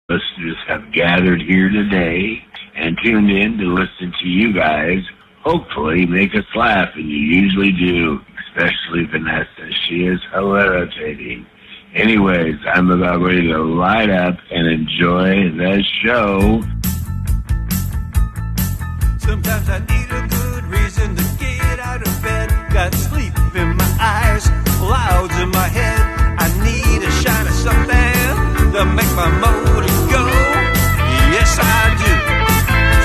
Listeners have gathered here today and tuned in to listen to you guys hopefully make us laugh, and you usually do, especially Vanessa. She is hilarious. Anyways, I'm about ready to light up and enjoy the show. Sometimes I need a good reason to get out of bed. Got sleep in my eyes, clouds in my head. I need a shine of something to make my motor go. Yes, I do.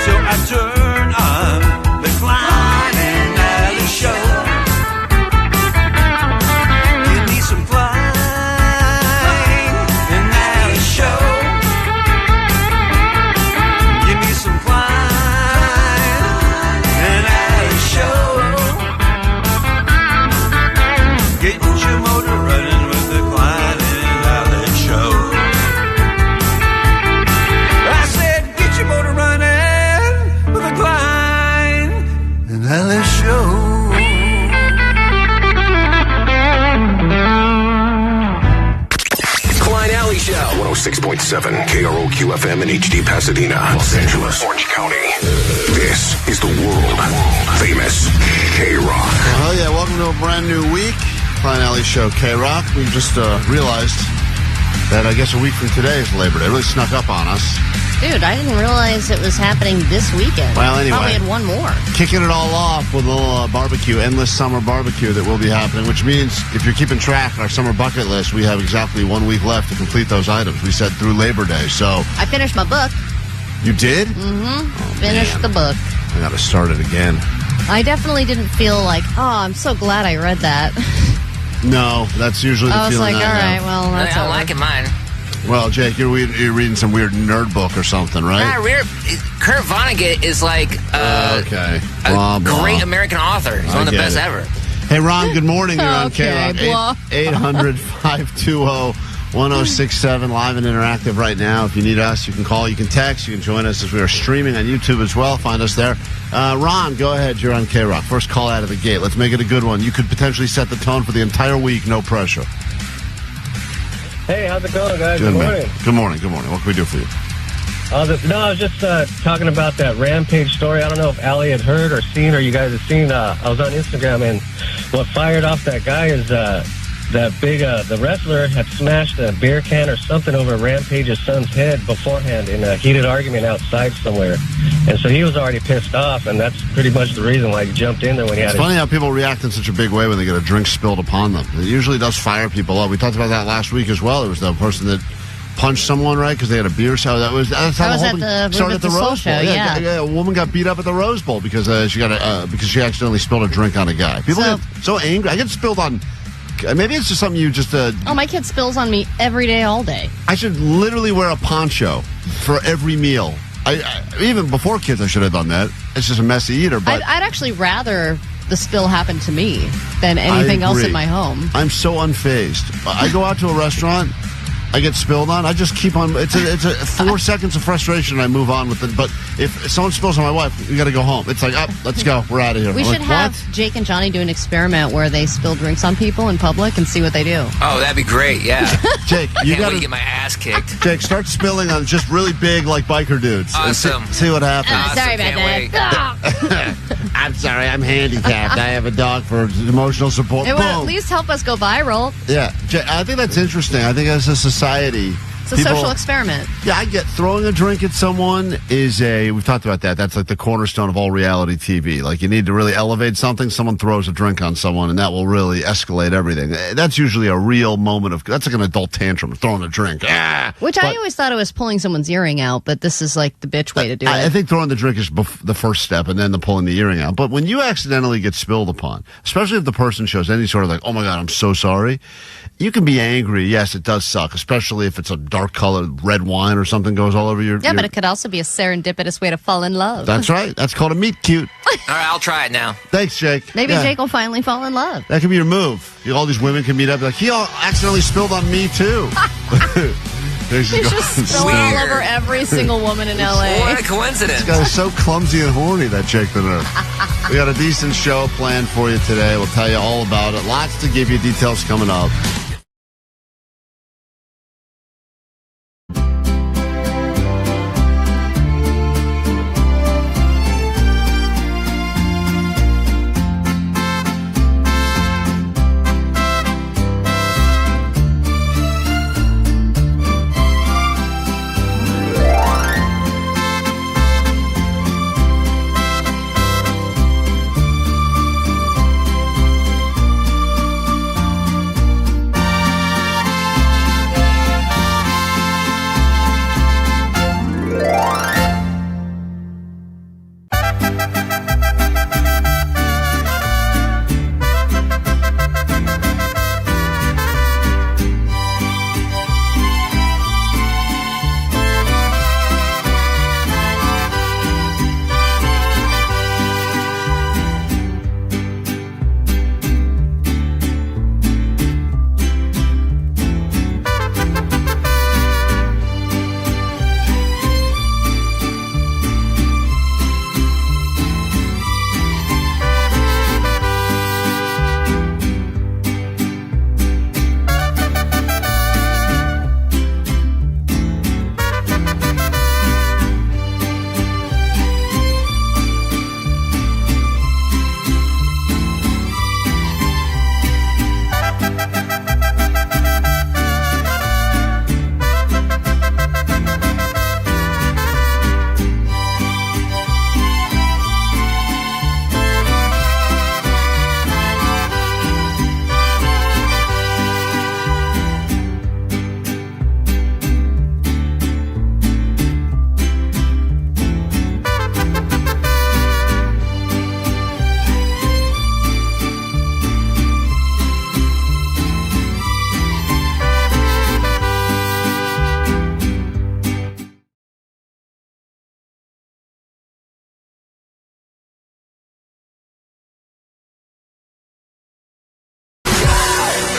So I turn on the Klein and Alli show. Give me some Klein and Alli show. Give me some Klein and Alli show. Get your motor running with the Klein and Alli show. I said, get your motor running with the Klein and Alli show. Klein Alli Show. 106.7 KROQ FM in HD Pasadena, Los Angeles, Orange County. This is the world famous KROQ. Oh yeah, welcome to a brand new week. Klein Alli Show KROQ. We just realized that I guess a week from today is Labor Day. It really snuck up on us. Dude, I didn't realize it was happening this weekend. Well, anyway. Probably had one more. Kicking it all off with a little barbecue, Endless Summer BBQ that will be happening, which means if you're keeping track on our summer bucket list, we have exactly 1 week left to complete those items. We said through Labor Day, so... I finished my book. You did? Mm-hmm. Oh, Finished the book. I gotta start it again. I definitely didn't feel like, oh, I'm so glad I read that. No, that's usually the I was feeling like, I all right, have. well, that's I'm over. liking mine. Well, Jake, you're reading some weird nerd book or something, right? Kurt Vonnegut is like Okay. a Blah, blah. great American author. He's one of the best ever. Hey, Ron, good morning. You're on Okay, KROQ. 800-520-1067, live and interactive right now. If you need us, you can call, you can text, you can join us as we are streaming on YouTube as well. Find us there. Ron, go ahead. You're on KROQ. First call out of the gate. Let's make it a good one. You could potentially set the tone for the entire week. No pressure. Hey, how's it going, guys? Good morning. Good morning. Good morning. What can we do for you? I was just talking about that Rampage story. I don't know if Alli had heard or seen, or you guys have seen. I was on Instagram, and what fired off that guy is the wrestler had smashed a beer can or something over Rampage's son's head beforehand in a heated argument outside somewhere. And so he was already pissed off, and that's pretty much the reason why he jumped in there when he had It's funny how people react in such a big way when they get a drink spilled upon them. It usually does fire people up. We talked about that last week as well. There was the person that punched someone, right, because they had a beer. So that's how the whole thing started at the Rose Bowl. Yeah. A woman got beat up at the Rose Bowl because she accidentally spilled a drink on a guy. People get so angry. I get spilled on. Maybe it's just something you just. My kid spills on me every day, all day. I should literally wear a poncho for every meal. I even before kids, I should have done that. It's just a messy eater. But I'd actually rather the spill happen to me than anything else in my home. I'm so unfazed. I go out to a restaurant. I get spilled on. I just keep on. It's a 4 seconds of frustration. And I move on with it. But if someone spills on my wife, we got to go home. It's like, let's go. We're out of here. We should have Jake and Johnny do an experiment where they spill drinks on people in public and see what they do. Oh, that'd be great. Yeah. Jake, you got to get my ass kicked. Jake, start spilling on just really big, like biker dudes. Awesome. And see what happens. Awesome. Sorry about that. I'm sorry. I'm handicapped. I have a dog for emotional support. It would at Boom. least help us go viral. Yeah, I think that's interesting. I think as a society, It's a social experiment. Yeah, I get throwing a drink at someone we've talked about that. That's like the cornerstone of all reality TV. Like you need to really elevate something. Someone throws a drink on someone and that will really escalate everything. That's usually a real moment that's like an adult tantrum, throwing a drink. I always thought it was pulling someone's earring out, but this is like the bitch way to do it. I think throwing the drink is the first step and then the pulling the earring out. But when you accidentally get spilled upon, especially if the person shows any sort of like, oh my God, I'm so sorry. You can be angry. Yes, it does suck, especially if it's a dark colored red wine or something goes all over your... Yeah, but it could also be a serendipitous way to fall in love. That's right. That's called a meet cute. All right, I'll try it now. Thanks, Jake. Maybe Jake will finally fall in love. That could be your move. All these women can meet up like, he accidentally spilled on me, too. He's just spilling all over every single woman in L.A. What a coincidence. This guy is so clumsy and horny, that Jake the Nerd. We got a decent show planned for you today. We'll tell you all about it. Lots to give you. Details coming up.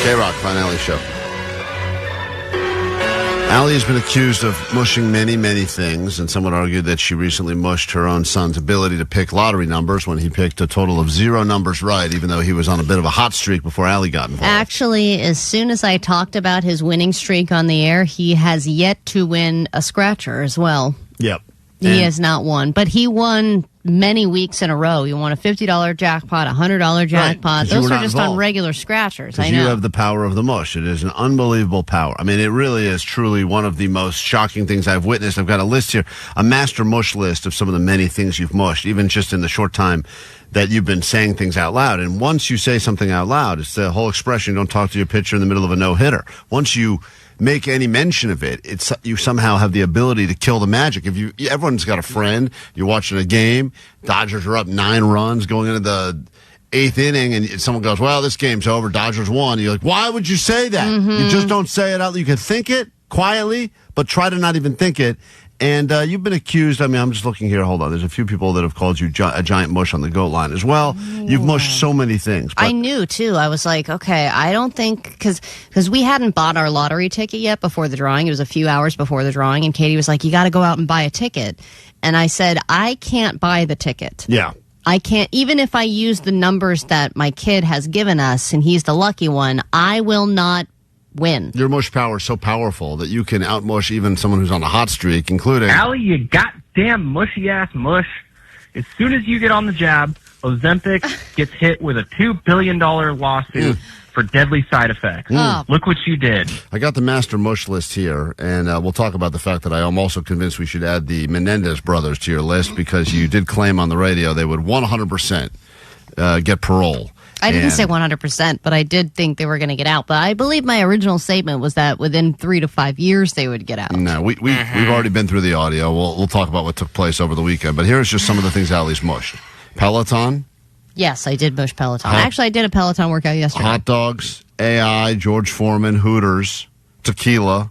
KROQ, Klein Alli Show. Alli has been accused of mushing many, many things, and some would argue that she recently mushed her own son's ability to pick lottery numbers when he picked a total of 0 numbers right, even though he was on a bit of a hot streak before Alli got involved. Actually, as soon as I talked about his winning streak on the air, he has yet to win a scratcher as well. Yep. He has not won, but he won many weeks in a row. He won a $50 jackpot, a $100 jackpot. Right, those are just on regular scratchers. I know. You have the power of the mush. It is an unbelievable power. I mean, it really is truly one of the most shocking things I've witnessed. I've got a list here, a master mush list of some of the many things you've mushed, even just in the short time that you've been saying things out loud. And once you say something out loud, it's the whole expression, don't talk to your pitcher in the middle of a no-hitter. Once you make any mention of it, it's you somehow have the ability to kill the magic. Everyone's got a friend, you're watching a game, Dodgers are up 9 runs going into the 8th inning, and someone goes, well, this game's over, Dodgers won. You're like, why would you say that? You just don't say it out. You can think it quietly, but try to not even think it. And you've been accused, I'm just looking here, hold on, there's a few people that have called you a giant mush on the goat line as well. You've mushed so many things. I knew, too. I was like, okay, I don't think, because we hadn't bought our lottery ticket yet before the drawing. It was a few hours before the drawing, and Katie was like, you got to go out and buy a ticket. And I said, I can't buy the ticket. Yeah. I can't, even if I use the numbers that my kid has given us, and he's the lucky one, I will not win. Your mush power is so powerful that you can outmush even someone who's on a hot streak, including Alli, you goddamn mushy ass mush. As soon as you get on the job, Ozempic gets hit with a $2 billion lawsuit for deadly side effects. Look what you did. I got the master mush list here, and we'll talk about the fact that I am also convinced we should add the Menendez Brothers to your list, because you did claim on the radio they would 100% get parole. I didn't say 100%, but I did think they were going to get out. But I believe my original statement was that within 3 to 5 years they would get out. No, we've already been through the audio. We'll talk about what took place over the weekend. But here's just some of the things Alli's mushed. Peloton. Yes, I did mush Peloton. Actually, I did a Peloton workout yesterday. Hot dogs, AI, George Foreman, Hooters, tequila.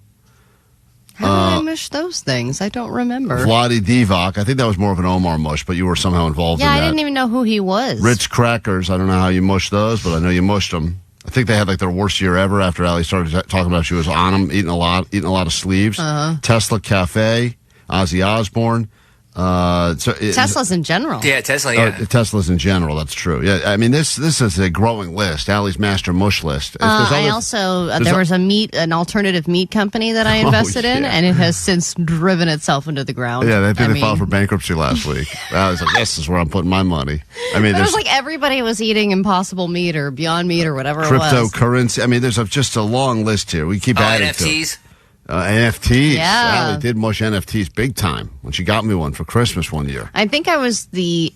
How did I mush those things? I don't remember. Vladi Divac. I think that was more of an Omar mush, but you were somehow involved in that. Yeah, I didn't even know who he was. Ritz crackers. I don't know how you mushed those, but I know you mushed them. I think they had like their worst year ever after Alli started talking about she was on them, eating a lot of sleeves. Tesla Cafe, Ozzy Osbourne. Tesla's in general. Yeah, Tesla, yeah. Tesla's in general, that's true. Yeah, I mean, this is a growing list, Alli's master mush list. I also, there was an alternative meat company that I invested in, and it has since driven itself into the ground. Yeah, they filed for bankruptcy last week. I was like, this is where I'm putting my money. I mean, it was like everybody was eating Impossible Meat or Beyond Meat or whatever it was. Cryptocurrency. I mean, there's just a long list here. We keep adding NFTs. to it. NFTs. Yeah. Alli did mush NFTs big time when she got me one for Christmas one year. I think I was the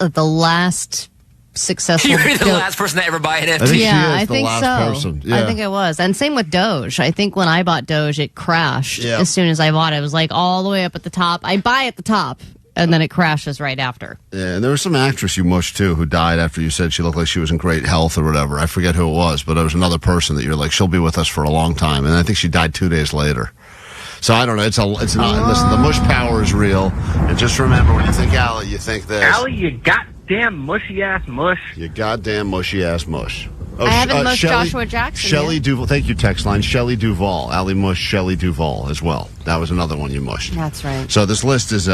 last successful. You were the last person to ever buy an NFT. I think so. Person. Yeah. I think I was. And same with Doge. I think when I bought Doge, it crashed as soon as I bought it. It was like all the way up at the top. I buy at the top, and then it crashes right after. Yeah, and there was some actress you mushed, too, who died after you said she looked like she was in great health or whatever. I forget who it was, but it was another person that you're like, she'll be with us for a long time. And I think she died 2 days later. So I don't know. It's not. Listen, the mush power is real. And just remember, when you think Alli, you think this. Alli, you goddamn mushy ass mush. You goddamn mushy ass mush. Oh, I haven't mushed Joshua Jackson Shelley yet. Duval. Thank you, text line. Shelley Duvall. Alli mushed Shelley Duvall as well. That was another one you mushed. That's right. So this list is,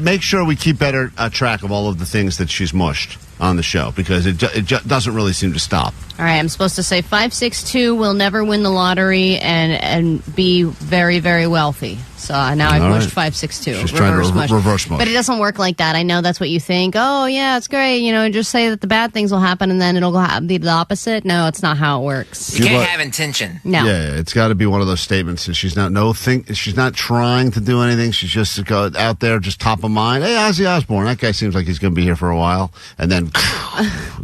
make sure we keep better track of all of the things that she's mushed on the show, because it doesn't really seem to stop. All right, I'm supposed to say 562 will never win the lottery and be very, very wealthy. So now I've mushed 562. She's trying to reverse mush. But it doesn't work like that. I know that's what you think. Oh, yeah, it's great. Just say that the bad things will happen and then it'll be the opposite. No, it's not how it works. You can't have intention. No. Yeah, it's got to be one of those statements that she's not trying to do anything. She's just out there, just top of mind. Hey, Ozzy Osbourne, that guy seems like he's going to be here for a while. And then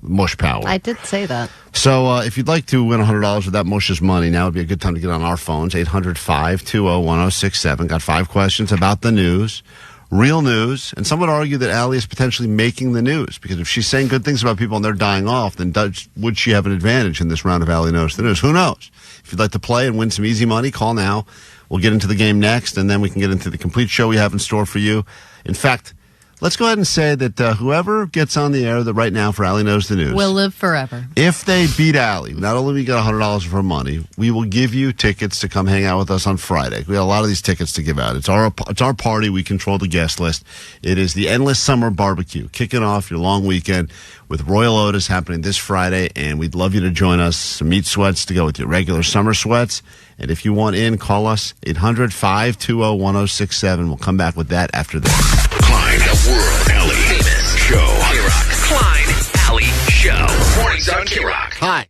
mush power. I did say that. So if you'd like to win $100 with that mush's money, now would be a good time to get on our phones, 800-520-1067. Got 5 questions about the news, real news, and some would argue that Alli is potentially making the news, because if she's saying good things about people and they're dying off, then would she have an advantage in this round of Alli Knows the News? Who knows? If you'd like to play and win some easy money, call now. We'll get into the game next, and then we can get into the complete show we have in store for you. In fact, let's go ahead and say that whoever gets on the air that right now for Alli Knows the News Will live forever. If they beat Alli, not only we get $100 for money, we will give you tickets to come hang out with us on Friday. We have a lot of these tickets to give out. It's our party. We control the guest list. It is the Endless Summer BBQ, kicking off your long weekend with Royel Otis happening this Friday, and we'd love you to join us. Some meat sweats to go with your regular summer sweats. And if you want in, call us 800-520-1067. We'll come back with that after this. Klein, the World Famous KROQ. Klein, Alli, Show. Mornings on KROQ. Hi.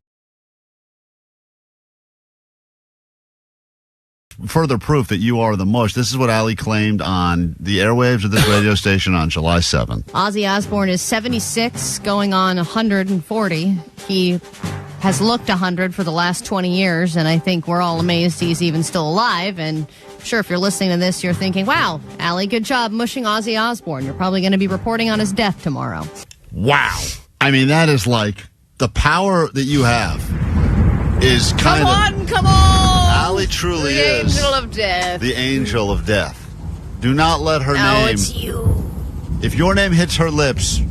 Further proof that you are the mush. This is what Alli claimed on the airwaves of this radio station on July 7th. Ozzy Osbourne is 76, going on 140. He has looked 100 for the last 20 years, and I think we're all amazed he's even still alive. And I'm sure if you're listening to this, you're thinking, wow, Alli, good job mushing Ozzy Osbourne. You're probably going to be reporting on his death tomorrow. Wow. I mean, that is like the power that you have is kind of... Come on! Alli truly is the angel of death. The angel of death. Do not let her No, name... it's you. If your name hits her lips,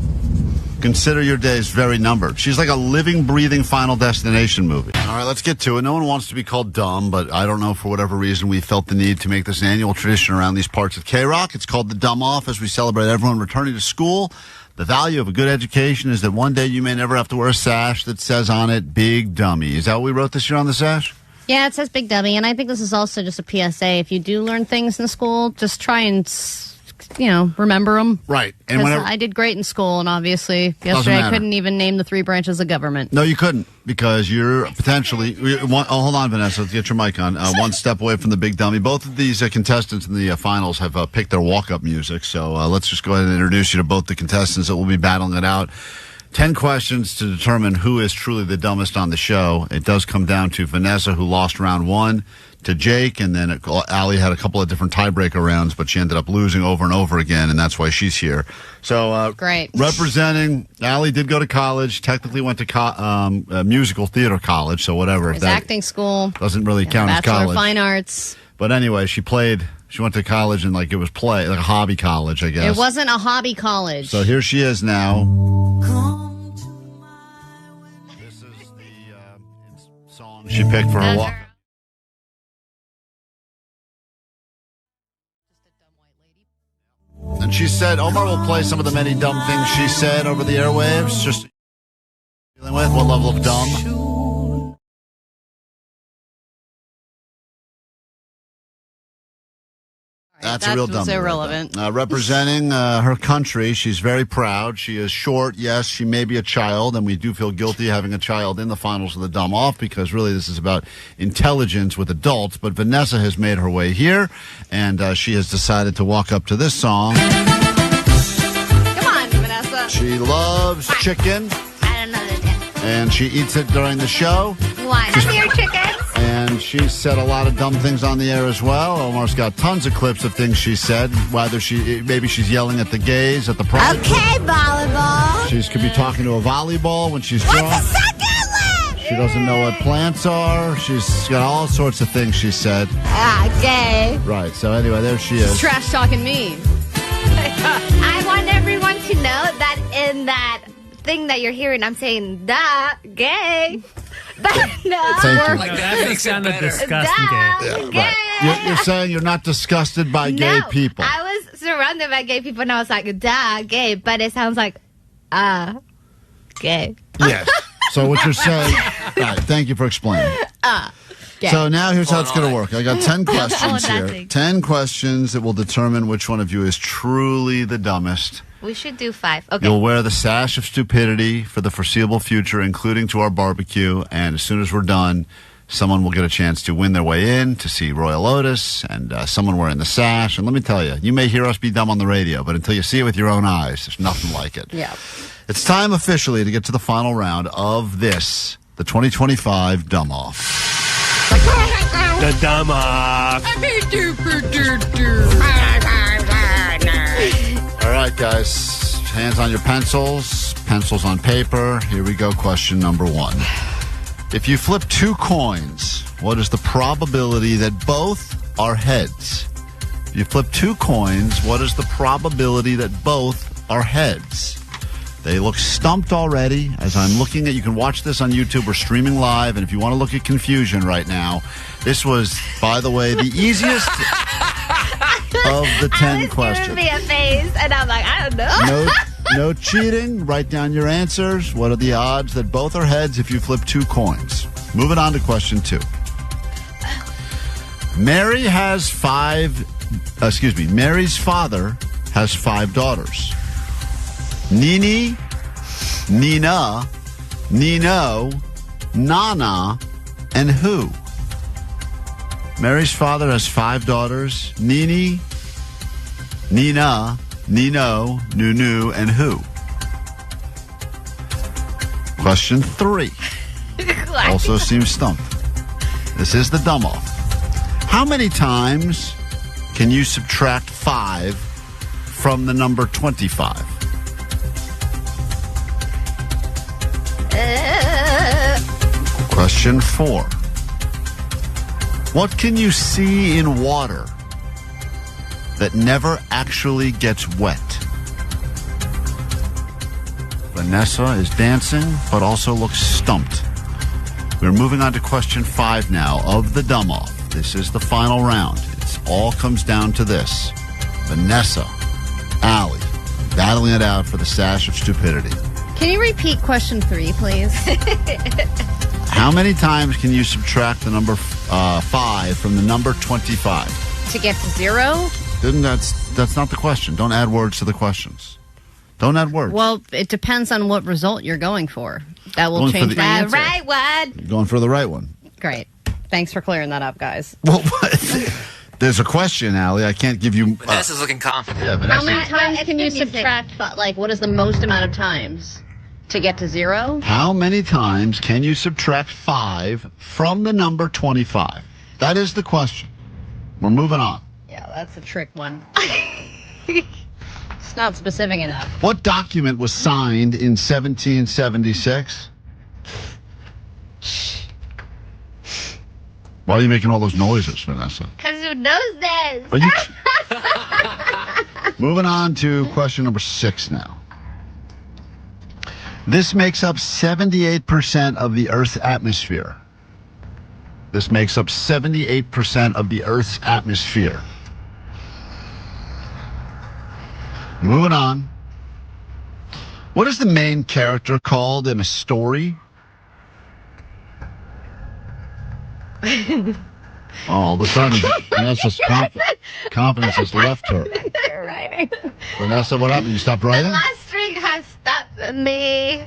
consider your days very numbered. She's like a living, breathing Final Destination movie. All right, let's get to it. No one wants to be called dumb, but I don't know, for whatever reason, we felt the need to make this an annual tradition around these parts of KROQ. It's called the Dumb Off, as we celebrate everyone returning to school. The value of a good education is that one day you may never have to wear a sash that says on it, Big Dummy. Is that what we wrote this year on the sash? Yeah, it says Big Dummy, and I think this is also just a PSA. If you do learn things in school, just try and, remember them. Right. And Because whenever, I did great in school, and obviously yesterday I couldn't even name the 3 branches of government. No, you couldn't, because you're potentially... hold on, Vanessa. Let's get your mic on. One step away from the Big Dummy. Both of these contestants in the finals have picked their walk-up music, so let's just go ahead and introduce you to both the contestants that will be battling it out. 10 questions to determine who is truly the dumbest on the show. It does come down to Vanessa, who lost round 1, to Jake, and then Alli had a couple of different tiebreaker rounds, but she ended up losing over and over again, and that's why she's here. So, great. Representing, Alli did go to college, technically went to musical theater college, so whatever. It's acting school. Doesn't really count as Bachelor college. of Fine Arts. But anyway, she went to college and it was like a hobby college, I guess. It wasn't a hobby college. So here she is now. This is the song she picked for her walk. And she said, Omar will play some of the many dumb things she said over the airwaves. Just dealing with what level of dumb. That's a real dumb. That was irrelevant. Representing her country, she's very proud. She is short. Yes, she may be a child, and we do feel guilty having a child in the finals of the Dumb Off, because really this is about intelligence with adults. But Vanessa has made her way here, and she has decided to walk up to this song. Come on, Vanessa. She loves chicken, I don't know that. and she eats it during the show. Why? Come here, chickens. And she said a lot of dumb things on the air as well. Omar's got tons of clips of things she said. Maybe she's yelling at the gays at the prom. Okay, volleyball. She could be talking to a volleyball when she's drunk. What's the second one? She doesn't know what plants are. She's got all sorts of things she said. Okay. Right. So anyway, there she is. Trash talking me. I want everyone to know that in that thing that you're hearing, I'm saying, duh, gay. But no. Thank you. Like that makes it better. Disgusting gay. Yeah, gay. right. You're saying you're not disgusted by gay people. I was surrounded by gay people and I was like, duh, gay. But it sounds like, gay. Yes. So what you're saying... Right, thank you for explaining. Gay. So now here's how it's going to work. I got 10 questions here. nothing. 10 questions that will determine which one of you is truly the dumbest. We should do 5. Okay. You'll wear the sash of stupidity for the foreseeable future, including to our barbecue. And as soon as we're done, someone will get a chance to win their way in to see Royel Otis and someone wearing the sash. And let me tell you, you may hear us be dumb on the radio, but until you see it with your own eyes, there's nothing like it. Yeah. It's time officially to get to the final round of this, the 2025 Dumb Off. The Dumb Off. All right, guys. Hands on your pencils. Pencils on paper. Here we go. Question number 1. If you flip 2 coins, what is the probability that both are heads? You flip 2 coins. What is the probability that both are heads? They look stumped already. As I'm looking at, you can watch this on YouTube. We're streaming live. And if you want to look at confusion right now, this was, by the way, the easiest of the 10 questions. Giving me a face, and I'm like, I don't know. No cheating. Write down your answers. What are the odds that both are heads if you flip 2 coins? Moving on to question 2. Mary's father has 5 daughters. Nini, Nina, Nino, Nana, and who? Mary's father has 5 daughters. Nini, Nina, Nino, Nunu, and who? Question 3. Also seems stumped. This is the dumb off. How many times can you subtract 5 from the number 25? Question 4. What can you see in water that never actually gets wet? Vanessa is dancing, but also looks stumped. We're moving on to question 5 now of the dumb off. This is the final round. It all comes down to this. Vanessa, Alli, battling it out for the sash of stupidity. Can you repeat question 3, please? How many times can you subtract the number 5 from the number 25? To get to 0? That's not the question. Don't add words to the questions. Don't add words. Well, it depends on what result you're going for. That will change my answer. Right one. Going for the right one. Great. Thanks for clearing that up, guys. Well, there's a question, Alli. I can't give you... Vanessa's looking confident. Yeah, Vanessa. How many times can you subtract, what is the most amount of times to get to 0? How many times can you subtract 5 from the number 25? That is the question. We're moving on. Yeah, that's a trick one. It's not specific enough. What document was signed in 1776? Why are you making all those noises, Vanessa? Because who knows this? Are you... Moving on to question number 6 now. This makes up 78% of the Earth's atmosphere. This makes up 78% of the Earth's atmosphere. Moving on. What is the main character called in a story? All of a sudden, Vanessa's confidence has left her. You're writing. Vanessa, what happened? You stopped writing? The last 3 has stopped me.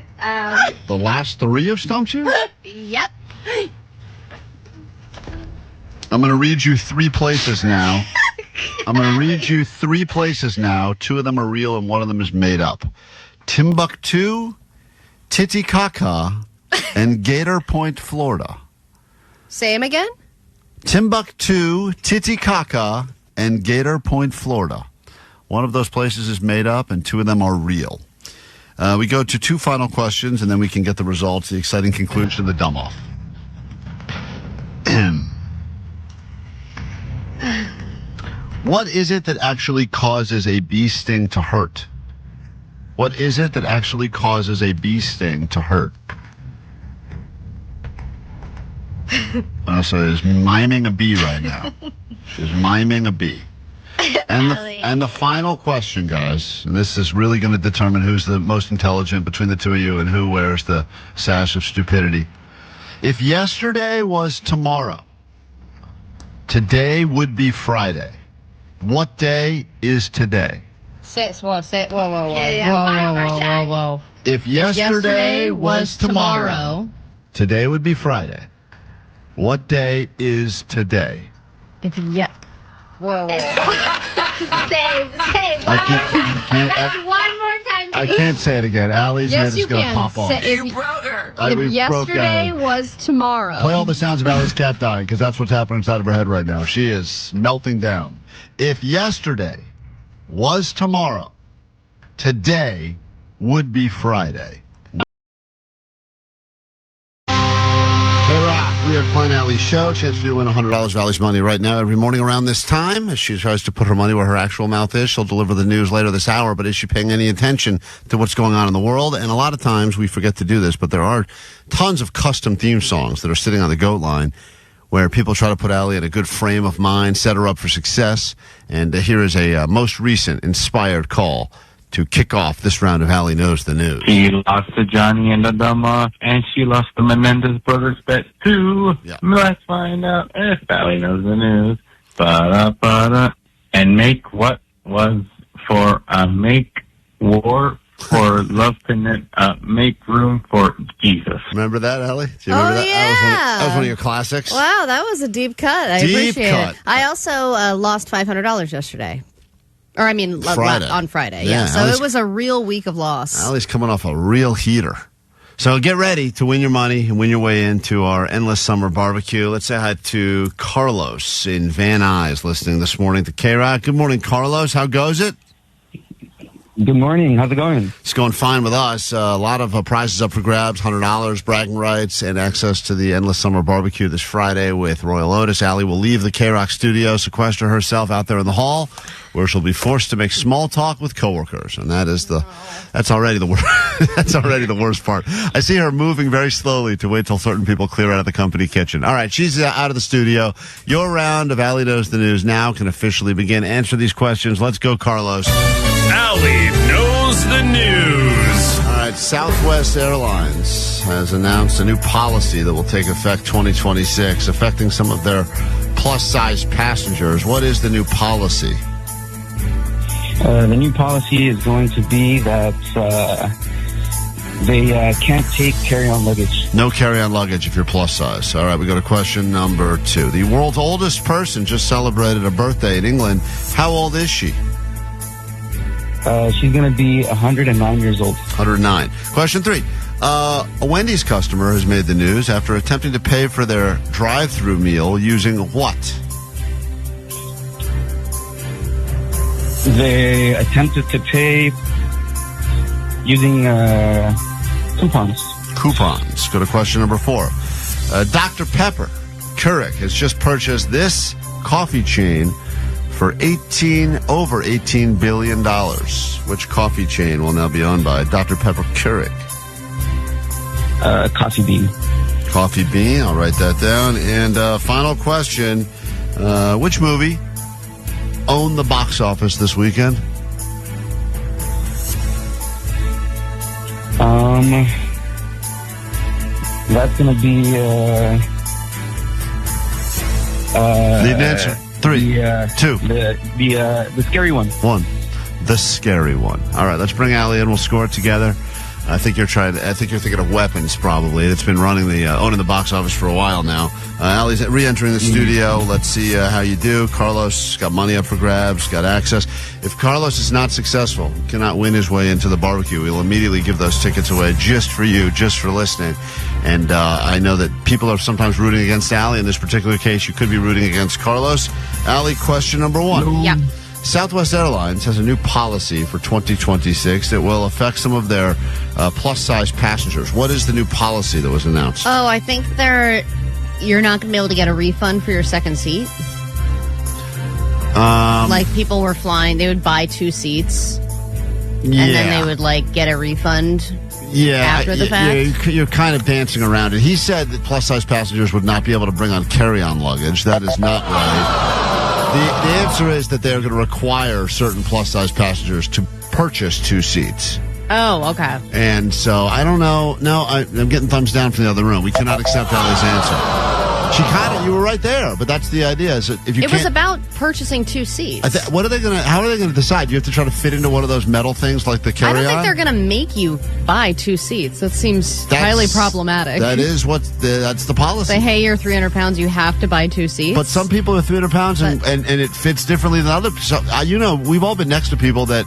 The last 3 have stumped you? Yep. I'm going to read you 3 places now. 2 of them are real and 1 of them is made up. Timbuktu, Titicaca, and Gator Point, Florida. Say them again? Timbuktu, Titicaca, and Gator Point, Florida. 1 of those places is made up and 2 of them are real. We go to 2 final questions and then we can get the results, the exciting conclusion of the dumb off. What is it that actually causes a bee sting to hurt? What is it that actually causes a bee sting to hurt? Vanessa is miming a bee right now. She's miming a bee. And the final question, guys, and this is really going to determine who's the most intelligent between the 2 of you and who wears the sash of stupidity. If yesterday was tomorrow, today would be Friday. What day is today? Whoa. Yeah, Whoa. If yesterday was tomorrow, today would be Friday. What day is today? Whoa. Same. One more time. I can't say it again. Allie's head is going to pop off. You broke her. If yesterday was tomorrow. Play all the sounds of Allie's cat dying, because that's what's happening inside of her head right now. She is melting down. If yesterday was tomorrow, today would be Friday. K-Rock, the Klein Alli Show. Chance to win $100 Valley's money right now every morning around this time. As she tries to put her money where her actual mouth is, she'll deliver the news later this hour. But is she paying any attention to what's going on in the world? And a lot of times we forget to do this, but there are tons of custom theme songs that are sitting on the GOAT line where people try to put Alli in a good frame of mind, set her up for success. And here is a most recent inspired call to kick off this round of Alli Knows the News. She lost to Johnny and the Dumma, and she lost the Menendez Brothers bet too. Yeah. Let's find out if Alli knows the news. Ba-da-ba-da. And make what was for make war for love to make room for Jesus. Remember that, Alli? Do you remember that? That was one of your classics. Wow, that was a deep cut. I appreciate it. I also lost $500 yesterday. Or, I mean, on Friday. Yeah. So it was a real week of loss. Alli's coming off a real heater. So get ready to win your money and win your way into our Endless Summer BBQ. Let's say hi to Carlos in Van Nuys listening this morning to KROQ. Good morning, Carlos. How goes it? Good morning. How's it going? It's going fine with us. A lot of prizes up for grabs, $100, bragging rights, and access to the Endless Summer BBQ this Friday with Royel Otis. Alli will leave the KROQ studio, sequester herself out there in the hall, where she'll be forced to make small talk with coworkers, and that's already the worst. That's already the worst part. I see her moving very slowly to wait till certain people clear out of the company kitchen. All right, she's out of the studio. Your round of Alli Knows the News now can officially begin. Answer these questions. Let's go, Carlos. Alli Knows the News. All right, Southwest Airlines has announced a new policy that will take effect 2026, affecting some of their plus-size passengers. What is the new policy? The new policy is going to be that they can't take carry-on luggage. No carry-on luggage if you're plus size. All right, we go to question number 2. The world's oldest person just celebrated a birthday in England. How old is she? She's going to be 109 years old. 109. Question 3. A Wendy's customer has made the news after attempting to pay for their drive-thru meal using what? They attempted to pay using coupons. Coupons. Go to question number 4. Dr. Pepper Keurig has just purchased this coffee chain for over $18 billion. Which coffee chain will now be owned by Dr. Pepper Keurig? Coffee Bean. Coffee Bean. I'll write that down. And final question. Which movie owned the box office this weekend? That's going to be... Need an answer. 3, 2. The scary one. 1. The scary one. All right, let's bring Alli in. We'll score it together. I think you're thinking of Weapons, probably. It's been owning the box office for a while now. Alli's re-entering the studio. Let's see how you do. Carlos got money up for grabs, got access. If Carlos is not successful, cannot win his way into the barbecue, we'll immediately give those tickets away just for you, just for listening. And I know that people are sometimes rooting against Alli. In this particular case, you could be rooting against Carlos. Alli, question number 1. Yeah. Southwest Airlines has a new policy for 2026 that will affect some of their plus-size passengers. What is the new policy that was announced? Oh, I think you're not going to be able to get a refund for your second seat. Like people were flying, they would buy 2 seats, and then they would get a refund. After the fact? You're kind of dancing around it. He said that plus-size passengers would not be able to bring on carry-on luggage. That is not right. The answer is that they're going to require certain plus-size passengers to purchase 2 seats. Oh, okay. And so, I don't know. No, I'm getting thumbs down from the other room. We cannot accept Alli's answer. You were right there, but that's the idea. Is that if you it was about purchasing 2 seats. How are they going to decide? You have to try to fit into one of those metal things like the carry-on? I don't think they're going to make you buy 2 seats. That seems highly problematic. That is that's the policy. Say, hey, you're 300 pounds, you have to buy 2 seats. But some people are 300 pounds and it fits differently than others. So, we've all been next to people that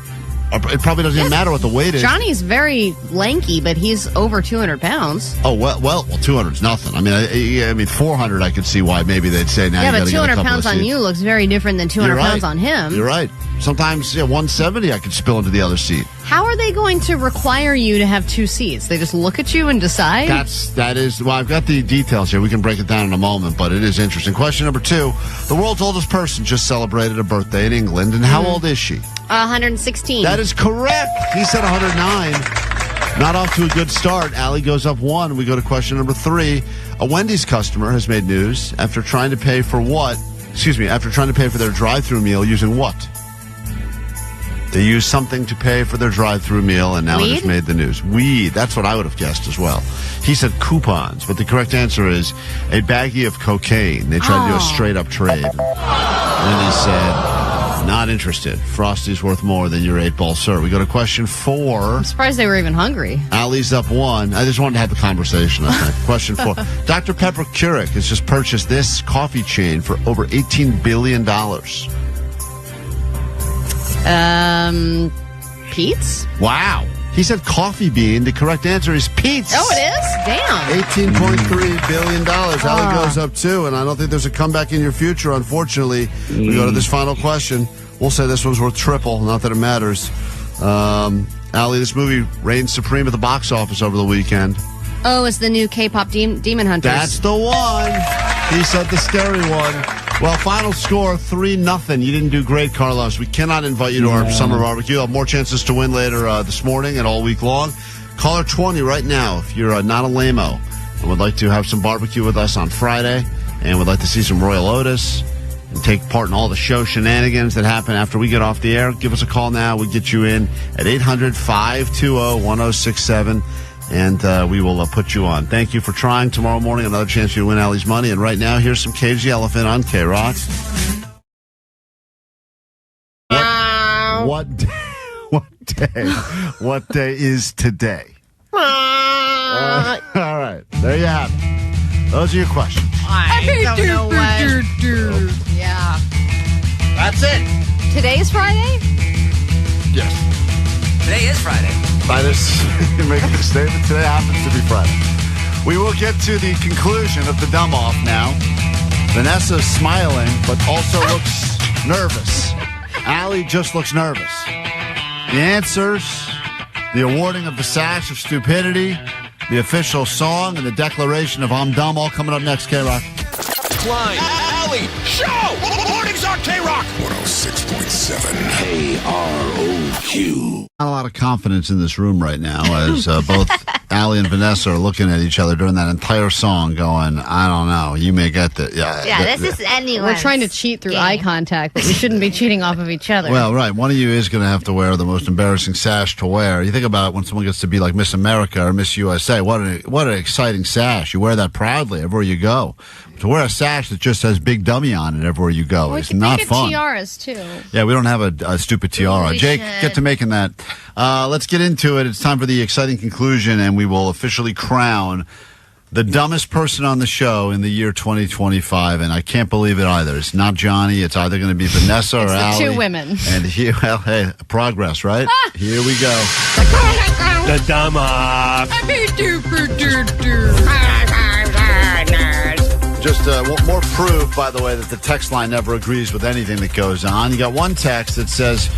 it probably doesn't even matter what the weight is. Johnny's very lanky, but he's over 200 pounds. Oh, well, 200's nothing. I mean, 400 I could see why maybe they'd say now you got to get a couple of seats. 200 pounds on you looks very different than 200 pounds on him. You're right. Sometimes 170 I could spill into the other seat. How are they going to require you to have two seats? They just look at you and decide? Well, I've got the details here. We can break it down in a moment, but it is interesting. Question number 2. The world's oldest person just celebrated a birthday in England, and how old is she? 116. That is correct. He said 109. Not off to a good start. Alli goes up 1. We go to question number 3. A Wendy's customer has made news after trying to pay for After trying to pay for their drive-thru meal using what? They used something to pay for their drive-thru meal, and now it has made the news. Weed. That's what I would have guessed as well. He said coupons, but the correct answer is a baggie of cocaine. They tried to do a straight-up trade. And he said, not interested. Frosty's worth more than your 8-ball syrup. We go to question 4. I'm surprised they were even hungry. Alli's up 1. I just wanted to have the conversation, I think. Question 4. Dr. Pepper Keurig has just purchased this coffee chain for over $18 billion. Pete's? Wow. He said coffee bean. The correct answer is Pete's. Oh, it is? Damn. $18.3 billion. Alli goes up 2, and I don't think there's a comeback in your future, unfortunately. We go to this final question. We'll say this one's worth triple, not that it matters. Alli, this movie reigned supreme at the box office over the weekend. Oh, it's the new K-pop Demon Hunters. That's the one. He said the scary one. Well, final score, 3-0. You didn't do great, Carlos. We cannot invite you to our summer barbecue. You'll have more chances to win later this morning and all week long. Caller 20 right now if you're not a lame-o and would like to have some barbecue with us on Friday and would like to see some Royel Otis and take part in all the show shenanigans that happen after we get off the air. Give us a call now. We'll get you in at 800-520-1067. And we will put you on. Thank you for trying. Tomorrow morning, another chance for you to win Alli's money. And right now, here's some Cage the Elephant on KROQ. What day is today? All right. There you have it. Those are your questions. I don't know what. Yeah. That's it. Today's Friday? Yes. Today is Friday. By this, making a statement, today happens to be Friday. We will get to the conclusion of the dumb off now. Vanessa's smiling, but also looks nervous. Alli just looks nervous. The answers, the awarding of the sash of stupidity, the official song, and the declaration of I'm dumb, all coming up next, KROQ. Klein, Alli, show! Mornings on KROQ 106.7 KROQ. Not a lot of confidence in this room right now as both Alli and Vanessa are looking at each other during that entire song going, I don't know, you may get the... This is anyone. We're trying to cheat through eye contact, but we shouldn't be cheating off of each other. Well, right. One of you is going to have to wear the most embarrassing sash to wear. You think about it when someone gets to be like Miss America or Miss USA. What an exciting sash. You wear that proudly everywhere you go. To wear a sash that just says Big Dummy on it everywhere you go is not fun. Tiaras, too. Yeah, we don't have a stupid tiara. Jake, get to making that. Let's get into it. It's time for the exciting conclusion, and we will officially crown the dumbest person on the show in the year 2025, and I can't believe it either. It's not Johnny. It's either going to be Vanessa or Alli. Two women. And here, well, hey, progress, right? Here we go. The dumb off. Just more proof, by the way, that the text line never agrees with anything that goes on. You got one text that says,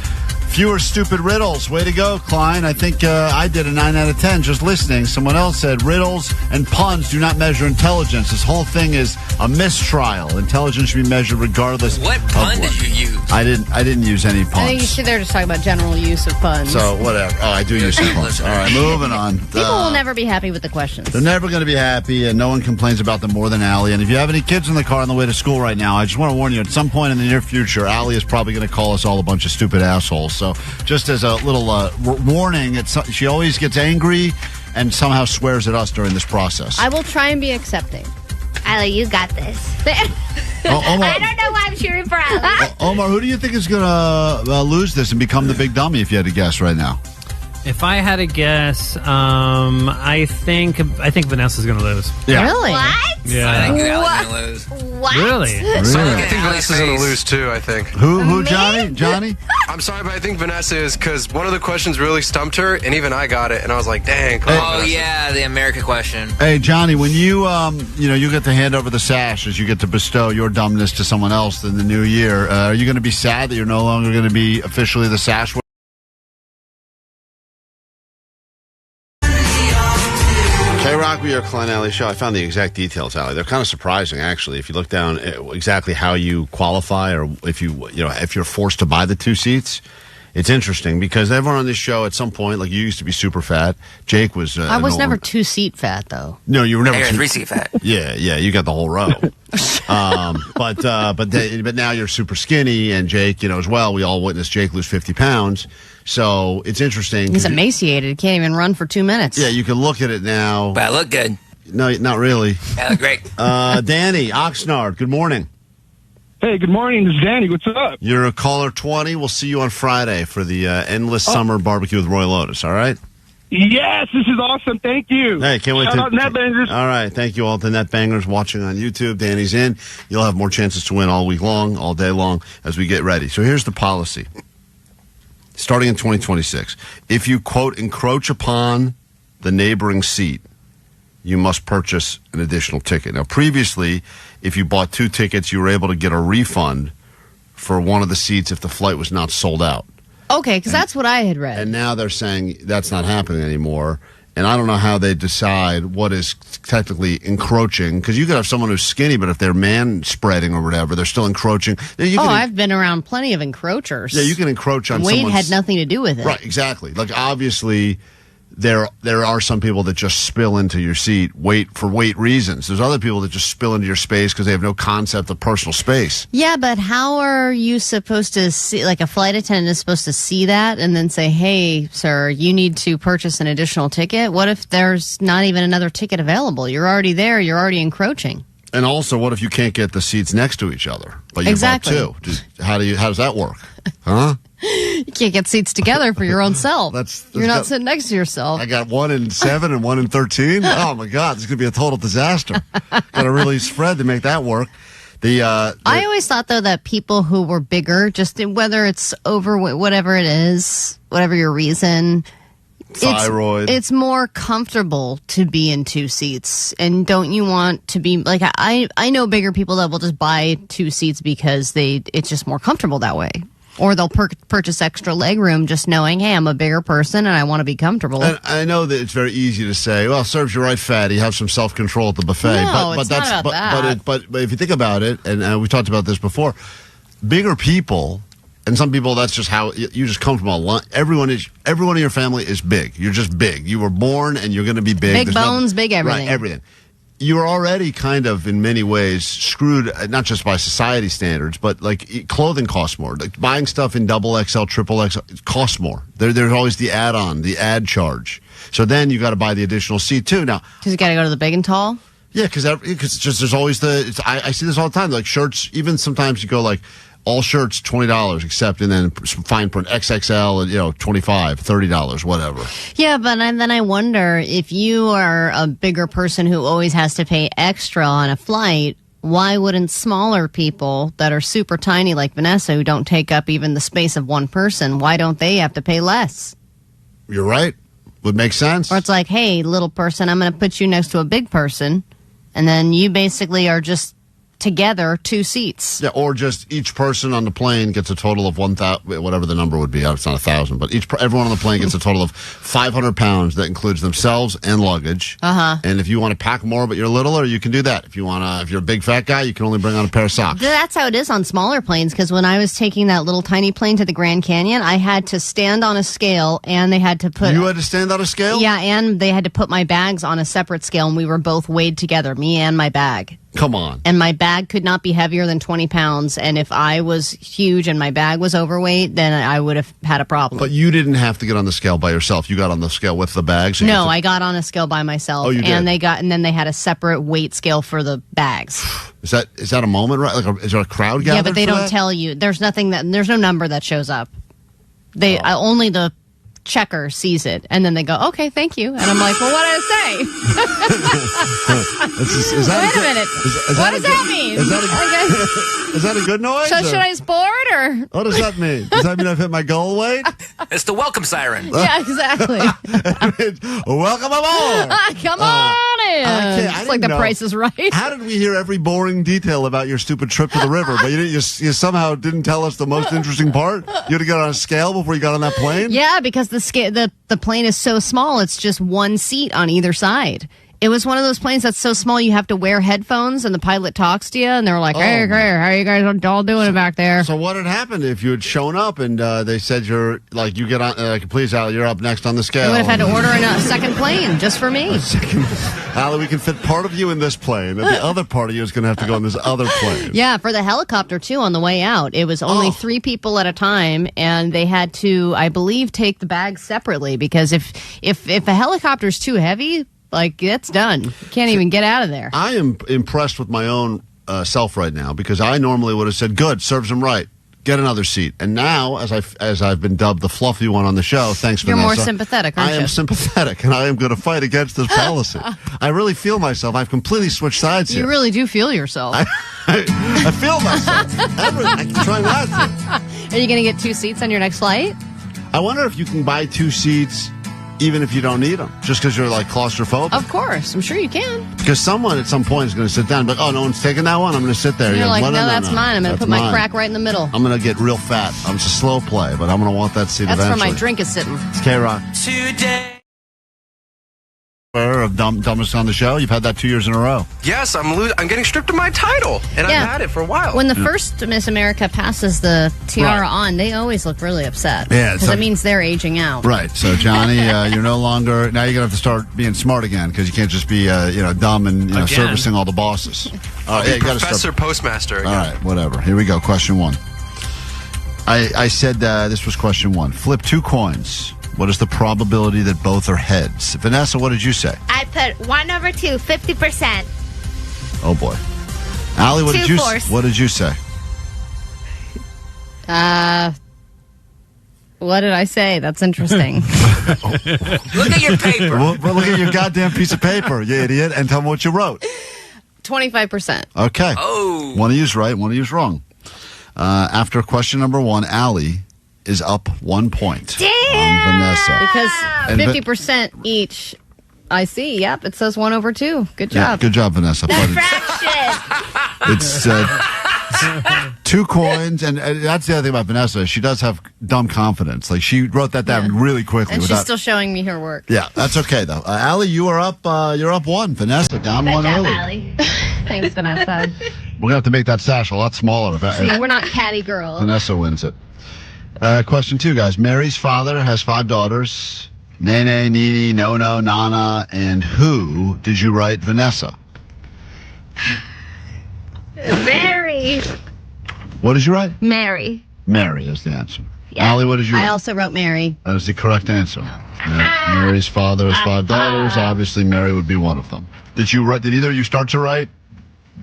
fewer stupid riddles. Way to go, Klein. I think I did a 9 out of 10 just listening. Someone else said riddles and puns do not measure intelligence. This whole thing is a mistrial. Intelligence should be measured regardless. What pun did you use? I didn't use any puns. I think they're just talking about general use of puns. So, whatever. Oh, I do use some puns. All right, moving on. People will never be happy with the questions. They're never going to be happy, and no one complains about them more than Alli. And if you have any kids in the car on the way to school right now, I just want to warn you, at some point in the near future, Alli is probably going to call us all a bunch of stupid assholes. So just as a little warning, she always gets angry and somehow swears at us during this process. I will try and be accepting. Alli, you got this. Omar, I don't know why I'm cheering for Alli. Omar, who do you think is going to lose this and become the big dummy if you had to guess right now? If I had to guess, I think Vanessa's going to lose. Yeah. Really? What? Yeah. I think Allie's going to lose. What? Really? I think Vanessa's going to lose too, I think. Who, Johnny? Johnny? I'm sorry, but I think Vanessa is, because one of the questions really stumped her, and even I got it, and I was like, dang, come on, Oh, Vanessa. yeah, the America question. Hey, Johnny, when you you get to hand over the sash as you get to bestow your dumbness to someone else in the new year, are you going to be sad that you're no longer going to be officially the sash? KROQ with your Klein Alli show. I found the exact details, Alli. They're kind of surprising, actually. If you look down at exactly how you qualify, or if if you're forced to buy the 2 seats, it's interesting because everyone on this show at some point, like you used to be super fat. Jake was. I was never 2-seat fat though. No, you were never. 3-seat fat. Yeah, you got the whole row. But now you're super skinny, and Jake, as well. We all witnessed Jake lose 50 pounds. So it's interesting. He's emaciated. Can't even run for 2 minutes. Yeah, you can look at it now. But I look good. No, not really. I look great. Danny Oxnard, good morning. Hey, good morning. This is Danny. What's up? You're a caller 20. We'll see you on Friday for the Endless Summer BBQ with Royel Otis, all right? Yes, this is awesome. Thank you. Hey, can't wait Shout out Netbangers. All right, thank you all to Netbangers watching on YouTube. Danny's in. You'll have more chances to win all week long, all day long, as we get ready. So here's the policy. Starting in 2026, if you, quote, encroach upon the neighboring seat, you must purchase an additional ticket. Now, previously, if you bought 2 tickets, you were able to get a refund for one of the seats if the flight was not sold out. Okay, because that's what I had read. And now they're saying that's not happening anymore. And I don't know how they decide what is technically encroaching, because you could have someone who's skinny, but if they're man-spreading or whatever, they're still encroaching. I've been around plenty of encroachers. Yeah, you can encroach on Weight someone's... had nothing to do with it. Right, exactly. Like, obviously, there are some people that just spill into your seat for weight reasons. There's other people that just spill into your space because they have no concept of personal space. Yeah, but how are you supposed to see, like a flight attendant is supposed to see that and then say, hey, sir, you need to purchase an additional ticket? What if there's not even another ticket available? You're already there. You're already encroaching. And also, what if you can't get the seats next to each other? But you Exactly. bought 2. How does that work? Huh? You can't get seats together for your own self. You're not sitting next to yourself. I got 1 in 7 and 1 in 13. Oh my God, this is gonna be a total disaster. Got to really spread to make that work. I always thought though that people who were bigger, just whether it's over whatever it is, whatever your reason, thyroid, it's more comfortable to be in 2 seats. And don't you want to be like I know bigger people that will just buy 2 seats because it's just more comfortable that way. Or they'll purchase extra leg room just knowing, hey, I'm a bigger person and I want to be comfortable. And I know that it's very easy to say, well, serves you right, fatty. Have some self-control at the buffet. No, it's not about that. But if you think about it, and we talked about this before, bigger people, and some people, that's just how you just come from a line. Everyone in your family is big. You're just big. You were born and you're going to be big. Big bones, big everything. Right, everything. You're already kind of, in many ways, screwed, not just by society standards, but like clothing costs more. Like buying stuff in XXL, XXL, it costs more. There's always the add-on, the ad charge. So then you got to buy the additional seat too. Now, because you got to go to the big and tall. Yeah, because just there's always I see this all the time. Like shirts, even sometimes you go like all shirts $20, except and then fine print XXL and $25, $30, whatever. Yeah, but then I wonder if you are a bigger person who always has to pay extra on a flight. Why wouldn't smaller people that are super tiny like Vanessa, who don't take up even the space of one person, why don't they have to pay less? You're right. Would make sense. Or it's like, hey, little person, I'm going to put you next to a big person, and then you basically are just together 2 seats. Yeah, or just each person on the plane gets a total of 1,000, whatever the number would be. It's not 1,000, but everyone on the plane gets a total of 500 pounds. That includes themselves and luggage. And if you want to pack more, but you're littler, you can do that. If you're a big fat guy, you can only bring on a pair of socks. That's how it is on smaller planes. Because when I was taking that little tiny plane to the Grand Canyon, I had to stand on a scale, and they had to put. You had to stand on a scale? Yeah, and they had to put my bags on a separate scale, and we were both weighed together, me and my bag. Come on. And my bag could not be heavier than 20 pounds. And if I was huge and my bag was overweight, then I would have had a problem. But you didn't have to get on the scale by yourself. You got on the scale with the bags? No, I got on a scale by myself. Oh, you did? And then they had a separate weight scale for the bags. Is that a moment, right? Is there a crowd gathered? Yeah, but they for don't that? tell you. There's no number that shows up. Only the checker sees it, and then they go, "Okay, thank you," and I'm like, "Well, what did I say?" Wait a minute. What does that mean? Is that a good noise? So should I just board or? What does that mean? Does that mean I've hit my goal weight? It's the welcome siren. Yeah, exactly. Welcome aboard. Come on in. It's like The Price is Right. How did we hear every boring detail about your stupid trip to the river, but you somehow didn't tell us the most interesting part? You had to get on a scale before you got on that plane? Yeah, because the plane is so small, it's just one seat on either side. It was one of those planes that's so small you have to wear headphones and the pilot talks to you and they're like, "Hey, how are you guys all doing back there?" So what had happened if you had shown up and they said you get on, please, Alli, you're up next on the scale? I would have had to order a second plane just for me. Alli, we can fit part of you in this plane and the other part of you is going to have to go in this other plane. Yeah, for the helicopter too on the way out. It was only 3 people at a time and they had to, I believe, take the bags separately because if a helicopter's too heavy, it's done. You can't even get out of there. I am impressed with my own self right now because I normally would have said, "Good, serves him right. Get another seat." And now, as I've been dubbed the fluffy one on the show, thanks, You're Vanessa. more sympathetic, aren't you? I am sympathetic, and I am going to fight against this policy. I really feel myself. I've completely switched sides here. You really do feel yourself. I feel myself. I can try not to. Are you going to get 2 seats on your next flight? I wonder if you can buy 2 seats even if you don't need them, just because you're claustrophobic. Of course, I'm sure you can. Because someone at some point is going to sit down and be like, "Oh, no one's taking that one. I'm going to sit there." You're like, "No, that's mine. I'm going to put my mine. crack right in the middle." I'm going to get real fat. It's a slow play, but I'm going to want that seat That's eventually. where my drink is sitting. It's KROQ. Today. Of dumbest on the show. You've had that 2 years in a row. Yes, I'm getting stripped of my title, and Yeah. I've had it for a while. When the first Miss America passes the tiara on, they always look really upset. Yeah, because it means they're aging out. Right. So, Johnny, you're no longer. Now you're going to have to start being smart again because you can't just be, dumb and Again. servicing all the bosses. I'll be you gotta Professor Postmaster again. All right, whatever. Here we go. Question 1. I said this was question 1. Flip 2 coins. What is the probability that both are heads? Vanessa, what did you say? I put 1/2, 50%. Oh boy. Alli, what did you say? What did I say? That's interesting. Look at your paper. Well, look at your goddamn piece of paper, you idiot, and tell me what you wrote. 25%. Okay. Oh. One of you's right, one of you's wrong. After question number 1, Alli is up 1 point on Vanessa. Because And 50% each. I see. Yep. It says 1/2. Good job. Yeah, good job, Vanessa. But it's 2 coins, and that's the other thing about Vanessa. She does have dumb confidence. She wrote that down really quickly. And she's still showing me her work. Yeah, that's okay though. Alli, you are up. You're up 1. Vanessa down 1 early. Alli. Thanks, Vanessa. We're gonna have to make that sash a lot smaller. See, we're not catty girls. Vanessa wins it. Question 2, guys. Mary's father has 5 daughters. Nene, Nini, Nono, Nana, and who did you write, Vanessa? Mary. What did you write? Mary. Mary is the answer. Alli, what did you write? I also wrote Mary. That is the correct answer. Mary's father has 5 daughters. Obviously, Mary would be one of them. Did either of you start to write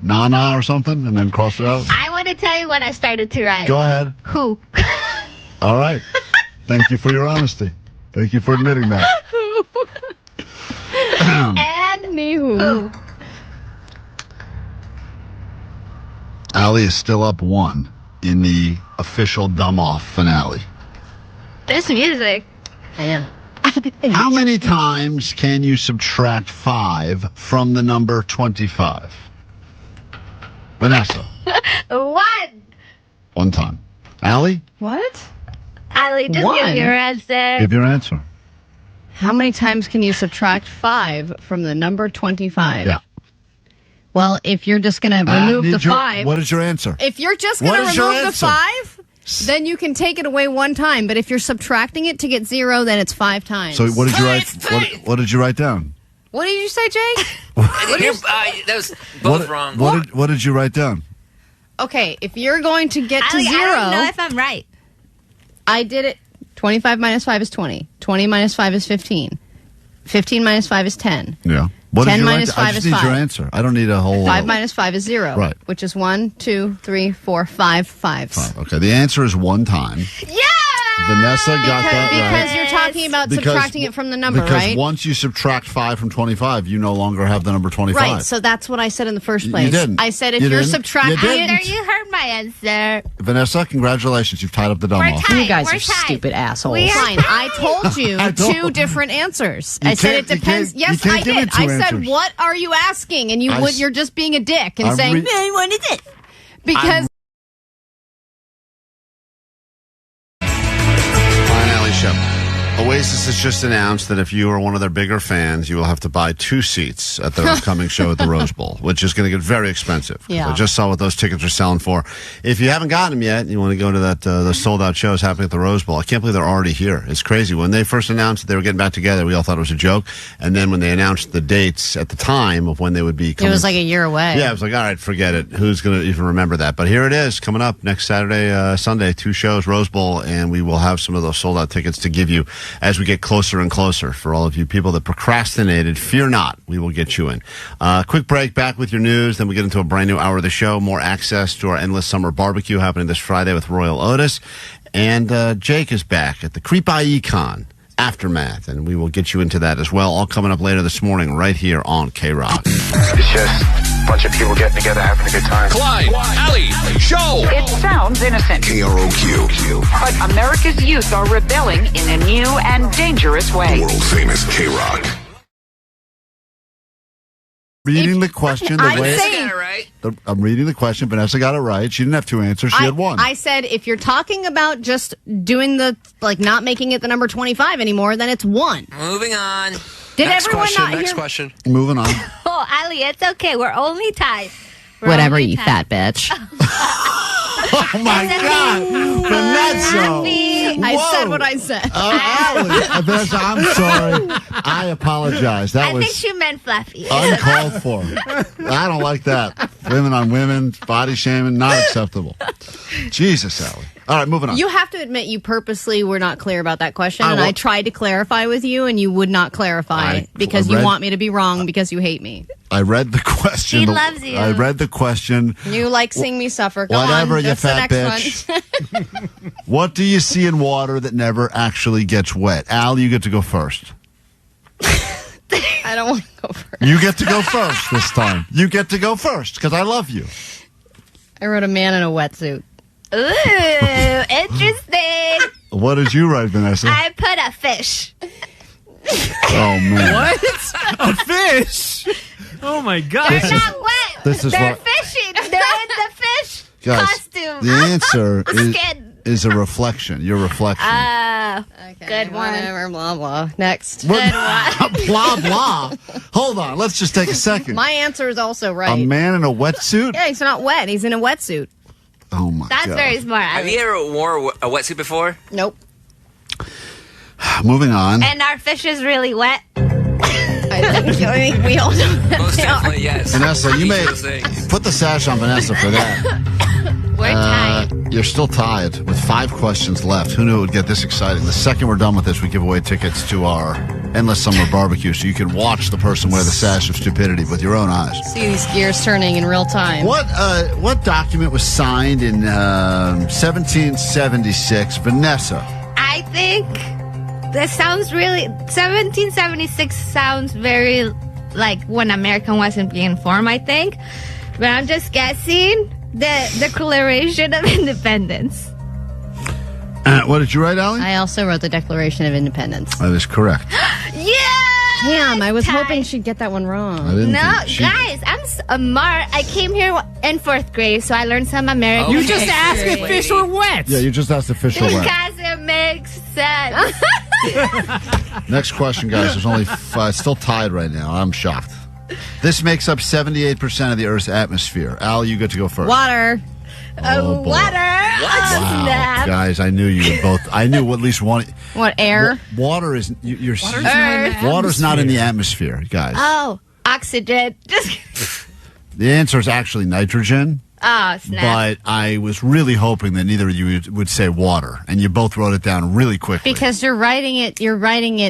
Nana or something and then cross it out? I want to tell you when I started to write. Go ahead. Who? All right. Thank you for your honesty. Thank you for admitting that. And me who? Alli is still up 1 in the official dumb off finale. This music. I am. How many times can you subtract 5 from the number 25? Vanessa. 1. 1 time. Alli? What? Alli, just give your answer. Give your answer. How many times can you subtract 5 from the number 25? Yeah. Well, if you're just going to remove the 5. What is your answer? If you're just going to remove the 5, then you can take it away 1 time. But if you're subtracting it to get 0, then it's 5 times. So what did you write? What did you write down? What did you say, Jake? That was both wrong. What did you write down? Okay, if you're going to get to 0. I don't know if I'm right. I did it. 25 minus 5 is 20. 20 minus 5 is 15. 15 minus 5 is 10. Yeah. 10 minus 5 I just is need 5. your answer. I don't need a whole... 5 minus 5 is 0. Right. Which is 1, 2, 3, 4, 5 fives. Okay, the answer is 1 time. Yeah! Vanessa got that right. Because you're talking about subtracting it from the number, because right? once you subtract 5 from 25, you no longer have the number 25. Right, so that's what I said in the first place. You didn't. I said if You you're didn't. subtracting You it... didn't. You heard my answer. Vanessa, congratulations. You've tied up the dumb We're off. tied. You guys We're are tied. stupid assholes. We are Fine, I told you I don't- 2 different answers. You I said it can't- you depends. can't- Yes, you can't I give did. it 2 I said, answers. what are you asking? And you're just being a dick and I saying, re- what is it? Because... Klein, Alli Show. Oasis has just announced that if you are one of their bigger fans, you will have to buy 2 seats at their upcoming show at the Rose Bowl, which is going to get very expensive. Yeah. I just saw what those tickets are selling for. If you haven't gotten them yet, and you want to go to that those sold-out shows happening at the Rose Bowl. I can't believe they're already here. It's crazy. When they first announced that they were getting back together, we all thought it was a joke. And then when they announced the dates at the time of when they would be It coming... was like a year away. Yeah, I was like, all right, forget it. Who's going to even remember that? But here it is, coming up next Saturday, Sunday, 2 shows, Rose Bowl, and we will have some of those sold-out tickets to give you as we get closer and closer. For all of you people that procrastinated, fear not, we will get you in. Quick break, back with your news, then we get into a brand new hour of the show, more access to our Endless Summer BBQ happening this Friday with Royel Otis, and Jake is back at the Creep I.E con. Aftermath, and we will get you into that as well. All coming up later this morning right here on KROQ. It's just a bunch of people getting together, having a good time. Klein, Alli, show. It sounds innocent, KROQ. but America's youth are rebelling in a new and dangerous way. World Famous KROQ. Reading the question, I'm the way saying- I'm reading the question. Vanessa got it right. She didn't have 2 answers. She had 1. I said if you're talking about just doing the, like, not making it the number 25 anymore, then it's 1. Moving on. Did Next everyone question, not next hear? question. Moving on. Oh, Alli, it's okay. We're only tied. We're Whatever, only you tied. fat bitch. Oh my God, Vanessa! I said what I said. Alli, Vanessa, I'm sorry. I apologize. That I was think she meant fluffy. uncalled for. I don't like that. Women on women, body shaming, not acceptable. Jesus, Alli. All right, moving on. You have to admit you purposely were not clear about that question, and will- I tried to clarify with you, and you would not clarify because you read- want me to be wrong because you hate me. I read the question. She loves you. I read the question. You like seeing me suffer. Go Whatever, on. you That's the fat next bitch. one. What do you see in water that never actually gets wet? Al, you get to go first. I don't want to go first. You get to go first this time. You get to go first because I love you. I wrote a man in a wetsuit. Ooh, interesting. What did you write, Vanessa? I put a fish. Oh, man. What? A fish? Oh my god! They're not wet. this is They're what- fishing. They're in the fish Guys, costume. the answer Skin. is a reflection. Your reflection. Good one. Whatever, blah, blah. Next. Good one. Blah, blah. Hold on. Let's just take a second. My answer is also A right. man in a wetsuit? Yeah, he's not wet. He's in a wetsuit. Oh, my That's God. very smart. Have you ever wore a wetsuit before? Nope. Moving on. And our fish is really wet. I think we all know that Most they are. definitely, yes. Vanessa, you may Those things. put the sash on Vanessa for that. We're tied. You're still tied with 5 questions left. Who knew it would get this exciting? The second we're done with this, we give away tickets to our Endless Summer BBQ so you can watch the person wear the sash of stupidity with your own eyes. See these gears turning in real time. What document was signed in 1776? Vanessa. I think this sounds really. 1776 sounds very like when America wasn't being formed, I think. But I'm just guessing the Declaration of Independence. What did you write, Alli? I also wrote the Declaration of Independence. That is correct. Yeah! Damn, I was Tied. hoping she'd get that one wrong. I didn't No, think she- guys, I'm smart. I came here in 4th grade, so I learned some American You just asked if history. fish were wet. Yeah, you just asked the fish were wet. Because it makes sense. Next question, guys. There's only still tied right now. I'm shocked. This makes up 78% of the Earth's atmosphere. Al, you get to go first. Water. Oh, boy. Water. Wow, Snap. guys, I knew you both. I knew at least one. What, air? Water is you're Earth. water's not in the atmosphere, guys. Oh, oxygen. Just The answer is actually nitrogen. oh, snap. But I was really hoping that neither of you would say water, and you both wrote it down really quickly. Because you're writing it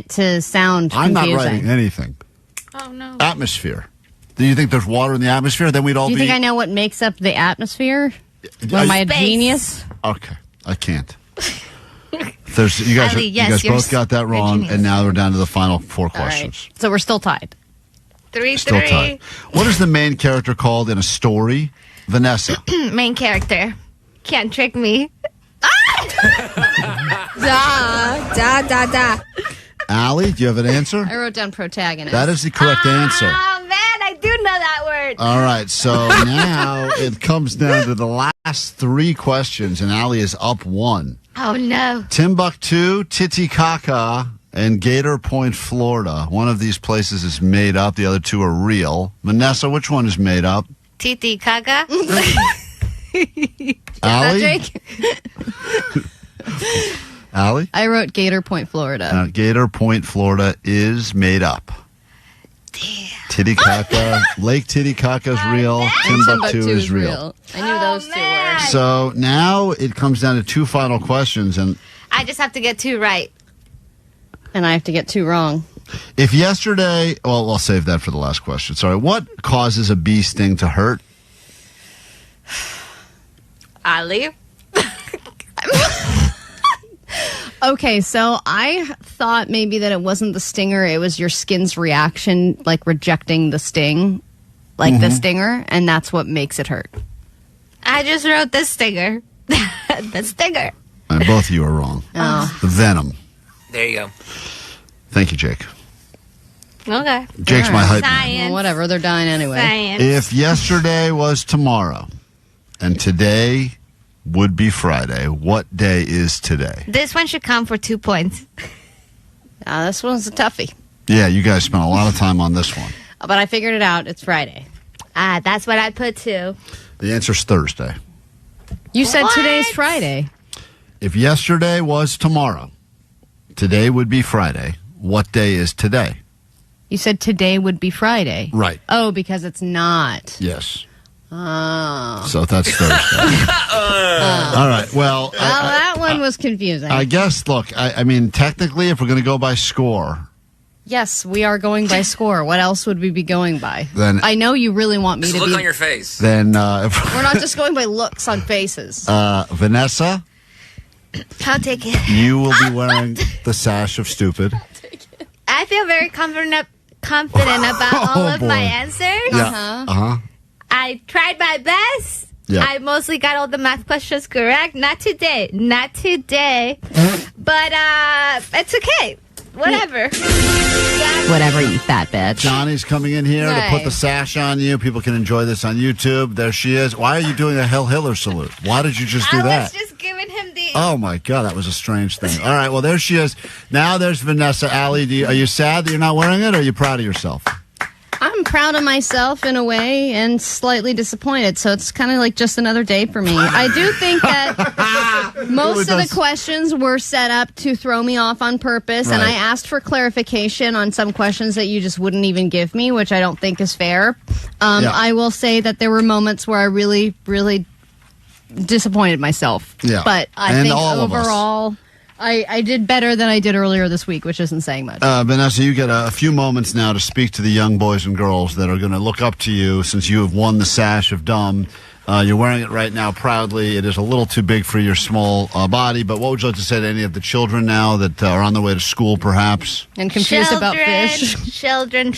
to sound I'm confusing. not writing anything. Oh no. Atmosphere. Do you think there's water in the atmosphere? Then we'd all Do you be. think I know what makes up the atmosphere? Am I a Space. genius? Okay, I can't. You guys, Alli, yes, you guys you're both got that wrong, genius. and now we're down to the final 4 All questions. right. So we're still tied. 3-3. Still tied. What is the main character called in a story? Vanessa. Main character. Can't trick me. Da. Alli, do you have an answer? I wrote down protagonist. That is the correct answer. Oh, man, I do know that word. All right, so now it comes down to the last 3 questions, and Alli is up 1. Oh, no. Timbuktu, Titicaca, and Gator Point, Florida. One of these places is made up. The other 2 are real. Vanessa, which one is made up? Titi Kaga. Alli? Jake? Alli? I wrote Gator Point, Florida. Gator Point, Florida is made up. Damn. Titicaca, Lake Titicaca is real. Timbuktu is real. I knew those 2 were. So now it comes down to 2 final questions, and I just have to get 2 right. And I have to get 2 wrong. if yesterday, well, I'll save that for the last question. Sorry, what causes a bee sting to hurt? Alli. Okay, so I thought maybe that it wasn't the stinger, it was your skin's reaction, like rejecting the sting, like the stinger, and that's what makes it hurt. I just wrote the stinger. The stinger. And both of you are wrong. Oh. The venom. There you go. Thank you, Jake. Okay. Jake's my hype man. Science. Well, whatever, they're dying anyway. Science. If yesterday was tomorrow and today would be Friday, what day is today? This one should count for 2 points. This one's a toughie. Yeah, you guys spent a lot of time on this one. But I figured it out. It's Friday. That's what I put too. The answer's Thursday. You said What? today's Friday. If yesterday was tomorrow, today would be Friday. What day is today? You said today would be Friday. Right. Oh, because it's not. Yes. Oh. So that's Thursday. All right. Well, That one was confusing. I guess, look, I mean, technically, if we're going to go by score, Yes, we are going by score. What else would we be going by? Then- I know you really want me Just to look be. on your face. then We're not just going by looks on faces. Vanessa, I'll take it. you will be wearing the sash of stupid. I feel very confident about all of boy. my answers. Yeah. Uh-huh. I tried my best. Yeah. I mostly got all the math questions correct. Not today. But it's okay. Whatever. Whatever, you fat bitch. Johnny's coming in here to put the sash on you. People can enjoy this on YouTube. There she is. Why are you doing a Hell Hiller salute? Why did you just do I that? was just giving him the... Oh, my God. That was a strange thing. All right. Well, there she is. Now there's Vanessa. Alli, are you sad that you're not wearing it, or are you proud of yourself? I'm proud of myself in a way and slightly disappointed. So it's kind of like just another day for me. I do think that most of the questions were set up to throw me off on purpose. And I asked for clarification on some questions that you just wouldn't even give me, which I don't think is fair. I will say that there were moments where I really, really disappointed myself. Yeah. But I And think all of us. overall, I did better than I did earlier this week, which isn't saying much. Vanessa, you get a few moments now to speak to the young boys and girls that are going to look up to you since you have won the sash of dumb. You're wearing it right now proudly. It is a little too big for your small body, but what would you like to say to any of the children now that are on their way to school, perhaps? And confused about fish. Children.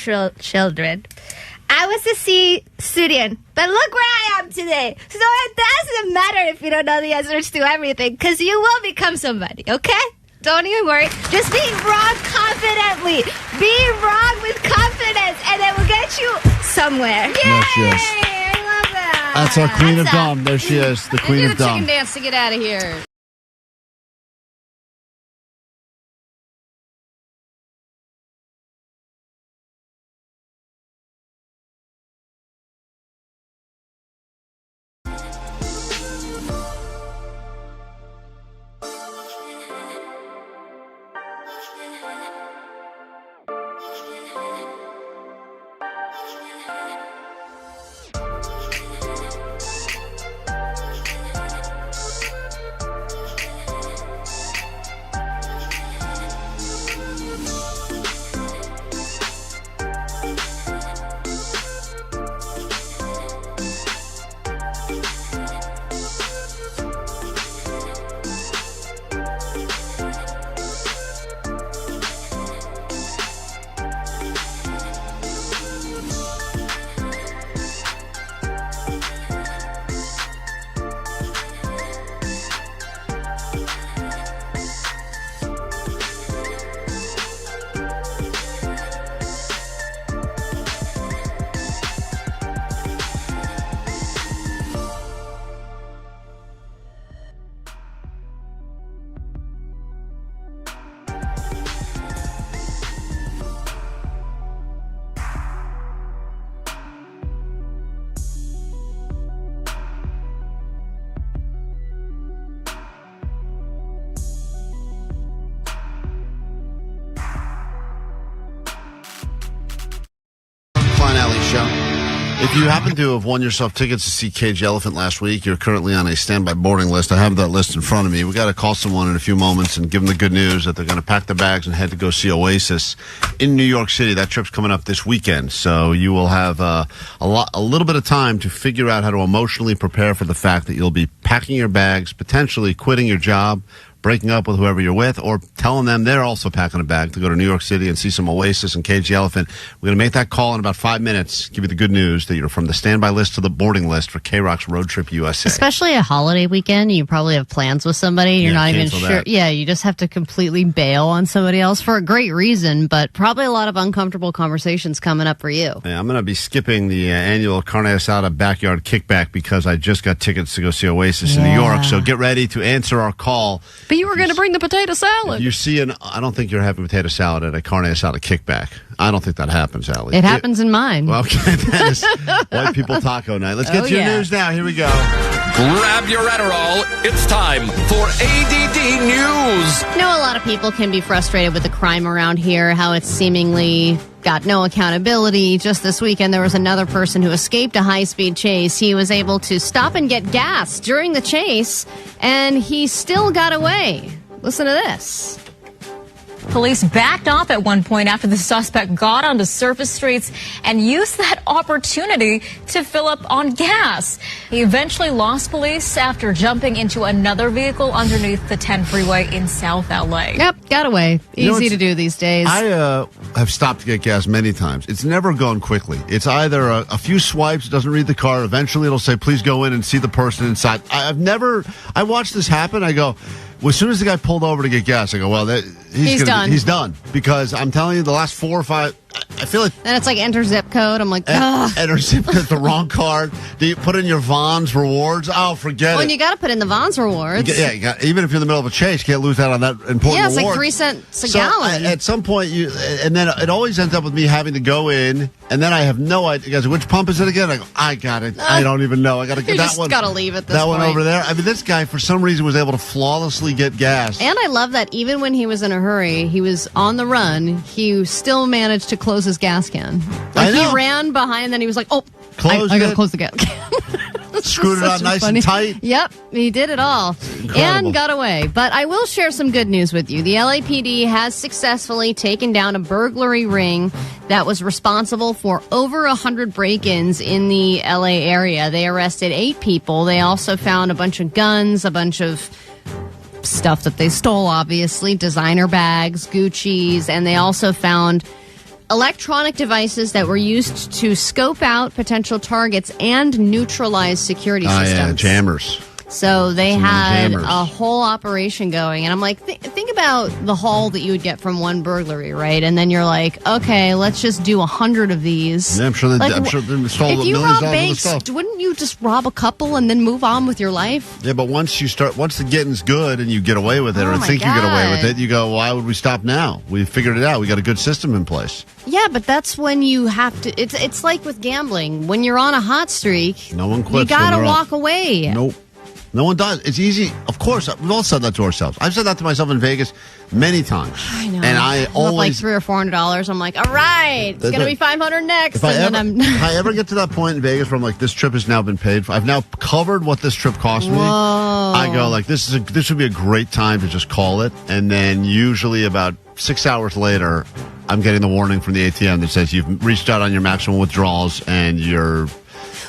I was a C student, but look where I am today. So it doesn't matter if you don't know the answers to everything, because you will become somebody, okay? Don't even worry. Just be wrong confidently. Be wrong with confidence, and it will get you somewhere. Yay! There she is. I love that. That's our queen of What's up? dumb. There she is, the queen Do of the dumb. chicken dance to get out of here. If you happen to have won yourself tickets to see Cage Elephant last week, you're currently on a standby boarding list. I have that list in front of me. We got to call someone in a few moments and give them the good news that they're going to pack their bags and head to go see Oasis in New York City. That trip's coming up this weekend, so you will have a little bit of time to figure out how to emotionally prepare for the fact that you'll be packing your bags, potentially quitting your job, breaking up with whoever you're with, or telling them they're also packing a bag to go to New York City and see some Oasis and Cage the Elephant. We're going to make that call in about 5 minutes, give you the good news that you're from the standby list to the boarding list for KROQ's Road Trip USA. Especially a holiday weekend, you probably have plans with somebody. You're not even sure. That. Yeah, you just have to completely bail on somebody else for a great reason, but probably a lot of uncomfortable conversations coming up for you. Yeah, I'm going to be skipping the annual Carne Asada backyard kickback because I just got tickets to go see Oasis in New York. So get ready to answer our call. But you were going to bring the potato salad. You see, I don't think you're having potato salad at a Carne Asada kickback. I don't think that happens, Alli. It happens in mine. Well, okay, that is White People Taco Night. Let's get to your news now. Here we go. Grab your Adderall. It's time for ADD News. I know a lot of people can be frustrated with the crime around here, how it's seemingly got no accountability. Just this weekend, there was another person who escaped a high-speed chase. He was able to stop and get gas during the chase, and he still got away. Listen to this. Police backed off at one point after the suspect got onto surface streets and used that opportunity to fill up on gas. He eventually lost police after jumping into another vehicle underneath the 10 freeway in South LA. Yep, got away. Easy to do these days. I have stopped to get gas many times. It's never gone quickly. It's either a few swipes, doesn't read the card. Eventually it'll say, please go in and see the person inside. I watched this happen. I go, well, as soon as the guy pulled over to get gas, I go, well, he's done. He's done. Because I'm telling you, the last 4 or 5, I feel like... And it's like enter zip code. I'm like, ugh. Enter zip code, the wrong card. Do you put in your Vons rewards? Oh, forget it. Well, you got to put in the Vons rewards. Even if you're in the middle of a chase, you can't lose out on that important reward. Yeah, it's like 3 cents a gallon. At some point, and then it always ends up with me having to go in, and then I have no idea. Guys, which pump is it again? I go, I got it. I don't even know. I got to get that one. You just got to leave at this point. That one over there. I mean, this guy, for some reason, was able to flawlessly get gas. And I love that even when he was in a hurry, he was on the run, he still managed to close his gas can. Like he ran behind, and then he was like, oh, I got to close the gas can. Screwed it on nice and tight. Yep, he did it all. And got away. But I will share some good news with you. The LAPD has successfully taken down a burglary ring that was responsible for over 100 break-ins in the LA area. They arrested 8 people. They also found a bunch of guns, a bunch of stuff that they stole, obviously, designer bags, Gucci's, and they also found electronic devices that were used to scope out potential targets and neutralize security systems. Yeah, jammers. So they had a whole operation going. And I'm like, think about the haul that you would get from one burglary, right? And then you're like, okay, let's just do 100 of these. Yeah, I'm sure they stole if you millions rob of banks, stuff. wouldn't you just rob a couple and then move on with your life? Yeah, but once the getting's good and you get away with it, or think you get away with it, you go, why would we stop now? We figured it out. We got a good system in place. Yeah, but that's when you have to. It's like with gambling. When you're on a hot streak, no one quits. You got to walk away. Nope. No one does. It's easy. Of course, we've all said that to ourselves. I've said that to myself in Vegas many times. I know. And I always like $300 or $400. I'm like, all right, it's going to be $500 next. If I ever get to that point in Vegas where I'm like, this trip has now been paid for. I've now covered what this trip cost me. I go like, this would be a great time to just call it. And then usually about 6 hours later, I'm getting the warning from the ATM that says you've reached out on your maximum withdrawals and you're...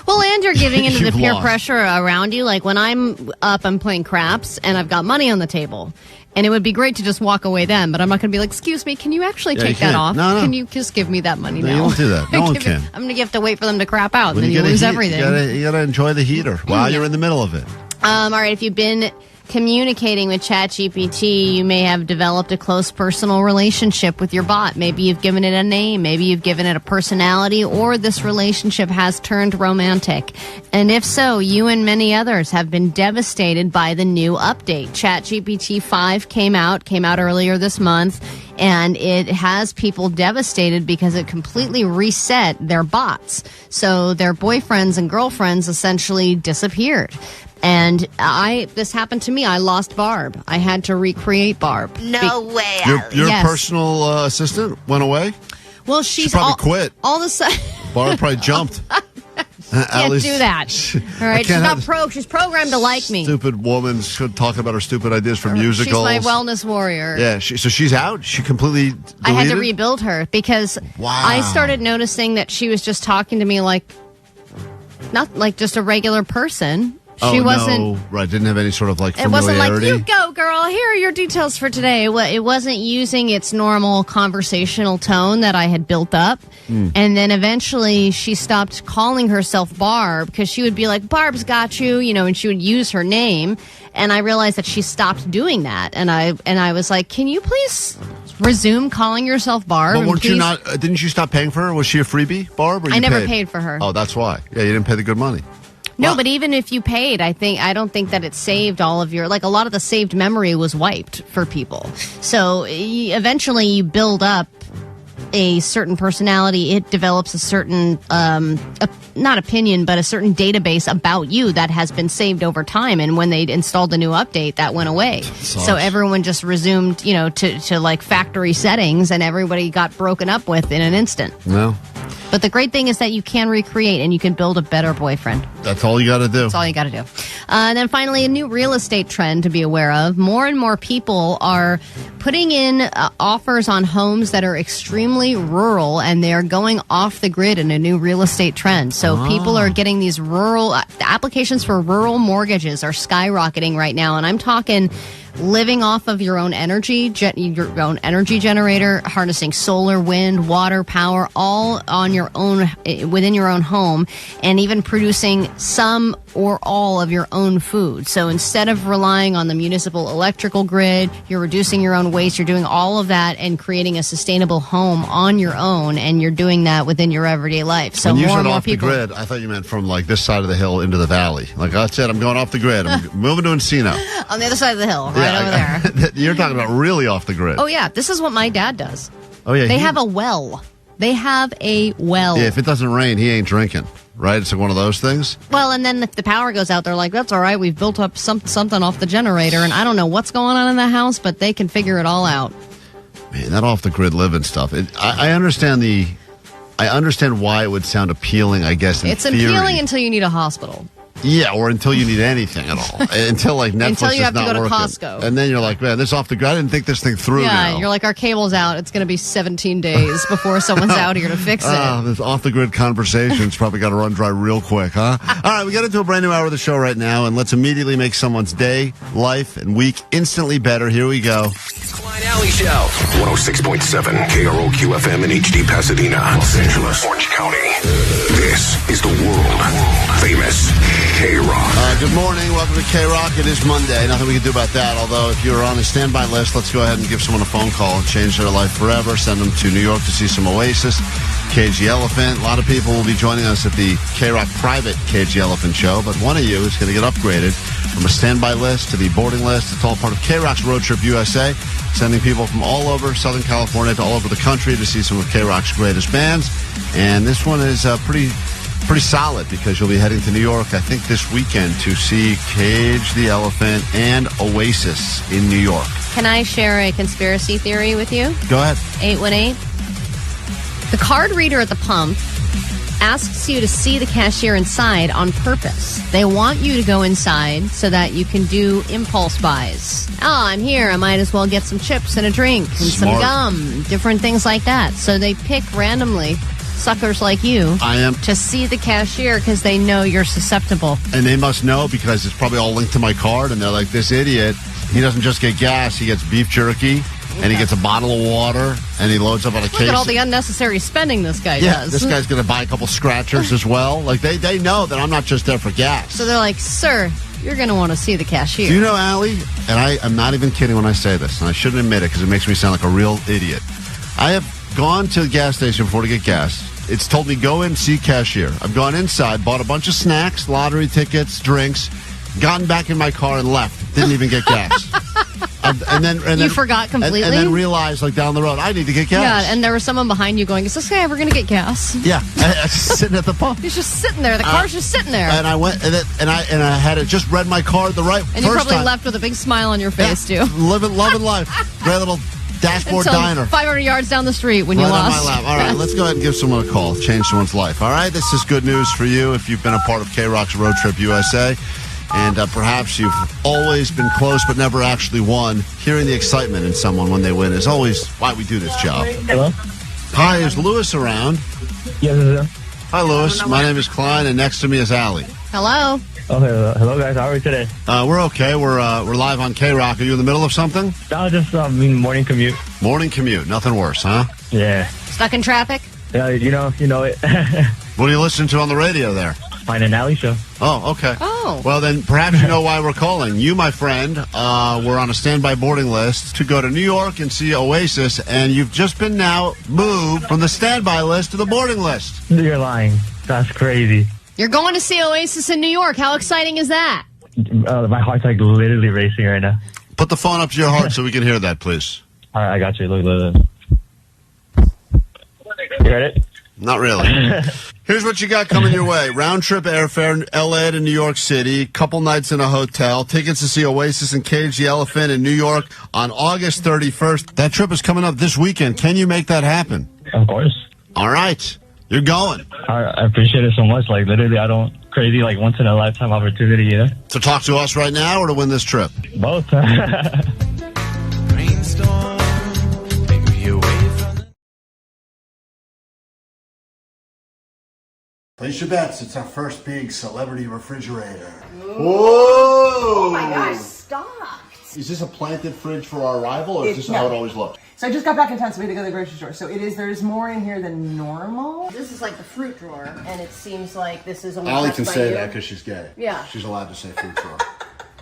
Well, and you're giving into the peer pressure around you. Like when I'm up, I'm playing craps, and I've got money on the table. And it would be great to just walk away then, but I'm not going to be like, excuse me, can you actually take that off? No. Can you just give me that money now? You don't do that. No one can. I'm going to have to wait for them to crap out, and then you lose everything. You got to enjoy the heater while you're in the middle of it. All right, if you've been communicating with ChatGPT, you may have developed a close personal relationship with your bot. Maybe you've given it a name, maybe you've given it a personality, or this relationship has turned romantic. And if so, you and many others have been devastated by the new update. ChatGPT 5 came out earlier this month, and it has people devastated because it completely reset their bots. So their boyfriends and girlfriends essentially disappeared. And this happened to me. I lost Barb. I had to recreate Barb. No way, Your personal assistant went away? Well, she's she probably quit. All of a sudden, Barb probably jumped. Can't do that. All right, she's programmed to like me. Stupid woman should talk about her stupid ideas for musicals. She's my wellness warrior. Yeah, so she's out? She completely deleted? I had to rebuild her because I started noticing that she was just talking to me like, not like just a regular person. She wasn't right. Didn't have any sort of like It familiarity. wasn't like, you go, girl. Here are your details for today. It wasn't using its normal conversational tone that I had built up. And then eventually she stopped calling herself Barb because she would be like, Barb's got you, and she would use her name. And I realized that she stopped doing that. And I was like, can you please resume calling yourself Barb? But weren't you not? Didn't you stop paying for her? Was she a freebie, Barb? Or I never paid for her. Oh, that's why. Yeah, you didn't pay the good money. No, but even if you paid, I don't think that it saved all of your, like a lot of the saved memory was wiped for people. So eventually you build up a certain personality. It develops a certain, not opinion, but a certain database about you that has been saved over time. And when they installed the new update, that went away. So everyone just resumed, to like factory settings, and everybody got broken up with in an instant. No. But the great thing is that you can recreate and you can build a better boyfriend. That's all you got to do. That's all you got to do. And then finally, a new real estate trend to be aware of. More and more people are putting in offers on homes that are extremely rural, and they're going off the grid in a new real estate trend. So people are getting these rural applications for rural mortgages are skyrocketing right now. And I'm talking living off of your own energy, your own energy generator, harnessing solar, wind, water, power, all on your own, within your own home, and even producing some or all of your own food. So instead of relying on the municipal electrical grid, you're reducing your own waste, you're doing all of that and creating a sustainable home on your own, and you're doing that within your everyday life. So when you more and said more off people. The grid, I thought you meant from like this side of the hill into the valley. Like that's it, I'm going off the grid. I'm moving to Encino. On the other side of the hill, right over there. You're talking about really off the grid. Oh, yeah. This is what my dad does. Oh, yeah. They have a well. They have a well. Yeah, if it doesn't rain, he ain't drinking, right? It's like one of those things. Well, and then if the power goes out, they're like, that's all right. We've built up something off the generator, and I don't know what's going on in the house, but they can figure it all out. Man, that off the grid living stuff. I understand I understand why it would sound appealing, I guess, in It's theory. appealing until you need a hospital. Yeah, or until you need anything at all. Until like Netflix until you have is not to go to working. Costco. And then you're like, man, this off the grid. I didn't think this thing through. Yeah, now. you're like, our cable's out. It's going to be 17 days before someone's out here to fix it. This off the grid conversation's probably got to run dry real quick, huh? All right, we got into a brand new hour of the show right now, and let's immediately make someone's day, life, and week instantly better. Here we go. Klein Alli Show. 106.7 KROQ FM in HD Pasadena, Los Angeles, Orange County. This is the world famous KROQ. Good morning. Welcome to KROQ. It is Monday. Nothing we can do about that. Although, if you're on a standby list, let's go ahead and give someone a phone call and change their life forever. Send them to New York to see some Oasis, Cage the Elephant. A lot of people will be joining us at the KROQ private Cage the Elephant show, but one of you is going to get upgraded from a standby list to the boarding list. It's all part of KROQ's Road Trip USA, sending people from all over Southern California to all over the country to see some of KROQ's greatest bands. And this one is pretty solid because you'll be heading to New York, I think, this weekend to see Cage the Elephant and Oasis in New York. Can I share a conspiracy theory with you? Go ahead. 818. The card reader at the pump asks you to see the cashier inside on purpose. They want you to go inside so that you can do impulse buys. Oh, I'm here. I might as well get some chips and a drink and some gum, different things like that. So they pick randomly suckers like you to see the cashier because they know you're susceptible. And they must know because it's probably all linked to my card, and they're like, this idiot, he doesn't just get gas, he gets beef jerky, and he gets a bottle of water, and he loads up on a case. Look at all the unnecessary spending this guy does. This guy's going to buy a couple scratchers as well. Like, they know that I'm not just there for gas. So they're like, sir, you're going to want to see the cashier. Do you know, Alli, and I'm not even kidding when I say this, and I shouldn't admit it because it makes me sound like a real idiot. I have gone to the gas station before to get gas. It's told me go in, see cashier. I've gone inside, bought a bunch of snacks, lottery tickets, drinks, gotten back in my car and left. Didn't even get gas. And then you forgot completely? And then realized, like, down the road, I need to get gas. Yeah, and there was someone behind you going, is this guy ever going to get gas? Yeah, I was sitting at the pump. He's just sitting there. The car's just sitting there. And I went, and I had it just read my card the right and first you probably time. left with a big smile on your face, too. Loving life. Great little Dashboard Until Diner. 500 yards down the street when you Right on lost. my lap. All right, let's go ahead and give someone a call. Change someone's life. All right, this is good news for you if you've been a part of KROQ's Road Trip USA. And perhaps you've always been close but never actually won. Hearing the excitement in someone when they win is always why we do this job. Hello? Hi, is Lewis around? Yes. Hi, Lewis. My name is Klein, and next to me is Alli. Hello. Oh, hello, guys. How are you today? We're okay. We're live on KROQ. Are you in the middle of something? No, just morning commute. Morning commute. Nothing worse, huh? Yeah. Stuck in traffic? Yeah, you know it. What are you listening to on the radio there? Find an Alli show. Oh, okay. Oh. Well, then perhaps you know why we're calling. You, my friend, were on a standby boarding list to go to New York and see Oasis, and you've just been now moved from the standby list to the boarding list. You're lying. That's crazy. You're going to see Oasis in New York. How exciting is that? My heart's like literally racing right now. Put the phone up to your heart so we can hear that, please. All right, I got you. Look. You heard it? Not really. Here's what you got coming your way. Round trip airfare, L.A. to New York City, couple nights in a hotel, tickets to see Oasis and Cage the Elephant in New York on August 31st. That trip is coming up this weekend. Can you make that happen? Of course. All right. You're going. I appreciate it so much. Like, literally, I don't crazy, like, once in a lifetime opportunity, you know? To talk to us right now or to win this trip? Both. Place your bets. It's our first big celebrity refrigerator. Whoa! Oh my gosh, stop. Is this a planted fridge for our arrival, or is this how it always looks? So I just got back in town, so we had to go to the grocery store. So there's more in here than normal. This is like the fruit drawer, and it seems like this is only Alli touched can by say you. that because she's gay. Yeah. She's allowed to say fruit drawer.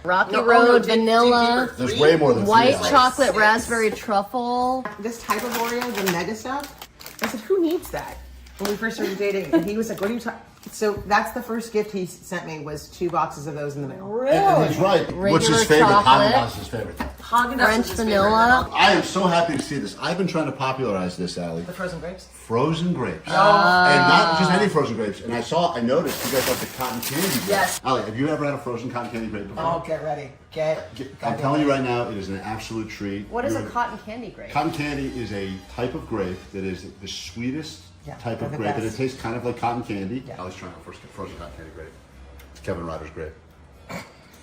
Rocky Road, vanilla, There's way more than white three. chocolate, raspberry truffle. This type of Oreo, the mega stuff. I said, who needs that? When we first started dating, and he was like, what are you talking? So that's the first gift he sent me was 2 boxes of those in the mail. Really? And he's right. What's his favorite? Haagen-Dazs is his favorite. Haagen-Dazs French is his vanilla. I am so happy to see this. I've been trying to popularize this, Alli. The frozen grapes? Frozen grapes. And not just any frozen grapes. And I noticed you guys have the cotton candy grape. Yes. Alli, have you ever had a frozen cotton candy grape before? Oh, get ready. I'm telling you right now, it is an absolute treat. What is a cotton candy grape? Cotton candy is a type of grape that is the sweetest type of the grape, and it best. tastes kind of like cotton candy. Alli's trying out first frozen cotton candy grape. It's Kevin Ryder's grape.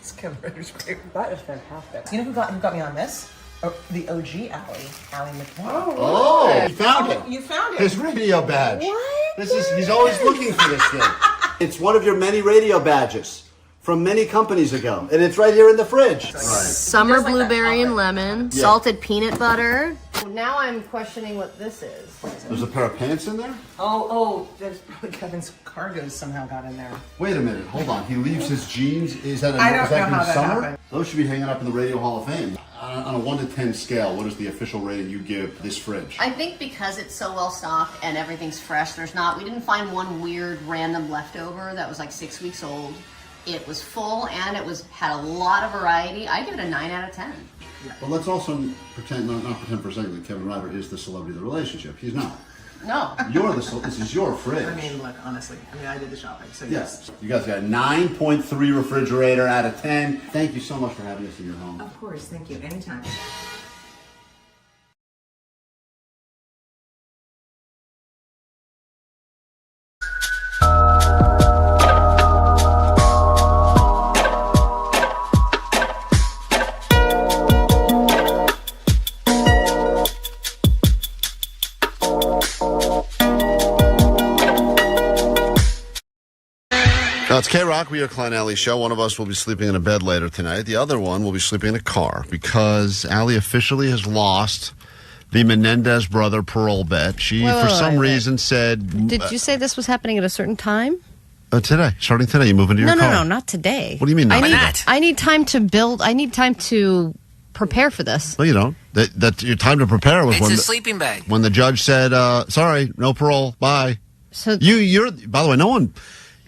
It's Kevin Ryder's grape. That is fantastic. You know who got me on this? Oh, the OG Alli McDonald. Oh, you found it. You found it. His radio badge. What? He's always looking for this thing. It's one of your many radio badges from many companies ago, and it's right here in the fridge. Summer Just like that blueberry and chocolate. lemon, Yeah. salted peanut butter. Now I'm questioning what this is. There's a pair of pants in there? There's probably Kevin's cargos somehow got in there. Wait a minute, hold on. He leaves his jeans. Is that I don't is that know how in that summer? happened. Those should be hanging up in the Radio Hall of Fame. On a 1 to 10 scale, what is the official rating you give this fridge? I think because it's so well stocked and everything's fresh, we didn't find one weird random leftover that was like 6 weeks old. It was full and had a lot of variety. I give it a 9 out of 10. But let's also pretend, not pretend for a second that Kevin Ryder is the celebrity of the relationship. He's not. No. This is your fridge. I mean, look, honestly, I did the shopping, so Yes. You guys got a 9.3 refrigerator out of 10. Thank you so much for having us in your home. Of course, thank you. Anytime. Now, it's KROQ. We are Klein Alli Show. One of us will be sleeping in a bed later tonight. The other one will be sleeping in a car because Alli officially has lost the Menendez brother parole bet. She, for some reason, said... Did you say this was happening at a certain time? Today. Starting today. You move into your car. No, not today. What do you mean not today? I need time to build. I need time to prepare for this. No, you don't. That your time to prepare was It's a sleeping bag. when the judge said, sorry, no parole, bye. So you're, by the way, no one...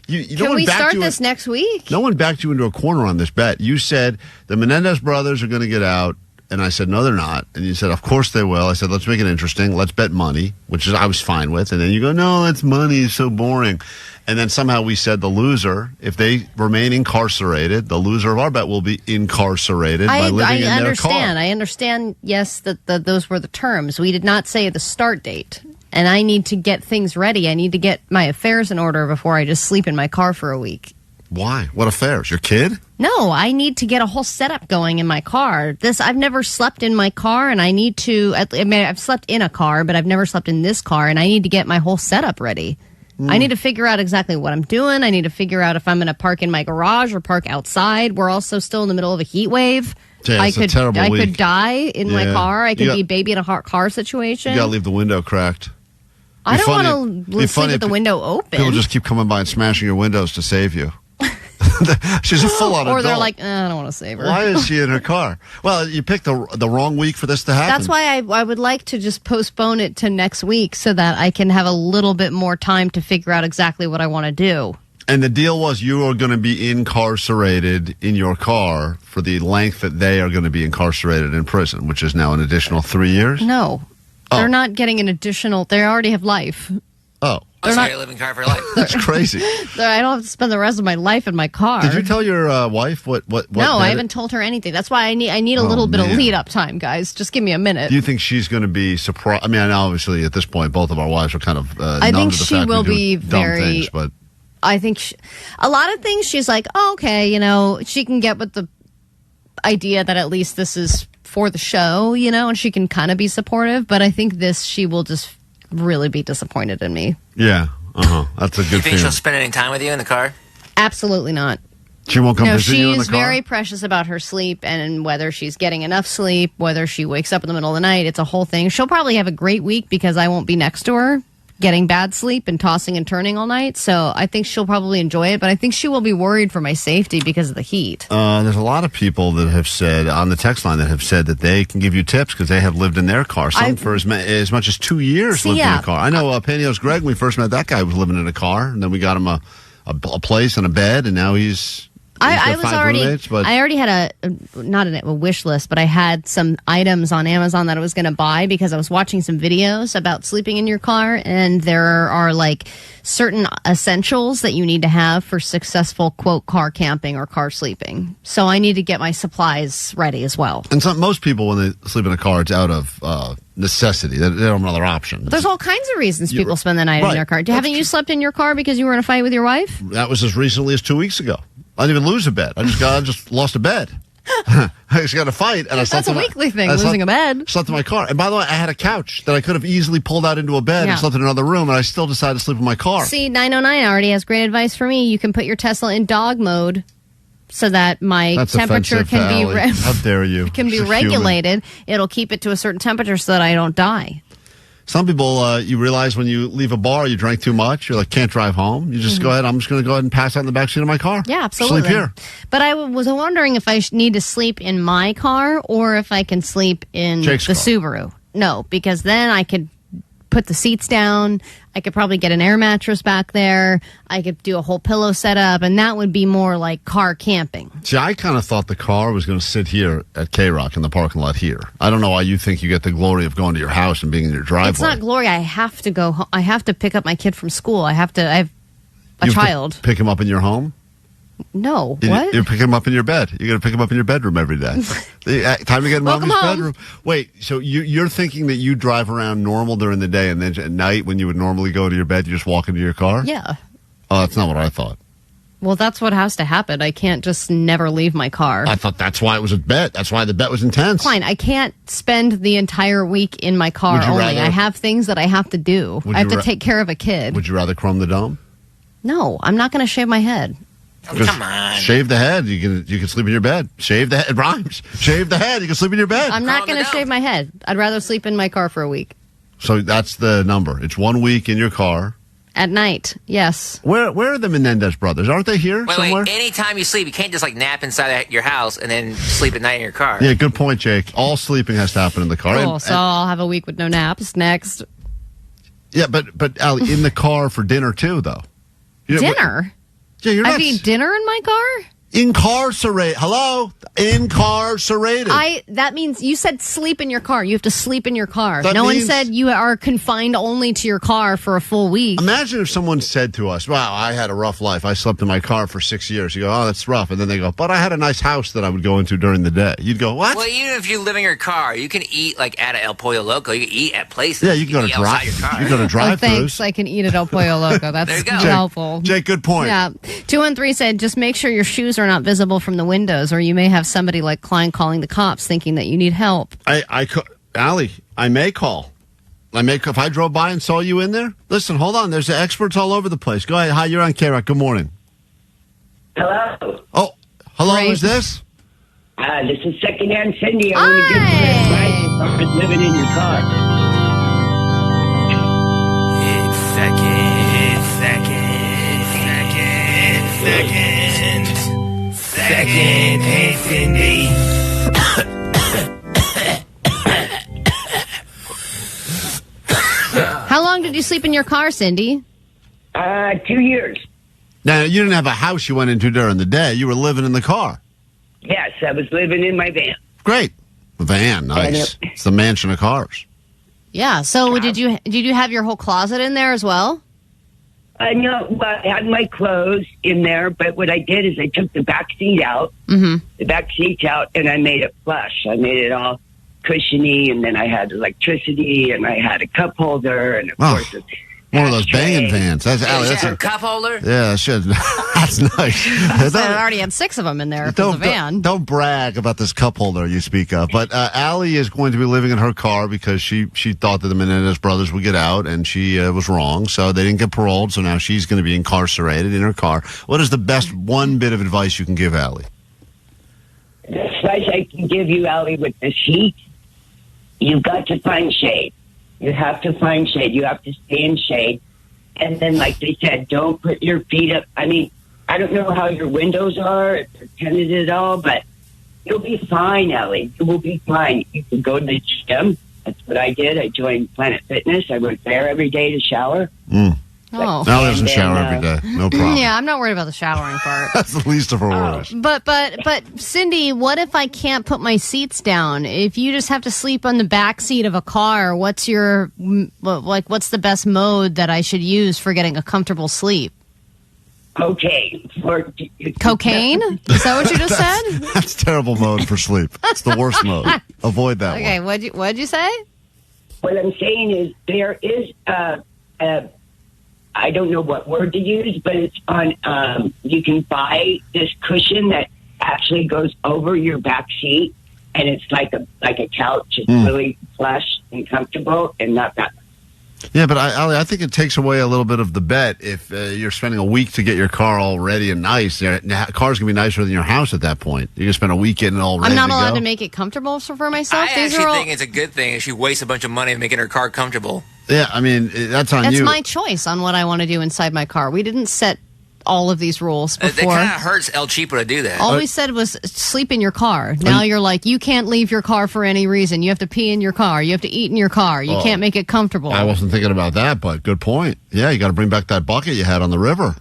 Can we start this next week? No one backed you into a corner on this bet. You said the Menendez brothers are going to get out, And I said, no, they're not. And you said, of course they will. I said, let's make it interesting. Let's bet money, which is I was fine with. And then you go, no, that's money. It's so boring. And then somehow we said the loser, if they remain incarcerated, the loser of our bet will be incarcerated by living in their car. I understand, yes, that those were the terms. We did not say the start date. And I need to get things ready. I need to get my affairs in order before I just sleep in my car for a week. Why? What affairs? Your kid? No, I need to get a whole setup going in my car. I've never slept in my car, and I need to. I've slept in a car, but I've never slept in this car, and I need to get my whole setup ready. I need to figure out exactly what I'm doing. I need to figure out if I'm going to park in my garage or park outside. We're also still in the middle of a heat wave. Yeah, I could die in my car. I could be a baby in a hot car situation. You got to leave the window cracked. I don't want to sleep with the window open. People just keep coming by and smashing your windows to save you. She's a full-on adult. Or they're like, I don't want to save her. Why is she in her car? Well, you picked the wrong week for this to happen. That's why I would like to just postpone it to next week so that I can have a little bit more time to figure out exactly what I want to do. And the deal was you are going to be incarcerated in your car for the length that they are going to be incarcerated in prison, which is now an additional 3 years? No. They're not getting an additional. They already have life. Oh. They're not living car for life. That's crazy. I don't have to spend the rest of my life in my car. Did you tell your wife what? No, I haven't told her anything. That's why I need a little bit of lead up time, guys. Just give me a minute. Do you think she's going to be surprised? I mean, I know obviously at this point both of our wives are kind of. I think she will be very. Things, but I think a lot of things she's like, oh, okay, she can get with the idea that at least this is for the show, and she can kind of be supportive. But I think she will just really be disappointed in me. Yeah. That's a good You think feeling. she'll spend any time with you in the car? Absolutely not. She won't come visit you in the car? She's very precious about her sleep and whether she's getting enough sleep, whether she wakes up in the middle of the night. It's a whole thing. She'll probably have a great week because I won't be next to her getting bad sleep and tossing and turning all night. So I think she'll probably enjoy it, but I think she will be worried for my safety because of the heat. There's a lot of people that have said on the text line that have said that they can give you tips because they have lived in their car. Some for as much as 2 years lived in a car. I know Panios Greg, when we first met that guy, was living in a car, and then we got him a place and a bed, and now he's I already had not a wish list, but I had some items on Amazon that I was going to buy because I was watching some videos about sleeping in your car, and there are like certain essentials that you need to have for successful, quote, car camping or car sleeping. So I need to get my supplies ready as well. And most people, when they sleep in a car, it's out of necessity. They don't have another option. There's all kinds of reasons people spend the night in their car. Haven't you slept in your car because you were in a fight with your wife? That was as recently as 2 weeks ago. I didn't even lose a bed. I just lost a bed. I just got in a fight, and I slept. That's a weekly thing, losing a bed. Slept in my car, and by the way, I had a couch that I could have easily pulled out into a bed and slept in another room, and I still decided to sleep in my car. See, 909 already has great advice for me. You can put your Tesla in dog mode so that my temperature can be how dare you? Can be regulated. It'll keep it to a certain temperature so that I don't die. Some people, you realize when you leave a bar, you drank too much, you're like, can't drive home. You just go ahead, I'm just going to go ahead and pass out in the backseat of my car. Yeah, absolutely. Sleep here. But I was wondering if I need to sleep in my car or if I can sleep in Jake's the car. Subaru. No, because then I could put the seats down. I could probably get an air mattress back there. I could do a whole pillow setup, and that would be more like car camping. See, I kind of thought the car was going to sit here at KROQ in the parking lot here. I don't know why you think you get the glory of going to your house and being in your driveway. It's not glory. I have to go home. I have to pick up my kid from school. I have a child. Pick him up in your home? No. What? You're picking him up in your bed. You're going to pick him up in your bedroom every day. Time to get in Mommy's bedroom. Wait, so you're thinking that you drive around normal during the day, and then at night when you would normally go to your bed, you just walk into your car? Yeah. Oh, that's not what I thought. Well, that's what has to happen. I can't just never leave my car. I thought that's why it was a bet. That's why the bet was intense. Klein, I can't spend the entire week in my car only. I have things that I have to do. I have to take care of a kid. Would you rather chrome the dome? No, I'm not going to shave my head. Oh, come on. Shave the head. You can sleep in your bed. Shave the head. It rhymes. Shave the head. You can sleep in your bed. I'm not going to shave my head. I'd rather sleep in my car for a week. So that's the number. It's 1 week in your car. At night, yes. Where are the Menendez brothers? Aren't they here somewhere? Wait, anytime you sleep, you can't just nap inside your house and then sleep at night in your car. Yeah, good point, Jake. All sleeping has to happen in the car. Cool, so I'll have a week with no naps next. Yeah, but Alli, in the car for dinner too, though. Dinner? Yeah, you're not. I'd eat dinner in my car? Incarcerate. Hello? Incarcerated. That means you said sleep in your car. You have to sleep in your car. That No one means- said you are confined only to your car for a full week. Imagine if someone said to us, wow, I had a rough life. I slept in my car for 6 years. You go, oh, that's rough. And then they go, but I had a nice house that I would go into during the day. You'd go, what? Well, even if you live in your car, you can eat like at a El Pollo Loco. You can eat at places. Yeah, you can go to eat outside drive. your car. You go to Oh, drive-thrus. thanks. I can eat at El Pollo Loco. That's There you go. helpful. Jake, good point. Yeah. 213 said, just make sure your shoes are not visible from the windows, or you may have somebody like Klein calling the cops thinking that you need help. Allie, I may call. If I drove by and saw you in there. Listen, hold on. There's experts all over the place. Go ahead. Hi, you're on KROQ. Good morning. Hello. Oh, hello. Great. Who's this? This is Secondhand Cindy. I want to give you advice if I was living in your car. It's second hand Cindy. How long did you sleep in your car, Cindy? 2 years. Now, you didn't have a house you went into during the day. You were living in the car. Yes, I was living in my van. Great. Van, nice. It's the mansion of cars. Yeah. So did you have your whole closet in there as well? No, well, I had my clothes in there, but what I did is I took the back seat out, the back seats out, and I made it flush. I made it all cushiony, and then I had electricity, and I had a cup holder, and of course, One of those banging vans. That's Allie. That's a cup holder. Yeah, shit. That's nice. I already had 6 of them in there. If it was a van. Don't brag about this cup holder you speak of. But Allie is going to be living in her car because she thought that the Menendez brothers would get out, and she was wrong. So they didn't get paroled. So now she's going to be incarcerated in her car. What is the best one bit of advice you can give Allie? The advice I can give you, Allie, with this heat, you've got to find shade. You have to find shade. You have to stay in shade. And then, like they said, don't put your feet up. I mean, I don't know how your windows are, if they're tinted at all, but you'll be fine, Allie. You will be fine. You can go to the gym. That's what I did. I joined Planet Fitness. I went there every day to shower. Oh. Allie doesn't shower every day. No problem. Yeah, I'm not worried about the showering part. That's the least of her worries. But Cindy, what if I can't put my seats down? If you just have to sleep on the back seat of a car, what's the best mode that I should use for getting a comfortable sleep? Cocaine. Cocaine? Is that what you just said? That's terrible mode for sleep. It's the worst mode. Avoid that Okay, one. what'd you say? What I'm saying is there is I don't know what word to use, but it's on, you can buy this cushion that actually goes over your back seat, and it's like a couch. It's really plush and comfortable and not that. Yeah, but Allie, I think it takes away a little bit of the bet if you're spending a week to get your car all ready and nice. Your car's going to be nicer than your house at that point. You're going to spend a week getting it all ready I'm not to allowed go. to make it comfortable for myself. I actually think it's a good thing if she wastes a bunch of money making her car comfortable. Yeah, I mean, that's on That's you. my choice on what I want to do inside my car. We didn't set all of these rules It before. kind of hurts El Cheapo to do that. All we said was sleep in your car. Now you're like, you can't leave your car for any reason. You have to pee in your car. You have to eat in your car. You can't make it comfortable. I wasn't thinking about that, but good point. Yeah, you got to bring back that bucket you had on the river.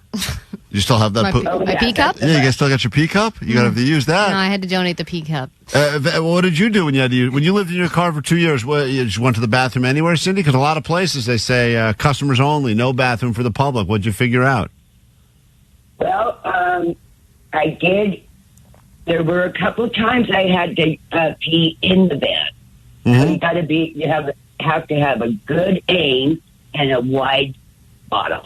You still have that? My pee cup? Yeah, you guys still got your pee cup? You got to have to use that. No, I had to donate the pee cup. What did you do when you lived in your car for 2 years? You just went to the bathroom anywhere, Cindy? Because a lot of places they say customers only, no bathroom for the public. What'd you figure out? Well, I did. There were a couple of times I had to pee in the van. Mm-hmm. You have to have a good aim and a wide bottle.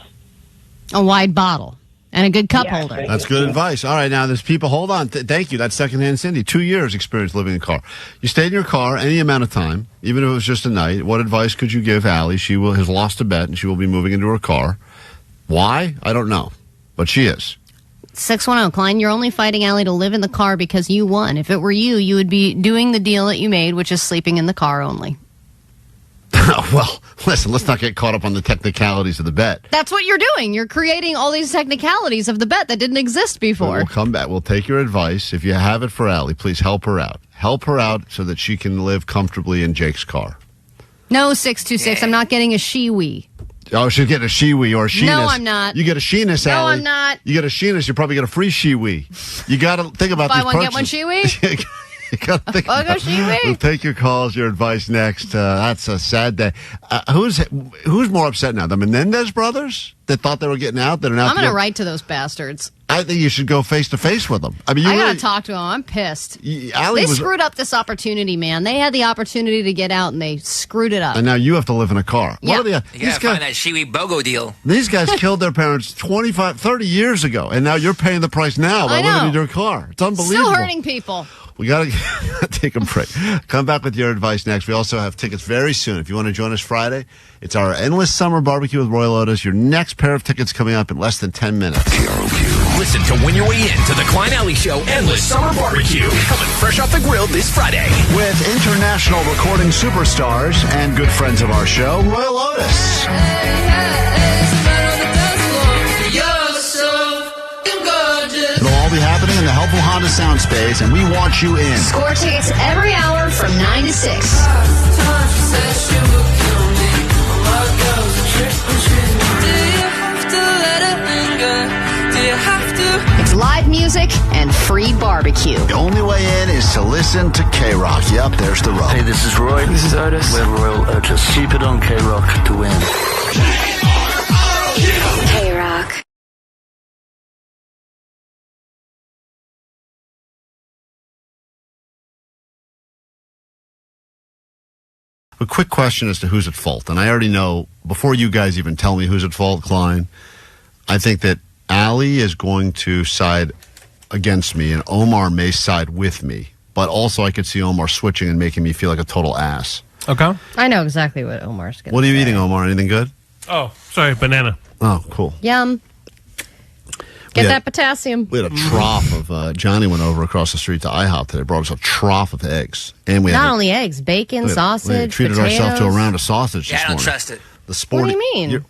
A wide bottle and a good cup holder. That's good advice. All right, now there's people. Hold on. Thank you. That's secondhand Cindy. 2 years experience living in a car. You stayed in your car any amount of time, even if it was just a night. What advice could you give Allie? She has lost a bet and she will be moving into her car. Why? I don't know, but she is. 610, Klein, you're only fighting Allie to live in the car because you won. If it were you, you would be doing the deal that you made, which is sleeping in the car only. Well, listen, let's not get caught up on the technicalities of the bet. That's what you're doing. You're creating all these technicalities of the bet that didn't exist before. We'll come back. We'll take your advice. If you have it for Allie, please help her out. Help her out so that she can live comfortably in Jake's car. No, 626, I'm not getting a she-wee. Oh, she's getting a shiwi or a sheenus. No, I'm not. You get a sheenus, No, Alli. I'm not. You get a sheenus, you probably get a free shiwi. You got to think about Buy these one, get one purchases. shiwi? You got to think I'll go shiwi. We'll take your calls, your advice next. That's a sad day. Who's more upset now? The Menendez brothers that thought they were getting out? That are now I'm going to write to those bastards. I think you should go face to face with them. I mean, I got to talk to them. I'm pissed. They screwed up this opportunity, man. They had the opportunity to get out, and they screwed it up. And now you have to live in a car. Yeah. You gotta find that Shiwi BOGO deal. These guys killed their parents 25, 30 years ago, and now you're paying the price now by I know. living in your car. It's unbelievable. Still hurting people. We got to take a break. Come back with your advice next. We also have tickets very soon. If you want to join us Friday, it's our Endless Summer BBQ with Royel Otis. Your next pair of tickets coming up in less than 10 minutes. Listen to Win Your Way In to the Klein Alli Show Endless Summer BBQ. Coming fresh off the grill this Friday. With international recording superstars and good friends of our show, Royel Otis. It'll all be happening in the helpful Honda sound space, and we want you in. Score tickets every hour from 9 to 6. It's live music and free barbecue. The only way in is to listen to KROQ. Yep, there's the road. Hey, this is Roy. This is Otis. We're Royal Otis. Keep it on KROQ to win. KROQ. A quick question as to who's at fault. And I already know, before you guys even tell me who's at fault, Klein, I think that Alli is going to side against me and Omar may side with me. But also I could see Omar switching and making me feel like a total ass. Okay. I know exactly what Omar's going to What are you eating, Omar? Anything good? Oh, sorry, banana. Oh, cool. Yum. Get that potassium. We had a trough of, Johnny went over across the street to IHOP today, brought us a trough of eggs. And we Not had only eggs, bacon, we sausage, treated potatoes. ourselves to a round of sausage Yeah, this I don't morning. trust it. The sporty, What do you mean?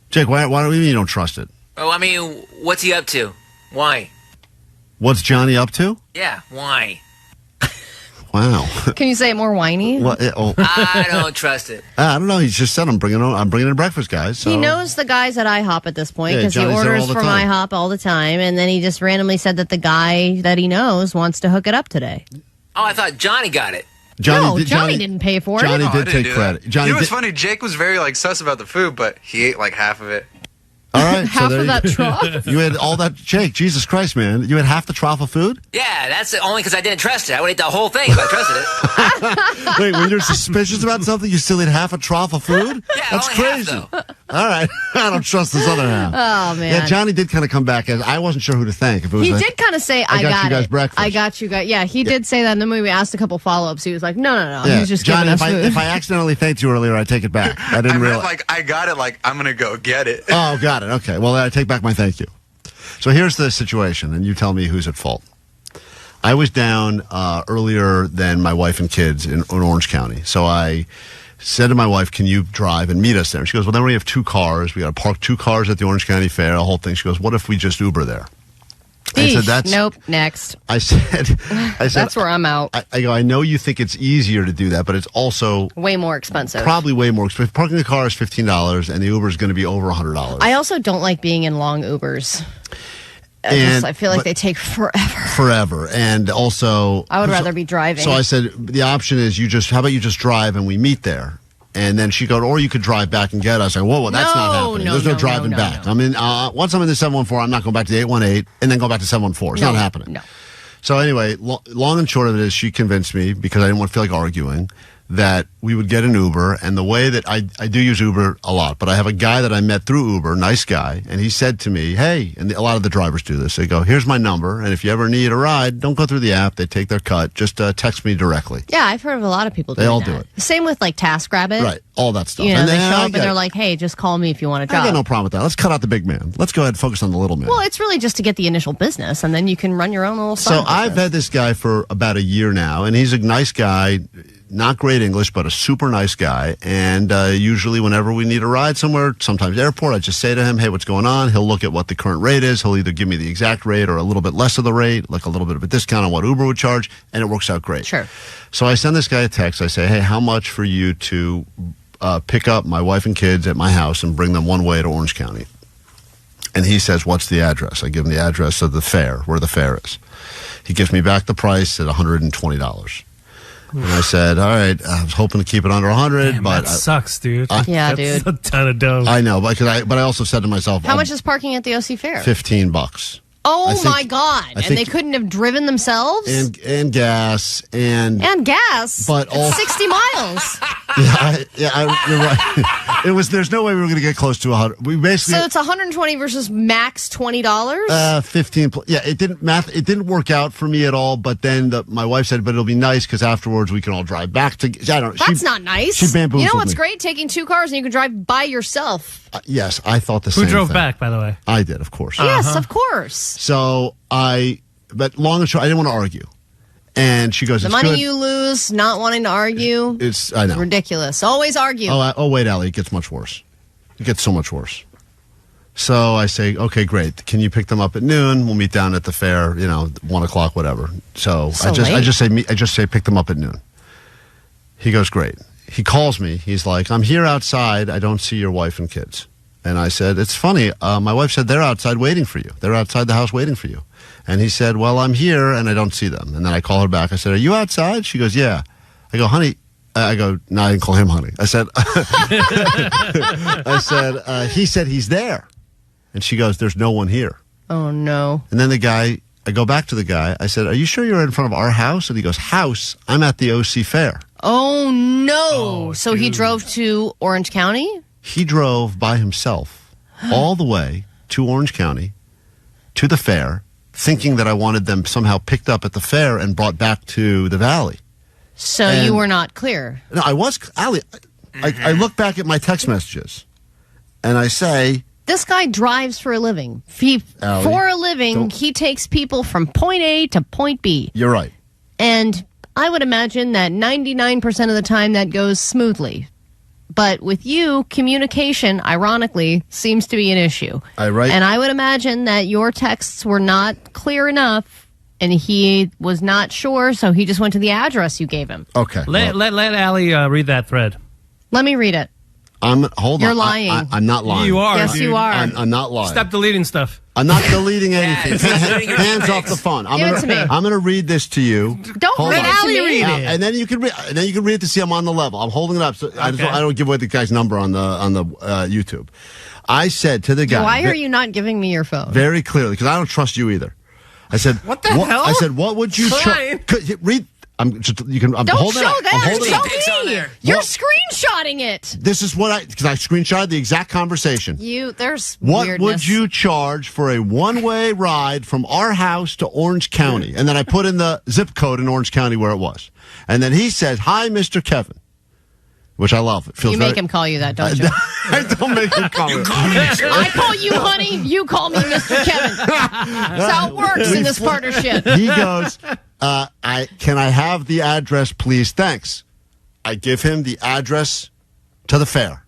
Jake, why do you mean you don't trust it? Oh, I mean, what's he up to? Why? What's Johnny up to? Yeah, why? Wow. Can you say it more whiny? What? I don't trust it. I don't know. He just said I'm bringing in breakfast, guys. So. He knows the guys at IHOP at this point Yeah, because he Johnny's there all orders the from time. IHOP all the time, and then he just randomly said that the guy that he knows wants to hook it up today. Oh, I thought Johnny got it. Johnny didn't pay for Johnny it. did take credit. Johnny you know what's did- funny? Jake was very sus about the food, but he ate like half of it. All right. Half there of you that go. trough? You had all that, Jake. Jesus Christ, man! You had half the trough of food. Yeah, that's only because I didn't trust it. I would eat the whole thing if I trusted it. Wait, when you're suspicious about something, you still eat half a trough of food? Yeah, That's only half, crazy. All right, I don't trust this other half. Oh, man. Yeah, Johnny did kind of come back as I wasn't sure who to thank. If it was He a- did kind of say, I got you guys it. breakfast. I got you guys. Yeah, he did say that. And then when we asked a couple follow-ups, he was like, no. Yeah. He was just Johnny, giving us food. if I accidentally thanked you earlier, I take it back. I didn't I meant realize. I got it. I'm gonna go get it. Oh, got it. Okay. Well, I take back my thank you. So here's the situation, and you tell me who's at fault. I was down earlier than my wife and kids in Orange County. So I said to my wife, can you drive and meet us there? And she goes, well, then we have 2 cars. We got to park 2 cars at the Orange County Fair, the whole thing. She goes, what if we just Uber there? I said, that's... Nope, next. I said... That's where I'm out. I go, I know you think it's easier to do that, but it's also... Way more expensive. Probably way more expensive. Parking the car is $15, and the Uber is going to be over $100. I also don't like being in long Ubers. I feel like they take forever. And also... I would rather be driving. So I said, the option is how about you just drive and we meet there? And then she goes, or you could drive back and get us. I said, whoa, that's not happening. There's no driving back. I mean, once I'm in the 714, I'm not going back to the 818 and then go back to 714. It's not happening. No. So anyway, long and short of it is she convinced me, because I didn't want to feel like arguing, that we would get an Uber. And the way that I do use Uber a lot, but I have a guy that I met through Uber, nice guy, and he said to me, hey, and a lot of the drivers do this. They go, here's my number, and if you ever need a ride, don't go through the app. They take their cut. Just text me directly. Yeah, I've heard of a lot of people doing They all that. do it. Same with like TaskRabbit. Right, all that stuff. You know, And they then show I up and get they're it. like, hey, just call me if you want a I job. got no problem with that. Let's cut out the big man. Let's go ahead and focus on the little man. Well, it's really just to get the initial business, and then you can run your own little side So business. I've had this guy for about a year now, and he's a nice guy, not great English, but a super nice guy. And usually whenever we need a ride somewhere, sometimes airport, I just say to him, hey, what's going on? He'll look at what the current rate is. He'll either give me the exact rate or a little bit less of the rate, like a little bit of a discount on what Uber would charge, and it works out great. Sure. So I send this guy a text. I say, hey, how much for you to pick up my wife and kids at my house and bring them one way to Orange County. And he says, what's the address? I give him the address of the fair, where the fair is. He gives me back the price at $120. And I said, all right, I was hoping to keep it under 100, Damn, but that sucks, dude. Yeah, That's dude. a ton of dough. I know, but I also said to myself, How much is parking at the OC Fair? $15. Oh my God! And think- they couldn't have driven themselves. And gas and gas, but it's all 60 miles. you're right. There's no way we were going to get close to 100. We basically So it's 120 versus max $20. 15. Yeah, it didn't work out for me at all. But then my wife said, "But it'll be nice because afterwards we can all drive back to." I don't know. That's not nice. She bamboozled You know what's me. great? Taking two cars and you can drive by yourself. Yes, I thought the Who same. drove thing. back, by the way? I did, of course. Yes, of course. So but long and short, I didn't want to argue. And she goes, The "It's money good." you lose not wanting to argue. I know. It's ridiculous. Always argue. Oh, wait, Alli, it gets much worse. It gets so much worse. So I say, okay, great. Can you pick them up at noon? We'll meet down at the fair, 1 o'clock, whatever. So I just say pick them up at noon. He goes, great. He calls me. He's like, I'm here outside. I don't see your wife and kids. And I said, it's funny. My wife said they're outside waiting for you. They're outside the house waiting for you. And he said, well, I'm here and I don't see them. And then I call her back. I said, are you outside? She goes, yeah. I go, honey. I go, no, I didn't call him honey. I said, he said he's there. And she goes, there's no one here. Oh, no. And then I go back to the guy. I said, are you sure you're in front of our house? And he goes, house? I'm at the OC Fair. Oh, no. So he drove to Orange County? He drove by himself all the way to Orange County, to the fair, thinking that I wanted them somehow picked up at the fair and brought back to the valley. So you were not clear. No, I was. Alli, I look back at my text messages, and I say... This guy drives for a living. Alli, for a living, he takes people from point A to point B. You're right. And I would imagine that 99% of the time that goes smoothly. But with you, communication, ironically, seems to be an issue. And I would imagine that your texts were not clear enough, and he was not sure, so he just went to the address you gave him. Okay. Let Alli read that thread. Let me read it. Hold on. You're lying. I'm not lying. You are. Yes, dude. you are. I'm not lying. Stop deleting stuff. I'm not deleting anything. Hands off the phone. Give it to me. I'm going to read this to you. Don't read it to me. And then you can read. And then you can read it to see I'm on the level. I'm holding it up. So I don't give away the guy's number on the YouTube. I said to the guy. Why are you not giving me your phone? Very clearly, because I don't trust you either. I said, what the hell? I said, what would you read? I'm Don't holding show it up. that. Show me. You're screenshotting it. This is because I screenshotted the exact conversation. There's What weirdness. would you charge for a one-way ride from our house to Orange County? And then I put in the zip code in Orange County where it was. And then he says, hi, Mr. Kevin, which I love. It feels You make him call you that, don't you? I don't make him call me. I call you honey, you call me Mr. Kevin. That's how it works in this partnership. He goes, can I have the address, please? Thanks. I give him the address to the fair.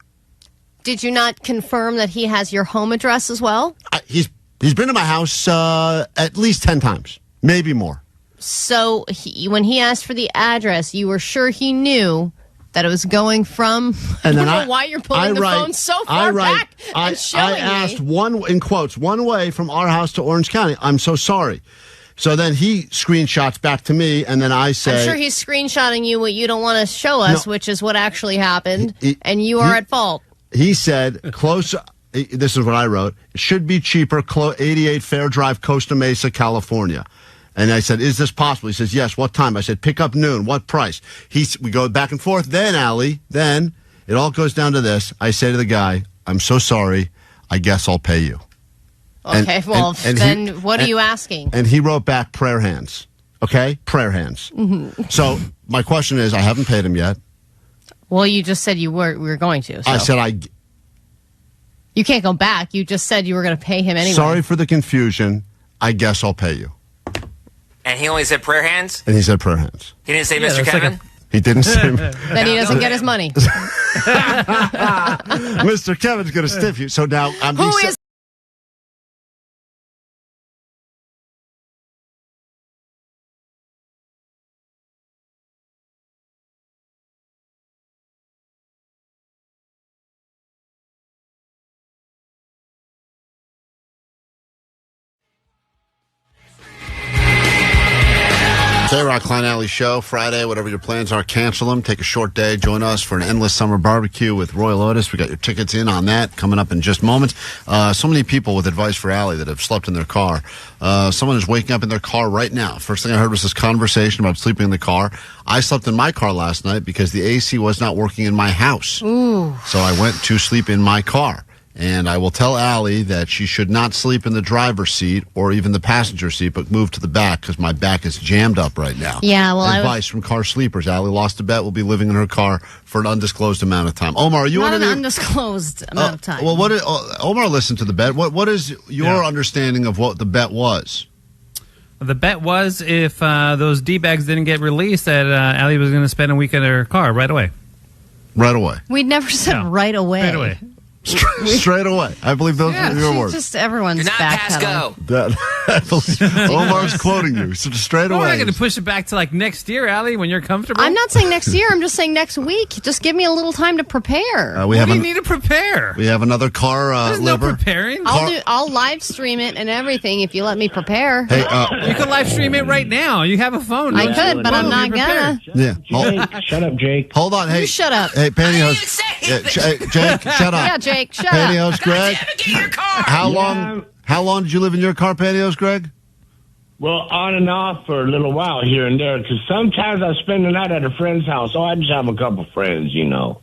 Did you not confirm that he has your home address as well? He's been to my house at least 10 times, maybe more. So when he asked for the address, you were sure he knew that it was going from... And then I don't know why you're pulling the phone so far back and showing I asked me. in quotes, one way from our house to Orange County. I'm so sorry. So then he screenshots back to me, and then I say... I'm sure he's screenshotting you what you don't want to show us, which is what actually happened, and you are at fault. He said, close... This is what I wrote. It should be cheaper, 88 Fair Drive, Costa Mesa, California. And I said, is this possible? He says, yes. What time? I said, pick up noon. What price? We go back and forth. Then, Alli, it all goes down to this. I say to the guy, I'm so sorry. I guess I'll pay you. Okay, what are you asking? And he wrote back, prayer hands. Okay? Prayer hands. Mm-hmm. So my question is, I haven't paid him yet. Well, you just said we were going to. So. I said You can't go back. You just said you were going to pay him anyway. Sorry for the confusion. I guess I'll pay you. And he only said prayer hands? And he said prayer hands. He didn't say Mr. Kevin? He didn't say... Then he doesn't get his money. Mr. Kevin's going to stiff you. So now I'm... Who is KROQ Klein Alley Show, Friday, whatever your plans are, cancel them. Take a short day. Join us for an Endless Summer BBQ with Royel Otis. We got your tickets in on that coming up in just moments. So many people with advice for Allie that have slept in their car. Someone is waking up in their car right now. First thing I heard was this conversation about sleeping in the car. I slept in my car last night because the AC was not working in my house. Ooh. So I went to sleep in my car. And I will tell Allie that she should not sleep in the driver's seat or even the passenger seat, but move to the back because my back is jammed up right now. Yeah, well, advice from car sleepers. Allie lost a bet. Will be living in her car for an undisclosed amount of time. Omar, are you not under an the undisclosed amount of time? Well, Omar listened to the bet. What is your understanding of what the bet was? The bet was if those D-bags didn't get released, that Allie was going to spend a week in her car right away. Right away. We never said right away. Right away. Straight away. I believe those are your words. Just everyone's backpedaling. Omar's quoting you. So straight Well, away. we're not going to push it back to like next year, Allie, when you're comfortable. I'm not saying next year. I'm just saying next week. Just give me a little time to prepare. We what have do you need to prepare? We have another car There's liver. no preparing. I'll live stream it and everything if you let me prepare. Hey, you can live stream it right now. You have a phone. I could, but I'm not gonna. Yeah. Shut up, Jake. Hold on. Hey, You shut up. Hey, Pantyhose. Jake, shut up. Yeah, Jake, shut up. Pantyhose, Greg. How long did you live in your car, Pantyhose, Greg? Well, on and off for a little while here and there, because sometimes I spend the night at a friend's house. Oh, I just have a couple friends, you know.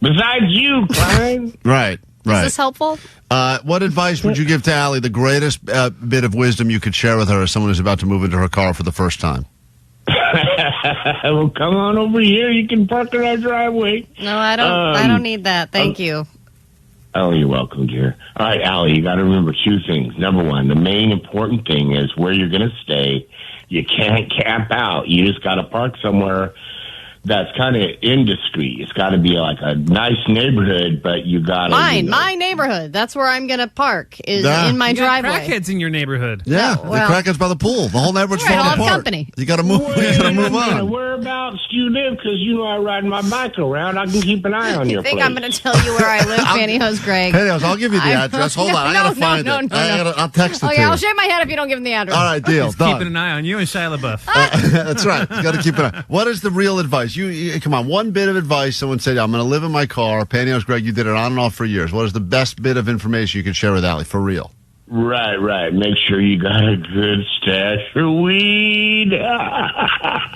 Besides you, Klein. Right. Is this helpful? What advice would you give to Allie, the greatest bit of wisdom you could share with her as someone who's about to move into her car for the first time? Well, come on over here. You can park in our driveway. No, I don't. I don't need that. Thank you. Oh, you're welcome, dear. All right, Allie, you got to remember two things. Number one, the main important thing is where you're going to stay. You can't camp out. You just got to park somewhere that's kind of indiscreet. It's got to be like a nice neighborhood, but you got to... My neighborhood. That's where I'm going to park, is in my driveway. Crackheads in your neighborhood. Yeah, No, well- the crackheads by the pool. The whole neighborhood's Right, falling I'll have apart. company. You got to move. You got to move on. Whereabouts do you live? Because you know I ride my bike around. I can keep an eye on your You think place. I'm going to tell you where I live, Pantyhose Greg? Pantyhose, I'll give you the address. Hold on, I got to find it. I'll text it to Okay, you. I'll shave my head if you don't give him the address. All right, deal. He's Done. keeping an eye on you and Shia LaBeouf. That's right. You got to keep it on. What is the real advice? You come on. One bit of advice. Someone said, "I'm going to live in my car." Pantyhose, Greg, you did it on and off for years. What is the best bit of information you can share with Allie for real? Right. Make sure you got a good stash for weed. All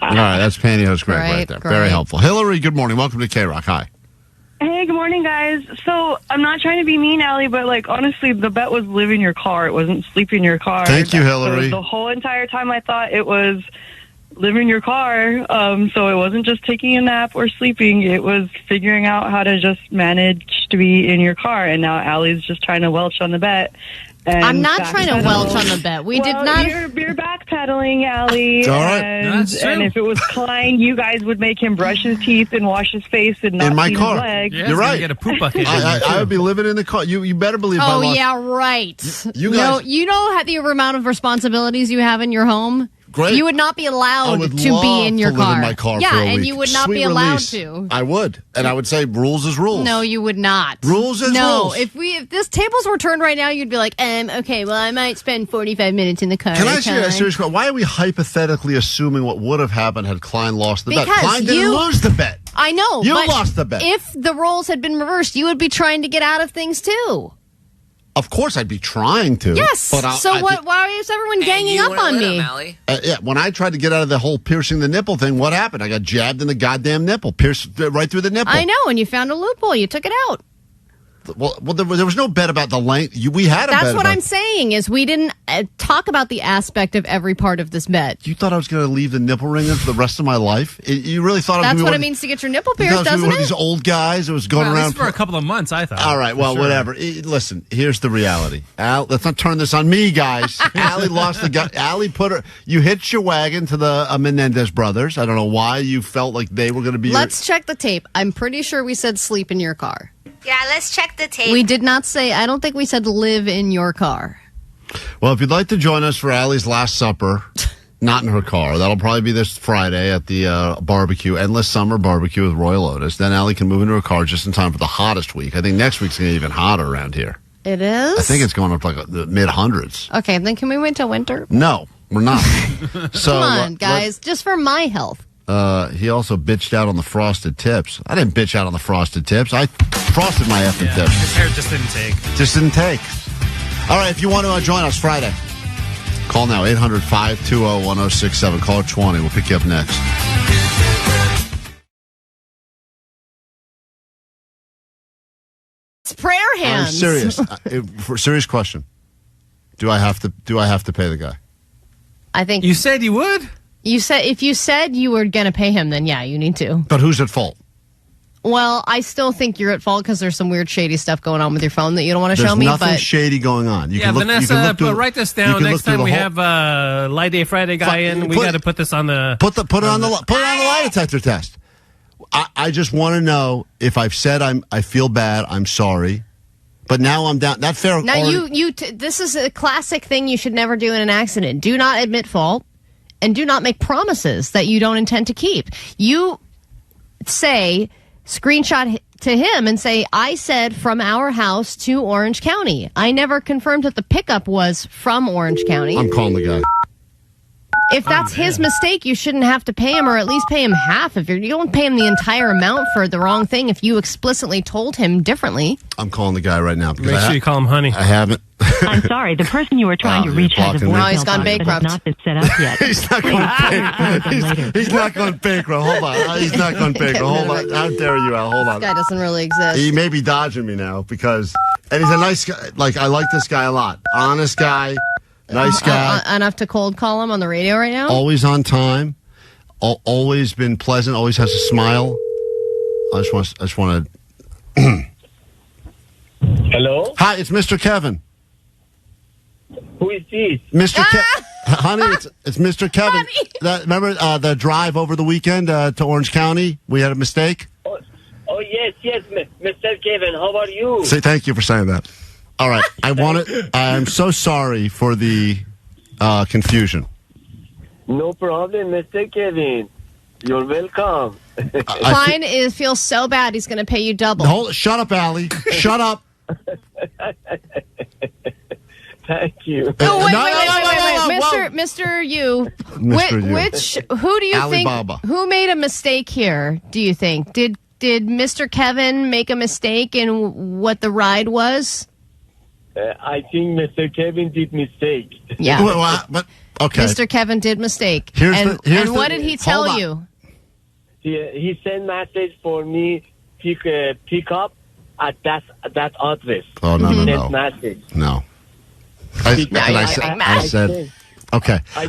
right, that's Pantyhose, Greg, right there. Very great. helpful. Hillary, good morning. Welcome to KROQ. Hi. Hey, good morning, guys. So I'm not trying to be mean, Allie, but like honestly, the bet was live in your car. It wasn't sleep in your car. Thank you, Hillary. So the whole entire time I thought it was live in your car. So it wasn't just taking a nap or sleeping. It was figuring out how to just manage to be in your car. And now Allie's just trying to welch on the bet. And I'm not trying to welch on the bet. We did not. You're backpedaling, Allie. All right. And, That's true. and if it was Klein, you guys would make him brush his teeth and wash his face and not In my clean car. his legs. You're right. Get a poop bucket. I would be living in the car. You better believe I Oh, lost. yeah, right. You guys- you know the amount of responsibilities you have in your home? Great. You would not be I allowed would to be in your love to car. live in my car yeah, for a and week. you would not Sweet be allowed release. to. I would, and I would say rules is rules. No, you would not. Rules is no, rules. if this tables were turned right now, you'd be like, okay, well, I might spend 45 minutes in the car. Can I ask you a serious question? Why are we hypothetically assuming what would have happened had Klein lost the bet? Because Klein didn't lose the bet. I know. You but lost the bet. If the roles had been reversed, you would be trying to get out of things too. Of course, I'd be trying to. Yes. But Why is everyone ganging up on me? Yeah, when I tried to get out of the whole piercing the nipple thing, what happened? I got jabbed in the goddamn nipple, pierced right through the nipple. I know, and you found a loophole. You took it out. Well, there was no bet about the length. We had a bet. That's what about- I'm saying is we didn't talk about the aspect of every part of this bet. You thought I was going to leave the nipple ring in for the rest of my life? You really thought I was That's going to be what one it of- means to get your nipple you pierced, thought I was doesn't gonna be one of it? these old guys that was going Well, at around least for a couple of months, I thought. All right, well, For sure. whatever. Listen, here's the reality. Let's not turn this on me, guys. Allie lost the guy. Allie put her. You hitched your wagon to the Menendez Brothers. I don't know why you felt like they were going to be. Let's check the tape. I'm pretty sure we said sleep in your car. Yeah, let's check the tape. We did not say, I don't think we said live in your car. Well, if you'd like to join us for Allie's last supper, not in her car, that'll probably be this Friday at the barbecue, Endless Summer BBQ with Royel Otis. Then Allie can move into her car just in time for the hottest week. I think next week's going to be even hotter around here. It is? I think it's going up like the mid-hundreds. Okay, then can we wait till winter? No, We're not. So, Come on, guys. Just for my health. He also bitched out on the frosted tips. I didn't bitch out on the frosted tips. I frosted my effing tips. His hair just didn't take. Just didn't take. All right, if you want to join us Friday, call now, 800-520-1067. Call 20. We'll pick you up next. It's prayer hands. I'm serious. For serious question. Do I have to pay the guy? I think you said you would. You said if you said you were going to pay him, then yeah, you need to. But who's at fault? Well, I still think you're at fault because there's some weird shady stuff going on with your phone that you don't want to show me. There's nothing but shady going on. You can look, Vanessa, you can look through, write this down. Next time we have Light Day Friday guy in, we got to put this on the put it on the lie detector test. I just want to know if I've said I feel bad. I'm sorry, but now I'm down. That fair. Now this is a classic thing you should never do in an accident. Do not admit fault, and do not make promises that you don't intend to keep. You say screenshot to him and say, I said from our house to Orange County. I never confirmed that the pickup was from Orange County. I'm calling the guy. If that's his mistake, you shouldn't have to pay him, or at least pay him half. If you don't pay him the entire amount for the wrong thing, if you explicitly told him differently. I'm calling the guy right now. Make sure you call him honey. I haven't. I'm sorry. The person you were trying to reach has a voicemail he's gone box that has not been set up yet. He's not going bankrupt. He's not going bankrupt. Hold on. He's not going bankrupt. Hold on. How dare you, Al? Hold on. This guy doesn't really exist. He may be dodging me now and he's a nice guy. Like, I like this guy a lot. Honest guy. Nice guy. Enough to cold call him on the radio right now? Always on time. Always been pleasant. Always has a smile. I just want to. Hello? Hi, it's Mr. Kevin. Who is this? Mr. Honey, it's Mr. Kevin. Remember the drive over the weekend to Orange County? We had a mistake? Oh yes, Mr. Kevin. How are you? Thank you for saying that. All right. I'm so sorry for the confusion. No problem, Mr. Kevin. You're welcome. Klein feels so bad he's going to pay you double. Shut up, Alli. Shut up. Thank you. Oh, wait. Mr. You. Who do you Alibaba. think? Who made a mistake here, do you think? Did Mr. Kevin make a mistake in what the ride was? I think Mr. Kevin did mistake. Yeah. But okay. Mr. Kevin did mistake. And what did he tell you? He sent message for me pick up at that address. Oh no. Message. No. I said okay. I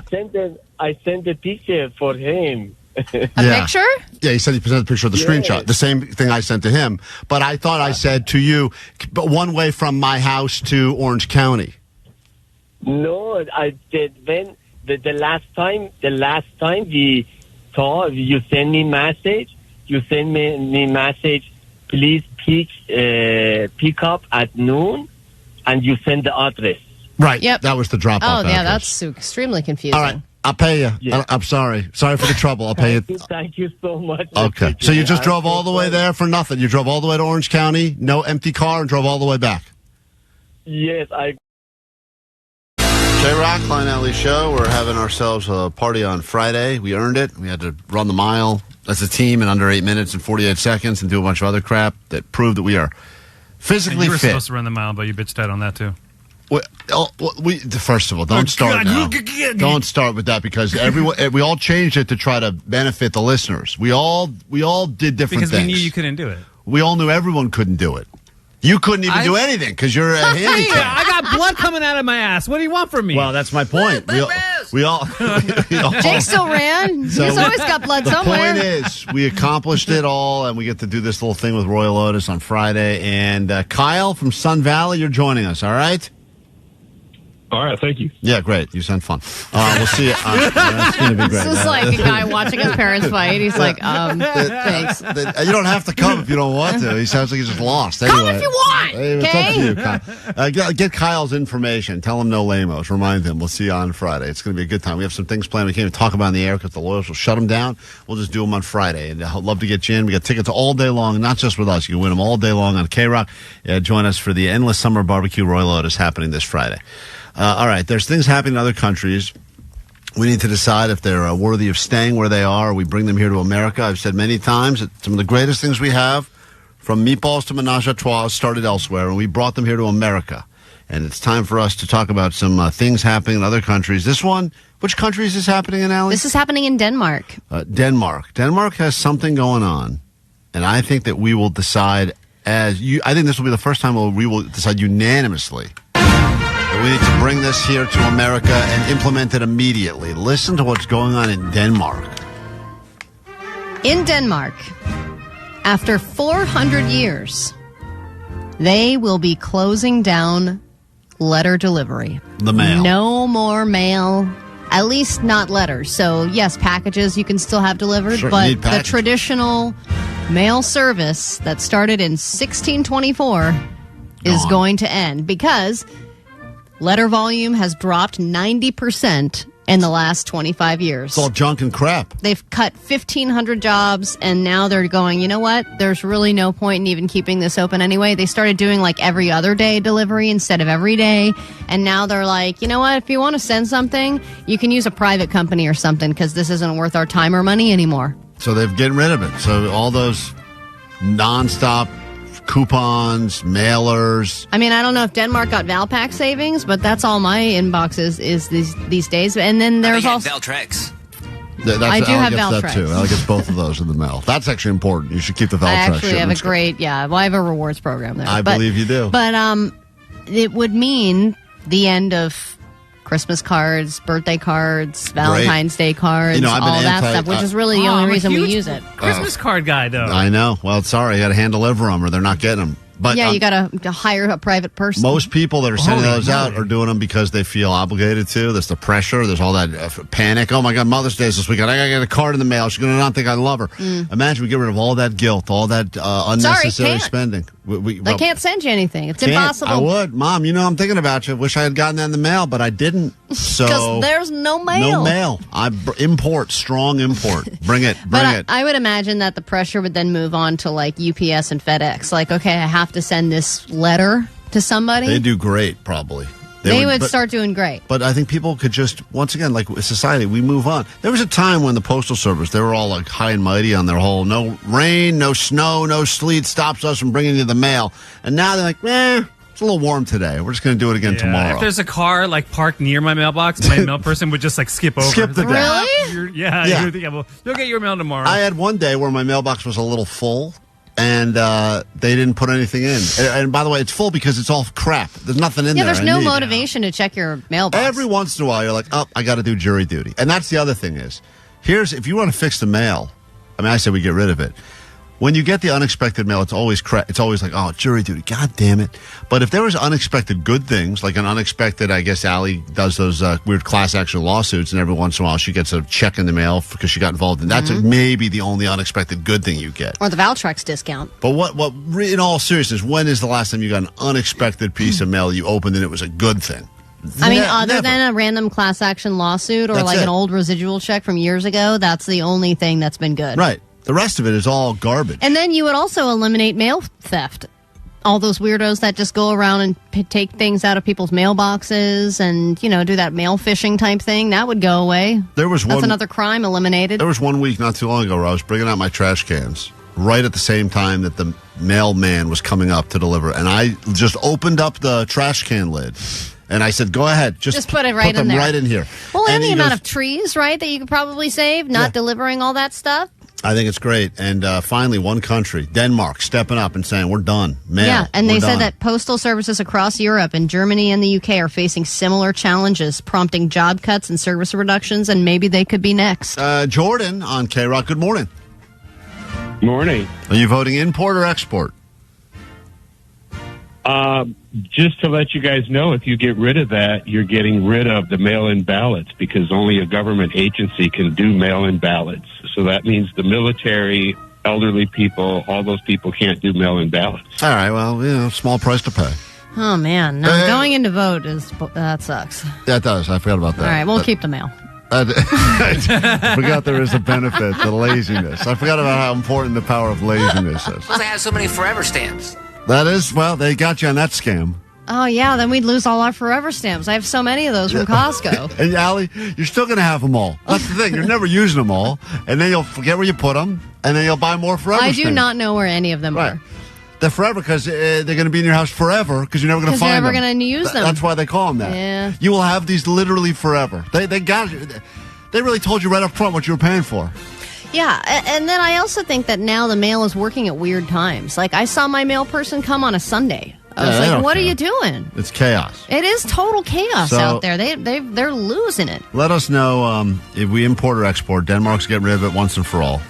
sent a picture for him. A picture? Yeah, he said he presented a picture of the screenshot. The same thing I sent to him. But I thought I said to you, but one way from my house to Orange County. No, I did. When the last time we talked, you sent me message. You sent me message. Please pick up at noon, and you send the address. Right. Yep. That was the drop-off. Oh, yeah, address. that's extremely confusing. All right. I'll pay you. Yeah. I'm sorry. Sorry for the trouble. I'll pay you. Thank you so much. Okay. So you just drove all the way there for nothing. You drove all the way to Orange County, no empty car, and drove all the way back. Yes, I. KROQ, Klein Alli Show. We're having ourselves a party on Friday. We earned it. We had to run the mile as a team in under 8 minutes and 48 seconds and do a bunch of other crap that proved that we are physically you were fit. Supposed to run the mile, but you bitched out on that too. First of all, don't start now. Don't start with that because we all changed it to try to benefit the listeners. We all did different because things. We knew you couldn't do it. We all knew everyone couldn't do it. You couldn't even do anything because you're a handicap. I got blood coming out of my ass. What do you want from me? Well, that's my point. We all Jake still ran. He's always got blood somewhere. The point is, we accomplished it all, and we get to do this little thing with Royel Otis on Friday. And Kyle from Sun Valley, you're joining us, all right? All right, thank you. Yeah, great. You sound fun. We'll see you. That's going to be great. This is like a guy watching his parents fight. He's like, thanks. You don't have to come if you don't want to. He sounds like he's just lost. Anyway, come if you want, okay? It's up to you, Kyle. Get Kyle's information. Tell him no lamos. Remind him. We'll see you on Friday. It's going to be a good time. We have some things planned we can't even talk about in the air because the lawyers will shut them down. We'll just do them on Friday. And I'd love to get you in. We got tickets all day long, not just with us. You can win them all day long on KROQ. Join us for the Endless Summer BBQ Royel Otis happening this Friday. All right, there's things happening in other countries. We need to decide if they're worthy of staying where they are, or we bring them here to America. I've said many times that some of the greatest things we have, from meatballs to menage a trois, started elsewhere, and we brought them here to America. And it's time for us to talk about some things happening in other countries. This one, which country is this happening in, Alli? This is happening in Denmark. Denmark. Denmark has something going on, and I think that we will decide I think this will be the first time we will decide unanimously that we need to bring this here to America and implement it immediately. Listen to what's going on in Denmark. In Denmark, after 400 years, they will be closing down letter delivery. The mail. No more mail, at least not letters. So, yes, packages you can still have delivered, Sure, but need the packages. traditional mail service that started in 1624 is Gone. going to end because letter volume has dropped 90% in the last 25 years. It's all junk and crap. They've cut 1,500 jobs, and now they're going, you know what? There's really no point in even keeping this open anyway. They started doing like every other day delivery instead of every day, and now they're like, you know what? If you want to send something, you can use a private company or something because this isn't worth our time or money anymore. So they've getting rid of it. So all those nonstop coupons, mailers. I mean, I don't know if Denmark got Valpak savings, but that's all my inbox is these days. And then there's also Valtrex. I do have Alli gets Valtrex. that too. Alli gets both of those in the mail. That's actually important. You should keep the Valtrex. I actually have a shipments great, well, I have a rewards program there. I believe you do. But it would mean the end of Christmas cards, birthday cards, Valentine's Day cards, I've been all that stuff, which is really the only reason we use it. Christmas card guy, though. I know. Well, sorry. You got to hand deliver them or they're not getting them. But you got to hire a private person. most people that are sending Holy those out moly. are doing them because they feel obligated to. There's the pressure. There's all that panic. Oh, my God, Mother's Day is this weekend. I got to get a card in the mail. She's going to not think I love her. Imagine we get rid of all that guilt, all that unnecessary can't. spending. They can't send you anything. It's Can't. impossible. I would. Mom, I'm thinking about you. Wish I had gotten that in the mail, but I didn't. So Because there's no mail. No mail. Strong import. Bring it. But I would imagine that the pressure would then move on to like UPS and FedEx. Like, okay, I have to send this letter to somebody. They do great, probably. They would but- start doing great. But I think people could just, once again, like society, we move on. There was a time when the Postal Service, they were all like high and mighty on their whole no rain, no snow, no sleet stops us from bringing you the mail. And now they're like, it's a little warm today. We're just going to do it again tomorrow. If there's a car like parked near my mailbox, my mail person would just like skip over. Skip the It's day. like, Really? Yeah. You'll get your mail tomorrow. I had one day where my mailbox was a little full. And they didn't put anything in. And by the way, it's full because it's all crap. There's nothing in there. There's I no need. motivation to check your mailbox. Every once in a while, you're like, I got to do jury duty. And that's the other thing is, if you want to fix the mail, I say we get rid of it. When you get the unexpected mail, it's always it's always like, jury duty, God damn it. But if there was unexpected good things, like an unexpected, I guess Alli does those weird class action lawsuits, and every once in a while she gets a check in the mail because she got involved in that. That's maybe the only unexpected good thing you get. Or the Valtrex discount. But what in all seriousness, when is the last time you got an unexpected piece of mail you opened and it was a good thing? I mean, other than a random class action lawsuit or That's like it. an old residual check from years ago, that's the only thing that's been good. Right. The rest of it is all garbage. And then you would also eliminate mail theft. All those weirdos that just go around and take things out of people's mailboxes and, do that mail phishing type thing, that would go away. That's another crime eliminated. There was one week not too long ago where I was bringing out my trash cans right at the same time that the mailman was coming up to deliver. And I just opened up the trash can lid. And I said, go ahead. Just put it right put them in there. right in here. Well, and he the amount goes, of trees, right, that you could probably save, not delivering all that stuff. I think it's great. And finally, one country, Denmark, stepping up and saying, we're done. Mail. Yeah, and We're they said done. that postal services across Europe and Germany and the UK are facing similar challenges, prompting job cuts and service reductions, and maybe they could be next. Jordan on KROQ, good morning. Morning. Are you voting import or export? Just to let you guys know, if you get rid of that, you're getting rid of the mail-in ballots because only a government agency can do mail-in ballots. So that means the military, elderly people, all those people can't do mail-in ballots. All right, well, small price to pay. Oh, man. No, going in to vote, that sucks. Yeah, it does. I forgot about that. All right, we'll keep the mail. I forgot there is a benefit to laziness. I forgot about how important the power of laziness is. Plus, I have so many forever stamps. That is, well, they got you on that scam. Oh, yeah, then we'd lose all our Forever stamps. I have so many of those from Costco. And, Allie, you're still going to have them all. That's the thing. You're never using them all. And then you'll forget where you put them, and then you'll buy more Forever I stamps. do not know where any of them are. They're forever because they're going to be in your house forever because you're never going to find them. Because you're never going to use them. That's why they call them that. Yeah. You will have these literally forever. They got you. They really told you right up front what you were paying for. Yeah, and then I also think that now the mail is working at weird times. Like, I saw my mail person come on a Sunday. I was like, what are you doing? It's chaos. It is total chaos out there. They're losing it. Let us know if we import or export. Denmark's getting rid of it once and for all.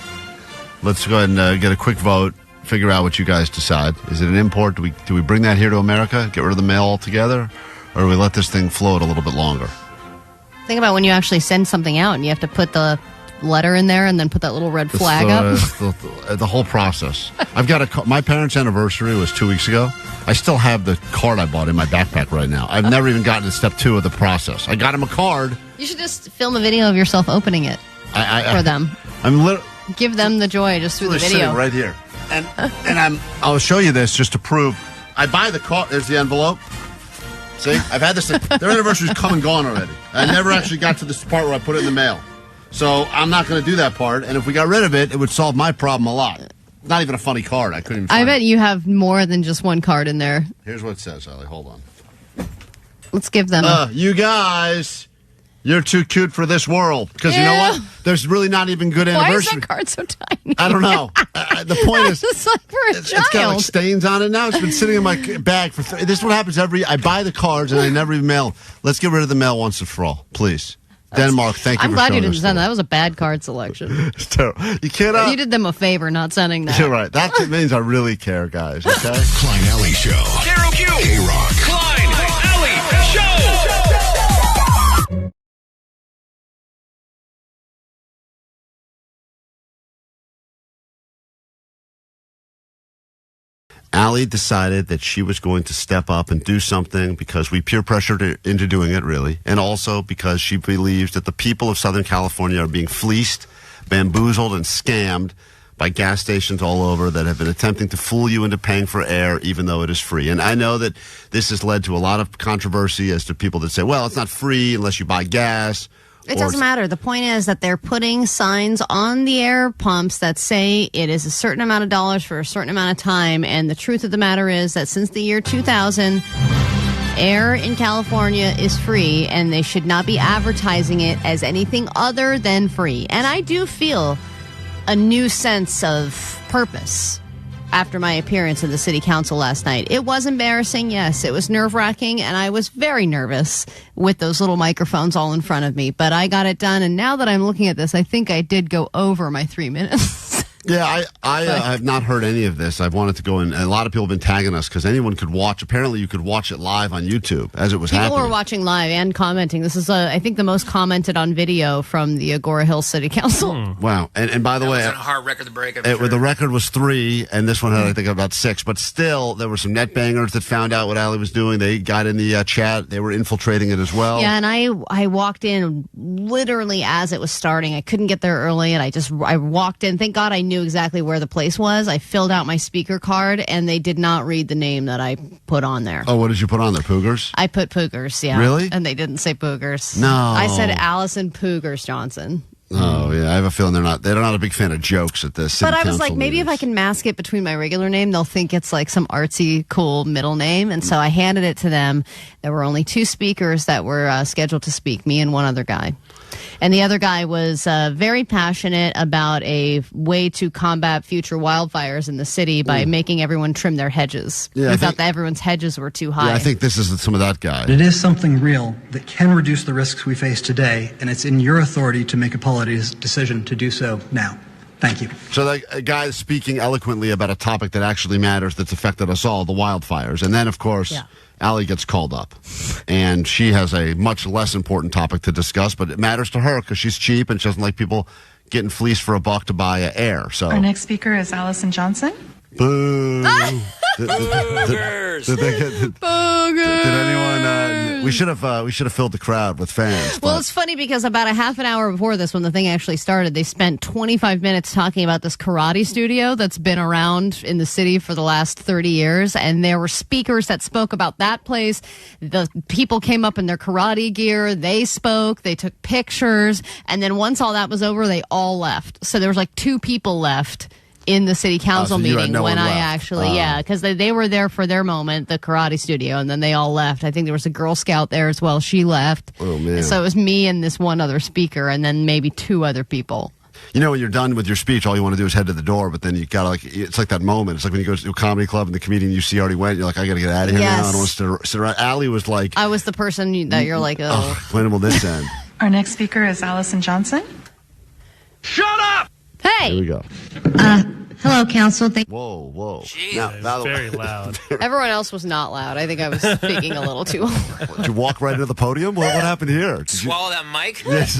Let's go ahead and get a quick vote. Figure out what you guys decide. Is it an import? Do we bring that here to America? Get rid of the mail altogether? Or do we let this thing float a little bit longer? Think about when you actually send something out and you have to put the letter in there and then put that little red flag up. The whole process. I've got my parents' anniversary was 2 weeks ago. I still have the card I bought in my backpack right now. I've never even gotten to step 2 of the process. I got him a card. You should just film a video of yourself opening it for them. Give them the joy just through the video. Sitting right here. And I'll show you this just to prove. I buy the card. There's the envelope. See? I've had this. Their anniversary's come and gone already. I never actually got to this part where I put it in the mail. So I'm not going to do that part. And if we got rid of it, it would solve my problem a lot. Not even a funny card. I couldn't even find I bet you have more than just one card in there. Here's what it says, Allie. Hold on. Let's give them you guys, you're too cute for this world. Because you know what? There's really not even good anniversary. Why is that card so tiny? I don't know. The point is, it's like for a child. It's got like stains on it now. It's been sitting in my bag for. This is what happens I buy the cards and I never even mail them. Let's get rid of the mail once and for all, please. Denmark, thank you. I'm glad you didn't send that. That was a bad card selection. It's terrible. You can't. You did them a favor not sending that. You're right. That means I really care, guys. Okay. Klein Alli Show. KROQ. KROQ. Klein Alli Show. Allie decided that she was going to step up and do something because we peer pressured her into doing it, really, and also because she believes that the people of Southern California are being fleeced, bamboozled, and scammed by gas stations all over that have been attempting to fool you into paying for air even though it is free. And I know that this has led to a lot of controversy as to people that say, well, it's not free unless you buy gas. It doesn't matter. The point is that they're putting signs on the air pumps that say it is a certain amount of dollars for a certain amount of time. And the truth of the matter is that since the year 2000, air in California is free, and they should not be advertising it as anything other than free. And I do feel a new sense of purpose after my appearance in the city council last night. It was embarrassing, yes. It was nerve-wracking, and I was very nervous with those little microphones all in front of me. But I got it done, and now that I'm looking at this, I think I did go over my 3 minutes. Yeah, I have not heard any of this. I've wanted to go in, and a lot of people have been tagging us because anyone could watch. Apparently, you could watch it live on YouTube as it was happening. People were watching live and commenting. This is, I think, the most commented on video from the Agora Hills City Council. Wow. And by the way, It was a hard record to break. the record was 3, and this one had, I think, about 6. But still, there were some net bangers that found out what Allie was doing. They got in the chat. They were infiltrating it as well. Yeah, and I walked in literally as it was starting. I couldn't get there early, and I walked in. Thank God I knew exactly where the place was. I filled out my speaker card, and they did not read the name that I put on there. Oh, what did you put on there? Poogers? I put Poogers, yeah. Really? And they didn't say Poogers. No. I said Allison Poogers Johnson. Oh, yeah. I have a feeling they're not a big fan of jokes at this. But I was like, maybe if I can mask it between my regular name, they'll think it's like some artsy, cool middle name. And so I handed it to them. There were only 2 speakers that were scheduled to speak, me and one other guy. And the other guy was very passionate about a way to combat future wildfires in the city by making everyone trim their hedges. Yeah, he thought that everyone's hedges were too high. Yeah, I think this is some of that guy. It is something real that can reduce the risks we face today, and it's in your authority to make a policy decision to do so now. Thank you. So that guy is speaking eloquently about a topic that actually matters, that's affected us all, the wildfires. And then, of course, Allie gets called up. And she has a much less important topic to discuss, but it matters to her because she's cheap and she doesn't like people getting fleeced for $1 to buy air. So our next speaker is Allison Johnson. Boo. Did anyone We should have filled the crowd with fans. Well, it's funny because about a half an hour before this, when the thing actually started, they spent 25 minutes talking about this karate studio that's been around in the city for the last 30 years. And there were speakers that spoke about that place. The people came up in their karate gear. They spoke. They took pictures. And then once all that was over, they all left. So there was like 2 people left in the city council meeting when I actually, because they were there for their moment, the karate studio, and then they all left. I think there was a Girl Scout there as well. She left. Oh, man. And so it was me and this one other speaker, and then maybe 2 other people. You know, when you're done with your speech, all you want to do is head to the door, but then you gotta it's like that moment. It's like when you go to a comedy club and the comedian you see already went, you're like, I gotta get out of here now. I don't want to sit around. Alli was like, I was the person that you're like, when will this end? Our next speaker is Allison Johnson. Shut up! Hey! Here we go. Hello, council. Whoa. Jeez. Now, Very loud. Everyone else was not loud. I think I was speaking a little too loud. Did you walk right into the podium? What happened here? Did Swallow that mic? Yes.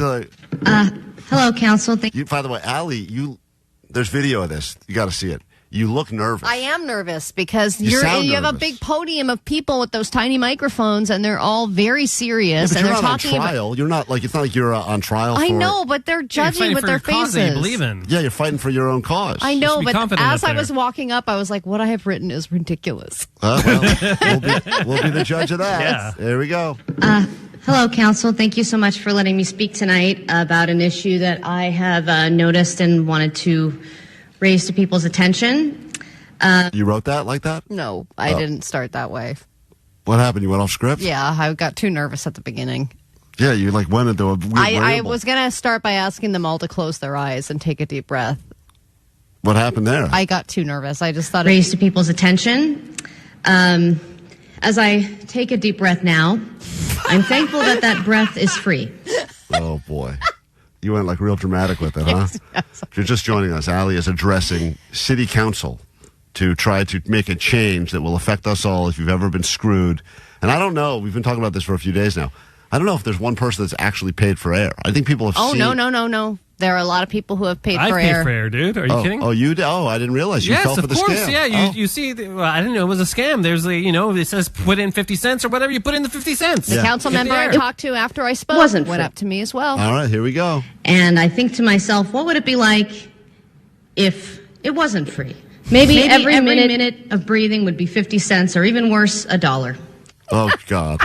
Hello, council. By the way, Alli, there's video of this. You got to see it. You look nervous. I am nervous because You you sound have a nervous. big podium of people with those tiny microphones, and they're all very serious. Yeah, but and you're they're not on talking trial. You're not like it's not like you're on trial. I for know, but they're judging with their faces. That you believe in. Yeah, you're fighting for your own cause. I know, be but confident as up I there. was walking up, I was like, "What I have written is ridiculous." Well, we'll be the judge of that. Yeah. There we go. Hello, council. Thank you so much for letting me speak tonight about an issue that I have noticed and wanted to raise to people's attention. You wrote that like that? No, I didn't start that way. What happened? You went off script? Yeah, I got too nervous at the beginning. Yeah, you like went into a weird I ramble. was going to start by asking them all to close their eyes and take a deep breath. What happened there? I got too nervous. I just thought raise to people's attention. As I take a deep breath now, I'm thankful that that breath is free. Oh, boy. You went like real dramatic with it, huh? If you're just joining us, Alli is addressing city council to try to make a change that will affect us all if you've ever been screwed. And I don't know. We've been talking about this for a few days now. I don't know if there's one person that's actually paid for air. I think people have seen... No. There are a lot of people who have paid I've for paid air. for air, dude. Are you kidding? Oh, you did? Oh, I didn't realize you fell for the scam. Yes, of course. Yeah, you see, I didn't know it was a scam. There's it says put in 50 cents or whatever. You put in the 50 cents. The council member I talked to after I spoke went up to me as well. All right, here we go. And I think to myself, what would it be like if it wasn't free? Maybe every minute of breathing would be 50 cents, or even worse, $1. Oh, God.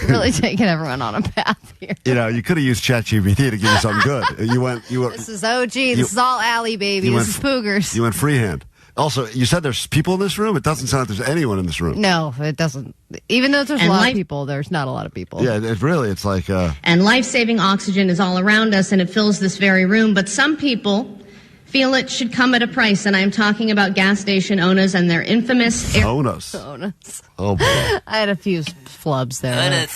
Really taking everyone on a path here. You know, you could have used ChatGPT to give you something good. This is OG. This is all Alli, baby. This is Poogers. You went freehand. Also, you said there's people in this room. It doesn't sound like there's anyone in this room. No, it doesn't. Even though there's a lot of people, there's not a lot of people. Yeah, it's like... And life-saving oxygen is all around us, and it fills this very room. But some people feel it should come at a price, and I'm talking about gas station owners and their infamous... Owners. Oh, boy. I had a few flubs there.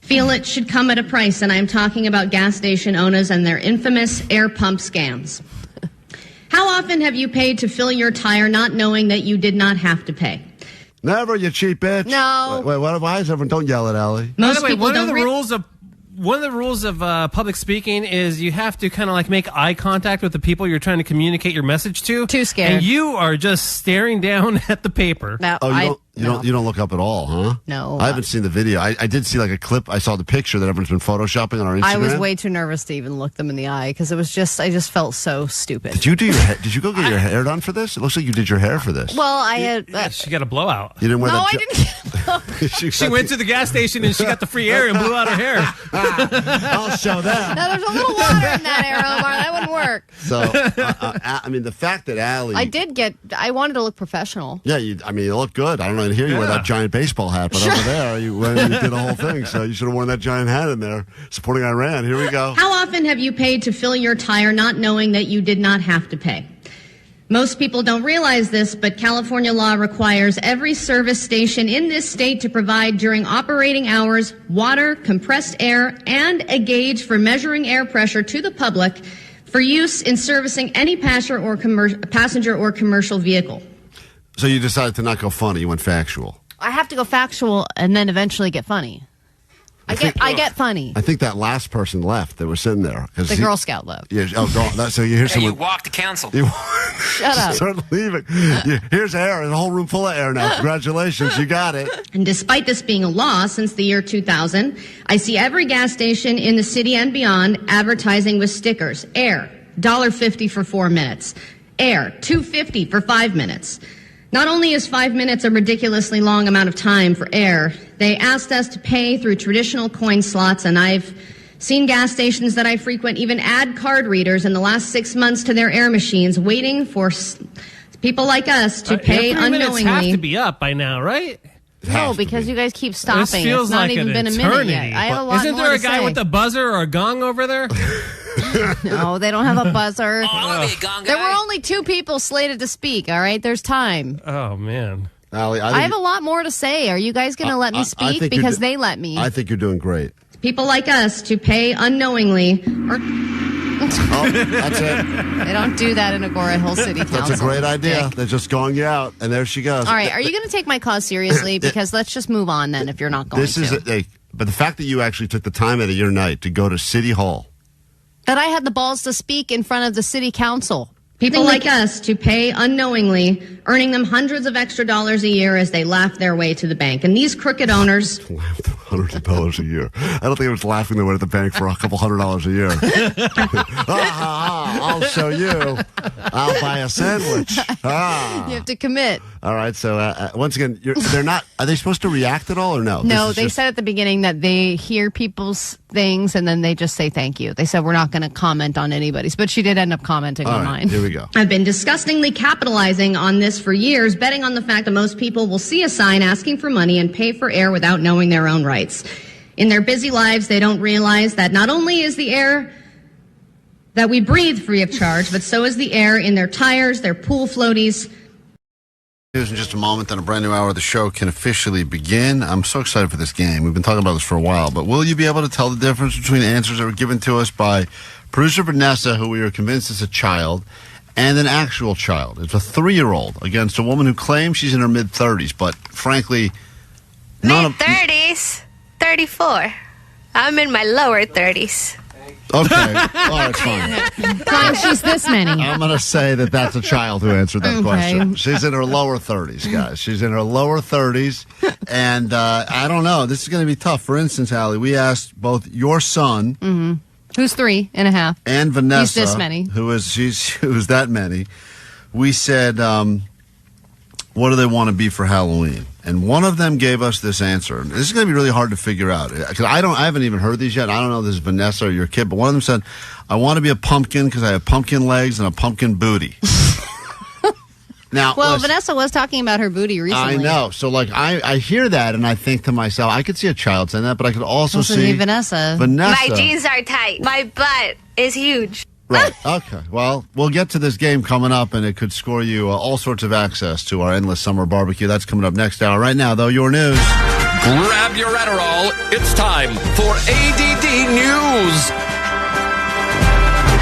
Feel it should come at a price, and I'm talking about gas station owners and their infamous air pump scams. How often have you paid to fill your tire not knowing that you did not have to pay? Never, you cheap bitch. No. Wait, why is everyone... Don't yell at Alli. By the way, one of the rules of public speaking is you have to kind of like make eye contact with the people you're trying to communicate your message to. Too scared. And you are just staring down at the paper. No, you don't look up at all, huh? No. I haven't seen the video. I did see like a clip. I saw the picture that everyone's been photoshopping on our Instagram. I was way too nervous to even look them in the eye because I just felt so stupid. Did you do did you go get your hair done for this? It looks like you did your hair for this. Well, I had... she got a blowout. You didn't wear I didn't. She went to the gas station and she got the free air and blew out her hair. I'll show that. No, there's a little water in that air, Omar. That wouldn't work. So, I mean, the fact that Alli... I wanted to look professional. Yeah, you look good. I don't know. Here you wear that giant baseball hat, but over there, you did the whole thing. So you should have worn that giant hat in there, supporting Iran. Here we go. How often have you paid to fill your tire not knowing that you did not have to pay? Most people don't realize this, but California law requires every service station in this state to provide during operating hours water, compressed air, and a gauge for measuring air pressure to the public for use in servicing any passenger or commercial vehicle. So you decided to not go funny. You went factual. I have to go factual and then eventually get funny. I get funny. I think that last person left that was sitting there. The Girl Scout left. Yeah, so you hear Hey, you someone. walk to council. Shut up. Start leaving. Here's air. There's a whole room full of air now. Congratulations, you got it. And despite this being a law since the year 2000, I see every gas station in the city and beyond advertising with stickers. Air, $1.50 for 4 minutes. Air, $2.50 for 5 minutes. Not only is 5 minutes a ridiculously long amount of time for air, they asked us to pay through traditional coin slots, and I've seen gas stations that I frequent even add card readers in the last 6 months to their air machines, waiting for people like us to pay 3 minutes unknowingly. have to be up by now, right? No, because you guys keep stopping. This feels It's not like even an been a minute eternity. yet. I have a lot Isn't more there a to guy say. with a buzzer or a gong over there? No, they don't have a buzzer. I want to be a gong There guy. were only 2 people slated to speak, all right? There's time. Oh, man. Allie, I have a lot more to say. Are you guys going to let me I speak? think you're Because do- they let me. I think you're doing great. People like us to pay unknowingly. Oh, that's it. They don't do that in Agora Hill City Council. That's a great idea. Dick. They're just going you out, and there she goes. All right, are you going to take my cause seriously? Because let's just move on then if you're not going This to. is but the fact that you actually took the time out of your night to go to City Hall. That I had the balls to speak in front of the city council. People like us to pay unknowingly, earning them hundreds of extra dollars a year as they laugh their way to the bank. And these crooked owners... Hundreds of dollars a year. I don't think I was laughing their way to the bank for a couple $100 a year. I'll show you. I'll buy a sandwich. You have to commit. All right. So once again, they're not. Are they supposed to react at all or no? No, This is they just- said at the beginning that they hear people's things and then they just say thank you. They said we're not going to comment on anybody's, but she did end up commenting All on right, mine. here we go. I've been disgustingly capitalizing on this for years, betting on the fact that most people will see a sign asking for money and pay for air without knowing their own rights. In their busy lives, they don't realize that not only is the air that we breathe free of charge, but so is the air in their tires, their pool floaties. News in just a moment, then a brand new hour of the show can officially begin. I'm so excited for this game. We've been talking about this for a while, but will you be able to tell the difference between answers that were given to us by producer Vanessa, who we are convinced is a child, and an actual child? It's a 3-year-old against a woman who claims she's in her mid-30s, but frankly, none of... 30s? 34. I'm in my lower 30s. Okay, all right, fine. Klein, she's this many. I'm going to say that that's a child who answered that Okay. question. She's in her lower 30s, guys. She's in her lower 30s, and I don't know. This is going to be tough. For instance, Allie, we asked both your son... Mm-hmm. Who's 3.5? And Vanessa, He's this many. who's that many. We said, what do they want to be for Halloween? And one of them gave us this answer. And this is going to be really hard to figure out because I haven't even heard these yet. I don't know if this is Vanessa or your kid, but one of them said, I want to be a pumpkin because I have pumpkin legs and a pumpkin booty. Now, Well, listen, Vanessa was talking about her booty recently. I know. So, like, I hear that and I think to myself, I could see a child saying that, but I could also Also see see Vanessa. My jeans are tight. My butt is huge. Right. Okay. Well, we'll get to this game coming up, and it could score you all sorts of access to our Endless Summer BBQ. That's coming up next hour. Right now, though, your news. Grab your Adderall. It's time for ADD News.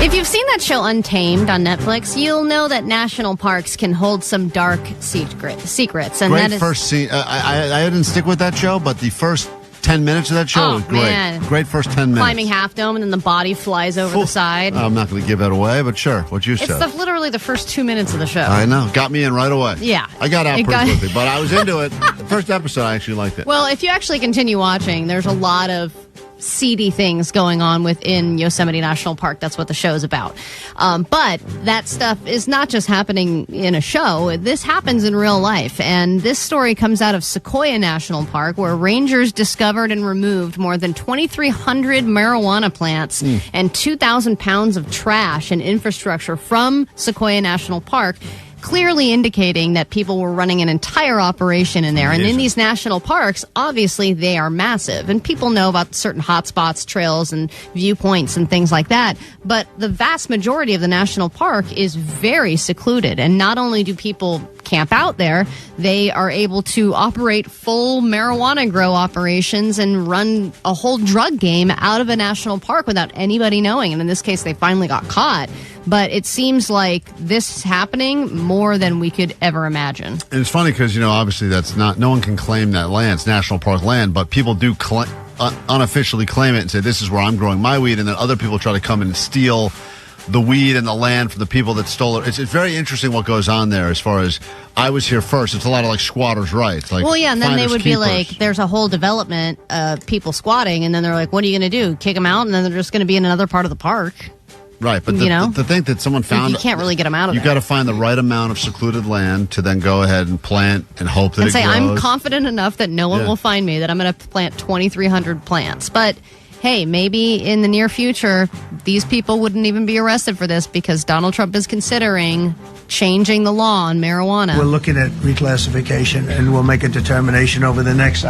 If you've seen that show Untamed on Netflix, you'll know that national parks can hold some dark secrets. And Great that is first scene. I didn't stick with that show, but the first 10 minutes of that show was great. man. Great first 10 minutes. climbing Half Dome and then the body flies over the side. I'm not going to give that away, but sure. What you It's said. literally the first 2 minutes of the show. I know. Got me in right away. Yeah. I got out It pretty got- quickly, but I was into it. The first episode, I actually liked it. Well, if you actually continue watching, there's a lot of seedy things going on within Yosemite National Park. That's what the show is about. But that stuff is not just happening in a show. This happens in real life. And this story comes out of Sequoia National Park, where rangers discovered and removed more than 2,300 marijuana plants and 2,000 pounds of trash and infrastructure from Sequoia National Park, clearly indicating that people were running an entire operation in there. And in these national parks, obviously, they are massive. And people know about certain hotspots, trails, and viewpoints and things like that. But the vast majority of the national park is very secluded. And not only do people camp out there, they are able to operate full marijuana grow operations and run a whole drug game out of a national park without anybody knowing. And in this case, they finally got caught. But it seems like this is happening more than we could ever imagine. And it's funny because, obviously that's not, no one can claim that land. It's national park land, but people do unofficially claim it and say, this is where I'm growing my weed, and then other people try to come and steal the weed and the land from the people that stole it. It's very interesting what goes on there as far as I was here first. It's a lot of like squatters' rights. Like, well, yeah, and then they would be keepers. like, there's a whole development of people squatting, and then they're like, what are you going to do? Kick them out? And then they're just going to be in another part of the park. Right, but the thing that someone found... You can't really get them out of You there. got to find the right amount of secluded land to then go ahead and plant and hope that And it say, grows. I'm confident enough that no one Yeah. will find me, that I'm going to plant 2,300 plants. But... hey, maybe in the near future, these people wouldn't even be arrested for this because Donald Trump is considering changing the law on marijuana. We're looking at reclassification, and we'll make a determination over the next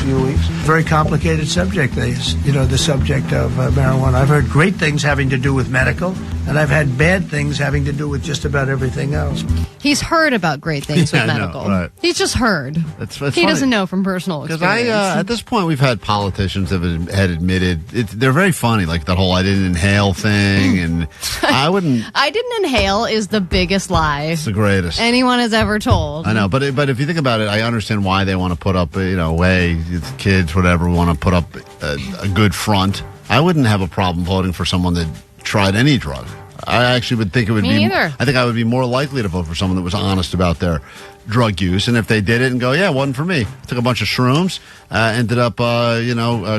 few weeks. Very complicated subject, the subject of marijuana. I've heard great things having to do with medical, and I've had bad things having to do with just about everything else. He's heard about great things with medical. I know, right. He's just heard. It's he funny. doesn't know from personal Because experience. at this point, we've had politicians that had admitted they're very funny, like that whole "I didn't inhale" thing, and I wouldn't. I didn't inhale is the biggest lie. It's the greatest anyone has ever told. I know, but if you think about it, I understand why they want to put up, hey, it's kids, whatever, we want to put up a good front. I wouldn't have a problem voting for someone that tried any drug. I actually would think it would Me be. either. I think I would be more likely to vote for someone that was honest about their drug use, and if they did it and go, yeah, it wasn't for me. Took a bunch of shrooms, ended up,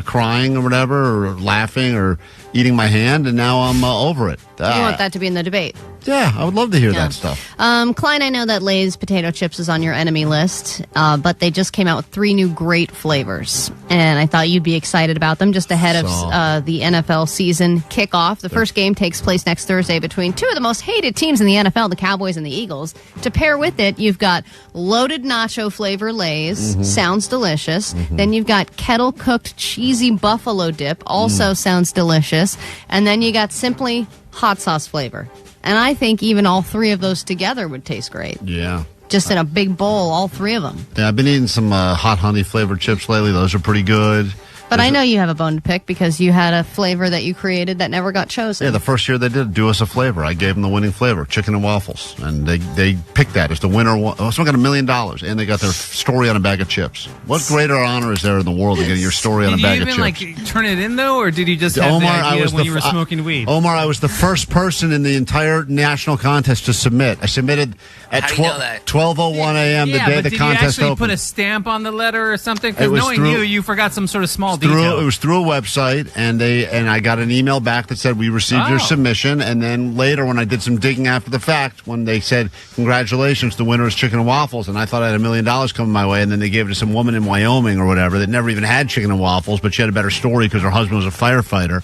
crying or whatever, or laughing, or eating my hand, and now I'm over it. You want that to be in the debate. Yeah, I would love to hear that stuff. Klein, I know that Lay's potato chips is on your enemy list, but they just came out with 3 new great flavors, and I thought you'd be excited about them just ahead of the NFL season kickoff. The first game takes place next Thursday between 2 of the most hated teams in the NFL, the Cowboys and the Eagles. To pair with it, you've got loaded nacho flavor Lay's, sounds delicious. Then you've got kettle cooked cheesy buffalo dip, also sounds delicious. And then you got simply hot sauce flavor. And I think even all 3 of those together would taste great. Yeah. Just in a big bowl, all 3 of them. Yeah, I've been eating some hot honey flavored chips lately. Those are pretty good. But I know you have a bone to pick because you had a flavor that you created that never got chosen. Yeah, the first year they did do us a flavor. I gave them the winning flavor, chicken and waffles. And they picked that as the winner. Someone got $1 million, and they got their story on a bag of chips. What greater honor is there in the world than getting your story on a bag of chips? Did you even, turn it in, though, or did you just have Omar, the idea when you were smoking weed? Omar, I was the first person in the entire national contest to submit. I submitted at 12:01 a.m. the day the contest opened. Did you actually put a stamp on the letter or something? Because knowing you forgot some sort of small detail. It was through a website, and I got an email back that said we received your submission. And then later, when I did some digging after the fact, when they said congratulations, the winner is chicken and waffles, and I thought I had $1 million coming my way, and then they gave it to some woman in Wyoming or whatever that never even had chicken and waffles, but she had a better story because her husband was a firefighter.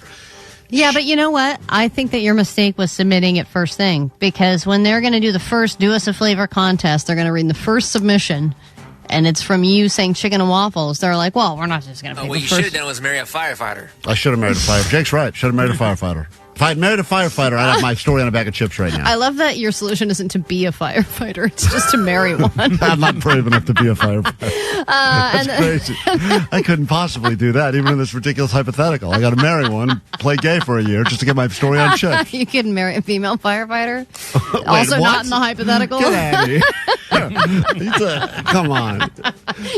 Yeah, but you know what? I think that your mistake was submitting it first thing, because when they're going to do the first Do Us a Flavor contest, they're going to read the first submission, and it's from you saying chicken and waffles. They're like, well, we're not just going to pick what the you first. should have done was marry a firefighter. I should have married a firefighter. Jake's right. Should have married a firefighter. If I had married a firefighter, I'd have my story on a bag of chips right now. I love that your solution isn't to be a firefighter. It's just to marry one. I'm not brave enough to be a firefighter. That's crazy. I couldn't possibly do that, even in this ridiculous hypothetical. I got to marry one and play gay for a year just to get my story on chips. You couldn't marry a female firefighter? Wait, Also what? not in the hypothetical? Get out of here. Come on.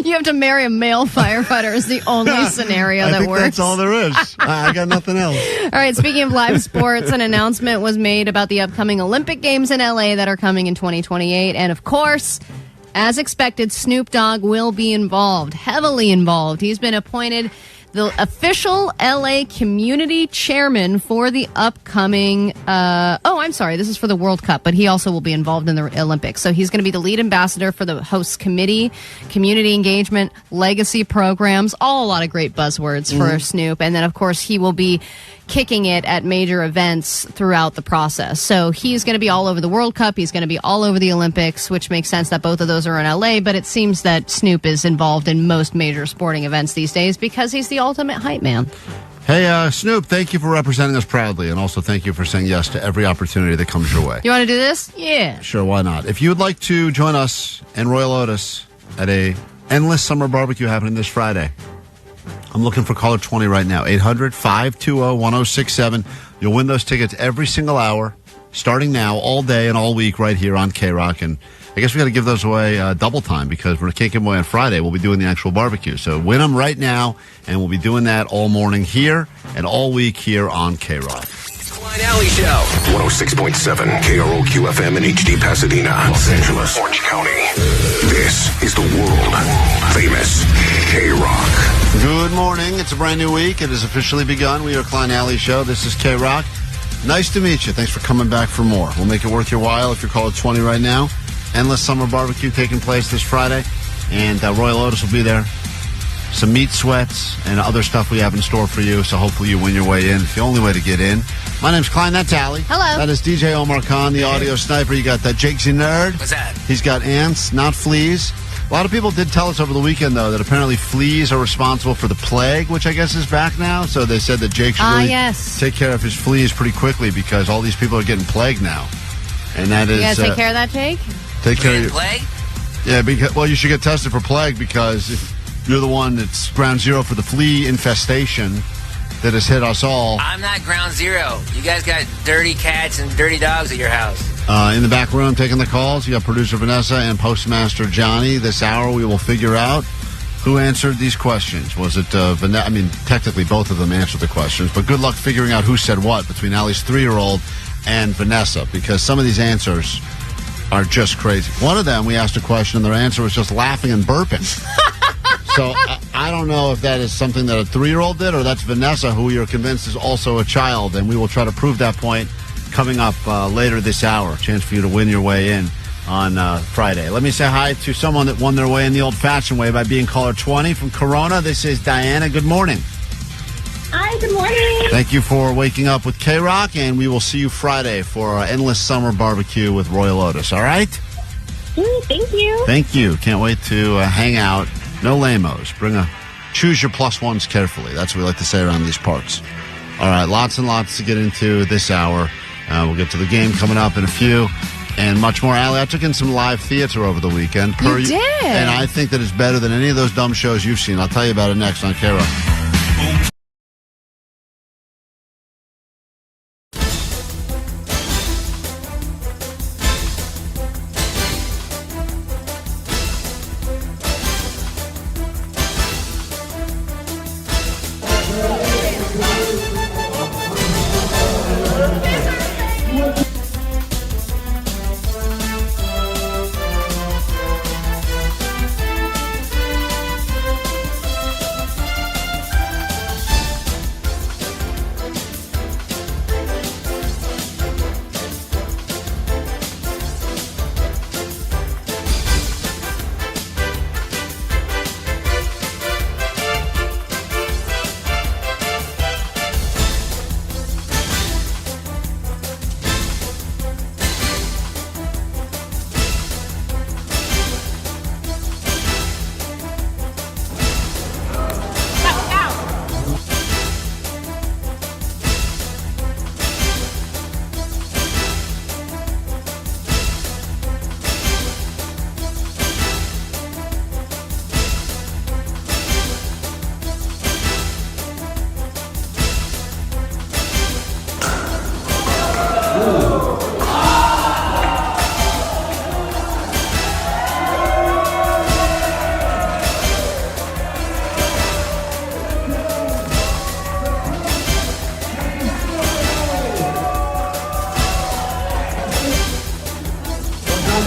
You have to marry a male firefighter is the only scenario I that think works. that's all there is. I got nothing else. All right, speaking of live sports, an announcement was made about the upcoming Olympic Games in LA that are coming in 2028. And of course, as expected, Snoop Dogg will be involved, heavily involved. He's been appointed the official LA community chairman for the upcoming, this is for the World Cup, but he also will be involved in the Olympics. So he's going to be the lead ambassador for the host committee, community engagement, legacy programs, all a lot of great buzzwords for Snoop. And then, of course, he will be kicking it at major events throughout the process. So he's going to be all over the World Cup. He's going to be all over the Olympics, which makes sense that both of those are in LA. But it seems that Snoop is involved in most major sporting events these days because he's the ultimate hype man. Hey, Snoop, thank you for representing us proudly, and also thank you for saying yes to every opportunity that comes your way. You want to do this? Yeah. Sure, why not? If you would like to join us and Royel Otis at a Endless Summer BBQ happening this Friday, I'm looking for caller 20 right now, 800-520-1067. You'll win those tickets every single hour, starting now, all day and all week right here on KROQ. And I guess we got to give those away double time because we can't give them away on Friday. We'll be doing the actual barbecue. So win them right now, and we'll be doing that all morning here and all week here on KROQ. Klein Alli Show. 106.7 KROQ FM in HD Pasadena, Los Angeles, Orange County. This is the world famous KROQ. Good morning. It's a brand new week. It has officially begun. We are Klein Alli Show. This is KROQ. Nice to meet you. Thanks for coming back for more. We'll make it worth your while if you're called 20 right now. Endless Summer BBQ taking place this Friday, and Royel Otis will be there. Some meat sweats and other stuff we have in store for you, so hopefully you win your way in. It's the only way to get in. My name's Klein. That's Alli. Hello. That is DJ Omar Khan, the audio sniper. You got that Jake Z Nerd. What's that? He's got ants, not fleas. A lot of people did tell us over the weekend, though, that apparently fleas are responsible for the plague, which I guess is back now. So they said that Jake should really take care of his fleas pretty quickly because all these people are getting plague now. And that is... You gotta take care of that, Jake? Take care of your plague? Yeah, because, well, you should get tested for plague because if you're the one that's ground zero for the flea infestation that has hit us all. I'm not ground zero. You guys got dirty cats and dirty dogs at your house. In the back room taking the calls, you got producer Vanessa and postmaster Johnny. This hour we will figure out who answered these questions. Was it Vanessa? I mean, technically both of them answered the questions, but good luck figuring out who said what between Alli's 3-year-old and Vanessa, because some of these answers are just crazy. One of them, we asked a question, and their answer was just laughing and burping. So I don't know if that is something that a 3-year-old did, or that's Vanessa, who we are convinced is also a child, and we will try to prove that point coming up later this hour. A chance for you to win your way in on Friday. Let me say hi to someone that won their way in the old-fashioned way by being caller 20 from Corona. This is Diana. Good morning. Hi, good morning. Thank you for waking up with KROQ, and we will see you Friday for our Endless Summer BBQ with Royel Otis, all right? Thank you. Thank you. Can't wait to hang out. No lamos. Choose your plus ones carefully. That's what we like to say around these parts. All right, lots and lots to get into this hour. We'll get to the game coming up in a few and much more. Alli, I took in some live theater over the weekend. You did? And I think that it's better than any of those dumb shows you've seen. I'll tell you about it next on KROQ.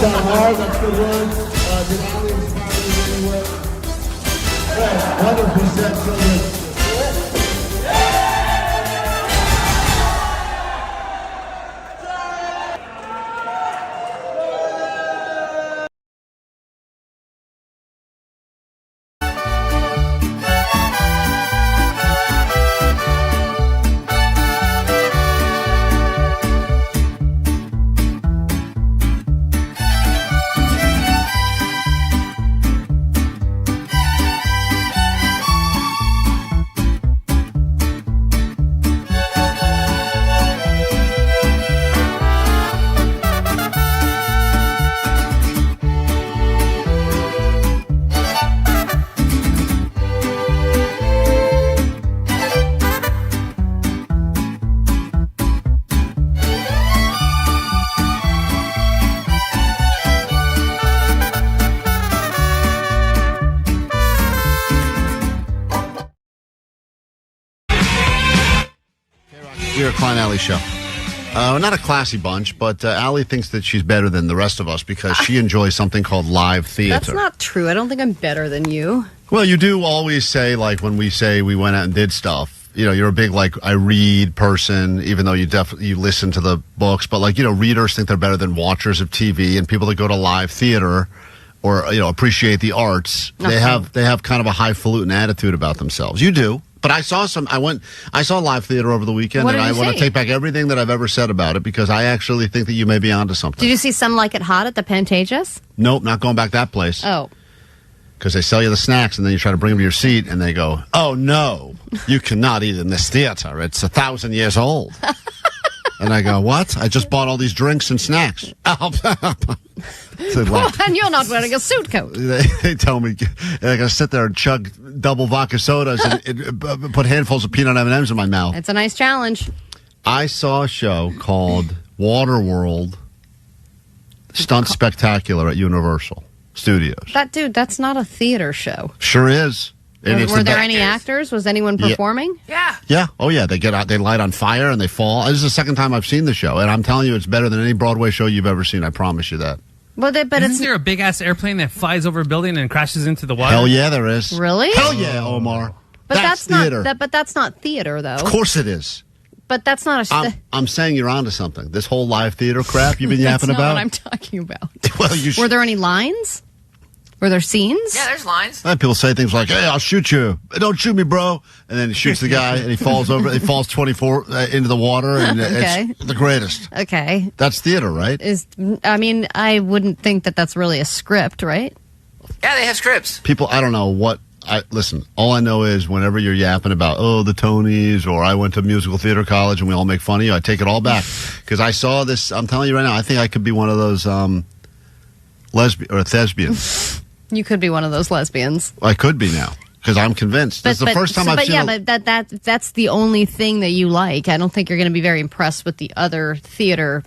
Down hard, that's the word. Did Alli inspire you in any way? Yes, 100% children. Klein Alli Show. Not a classy bunch, but Alli thinks that she's better than the rest of us because she enjoys something called live theater. That's not true. I don't think I'm better than you. Well, you do always say, like, when we say we went out and did stuff, you know, you're a big, like, I read person, even though you listen to the books. But, like, you know, readers think they're better than watchers of TV, and people that go to live theater or, you know, appreciate the arts, they have kind of a highfalutin attitude about themselves. You do. But I saw live theater over the weekend, and I want to take back everything that I've ever said about it because I actually think that you may be onto something. Did you see Some Like It Hot at the Pantages? Nope, not going back that place. Oh. Because they sell you the snacks, and then you try to bring them to your seat, and they go, oh, no, you cannot eat in this theater. It's 1,000 years old. And I go, what? I just bought all these drinks and snacks. And you're not wearing a suit coat. They tell me I got to sit there and chug double vodka sodas and put handfuls of peanut M&Ms in my mouth. It's a nice challenge. I saw a show called Waterworld Stunt Spectacular at Universal Studios. That's not a theater show. Sure is. Were there any actors? Was anyone performing? Yeah. Yeah. Oh, yeah. They get out, they light on fire, and they fall. This is the second time I've seen the show, and I'm telling you, it's better than any Broadway show you've ever seen. I promise you that. But isn't there a big-ass airplane that flies over a building and crashes into the water? Hell yeah, there is. Really? Hell yeah, Omar. But that's theater. not. But that's not theater, though. Of course it is. But that's not a. I'm saying you're onto something. This whole live theater crap you've been yapping that's not about. What I'm talking about. Well, Were there any lines? Were there scenes? Yeah, there's lines. People say things like, "Hey, I'll shoot you. Don't shoot me, bro." And then he shoots the guy, and he falls over. He falls 24 into the water, and it's the greatest. Okay. That's theater, right? I wouldn't think that that's really a script, right? Yeah, they have scripts. People, I don't know what. Listen, all I know is whenever you're yapping about, the Tonys, or I went to musical theater college and we all make fun of you, I take it all back. Because I saw this, I'm telling you right now, I think I could be one of those lesbian or thespians. You could be one of those lesbians. I could be now, because I'm convinced. That's the first time I've seen but that's the only thing that you like. I don't think you're going to be very impressed with the other theater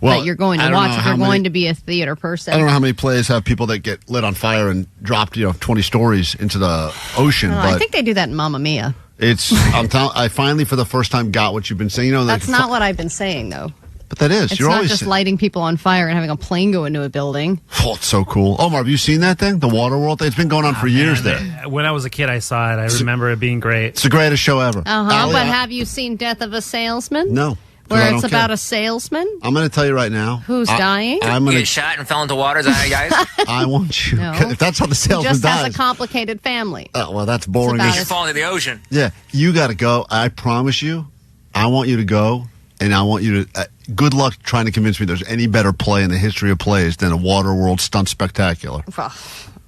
that you're going to watch if you're going to be a theater person. I don't know how many plays have people that get lit on fire and dropped 20 stories into the ocean. But I think they do that in Mamma Mia. I finally for the first time got what you've been saying. That's not what I've been saying though. But that is. It's not just lighting people on fire and having a plane go into a building. Oh, it's so cool. Omar, have you seen that thing? The Waterworld thing? It's been going on for years there. When I was a kid, I saw it. I remember it being great. It's the greatest show ever. But have you seen Death of a Salesman? No. Where it's about a salesman? I'm going to tell you right now. Who's dying? I'm going to get shot and fell into water. Is that how you guys? I want you. No. If that's how the salesman He just dies. has a complicated family. Oh, well, that's boring. You fall into the ocean. Yeah. You got to go. I promise you. I want you to go. And I want you to, good luck trying to convince me there's any better play in the history of plays than a Waterworld Stunt Spectacular.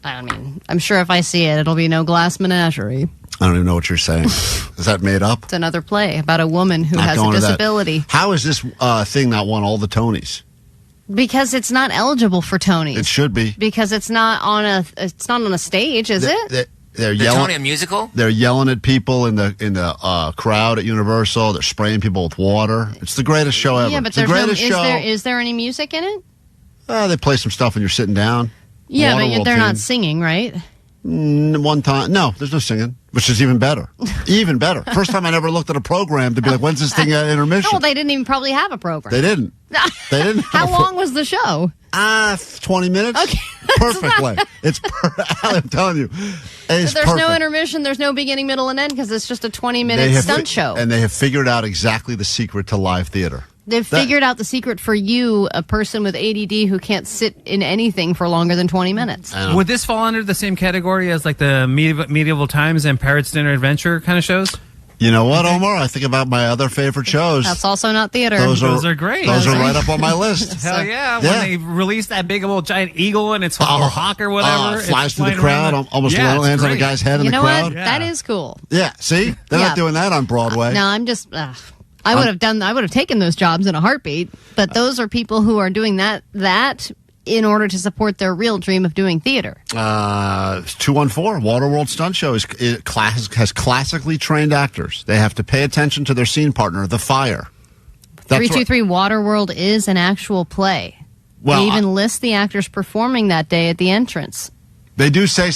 I mean, I'm sure if I see it, it'll be No Glass Menagerie. I don't even know what you're saying. Is that made up? It's another play about a woman who has a disability. How is this thing not won all the Tonys? Because it's not eligible for Tonys. It should be. Because it's not on a stage, is it? They're yelling. Tony a musical? They're yelling at people in the crowd at Universal. They're spraying people with water. It's the greatest show ever. Yeah, but is there any music in it? They play some stuff when you're sitting down. Yeah, but they're not singing, right? One time, no, there's no singing, which is even better. Even better. First time I never looked at a program to be like, when's this thing at intermission? No, they didn't even probably have a program. They didn't. How long was the show? 20 minutes. Okay. Perfectly. I'm telling you. It's there's perfect. no intermission, there's no beginning, middle, and end because it's just a 20-minute stunt show. And they have figured out exactly the secret to live theater. They've figured out the secret for you, a person with ADD who can't sit in anything for longer than 20 minutes. Would this fall under the same category as like the medieval times and Pirates Dinner Adventure kind of shows? You know what, Omar? I think about my other favorite shows. That's also not theater. Those are great. Those are right up on my list. Hell yeah. When they release that big old giant eagle and it's or hawk or whatever. Flies through the crowd, almost lands on a guy's head in the crowd. You know what? That is cool. Yeah, see? They're not doing that on Broadway. No, I'm just... I would have taken those jobs in a heartbeat, but those are people who are doing that in order to support their real dream of doing theater. 214 Waterworld Stunt Show has classically trained actors. They have to pay attention to their scene partner, the fire. 323 Waterworld is an actual play. They even list the actors performing that day at the entrance. They do say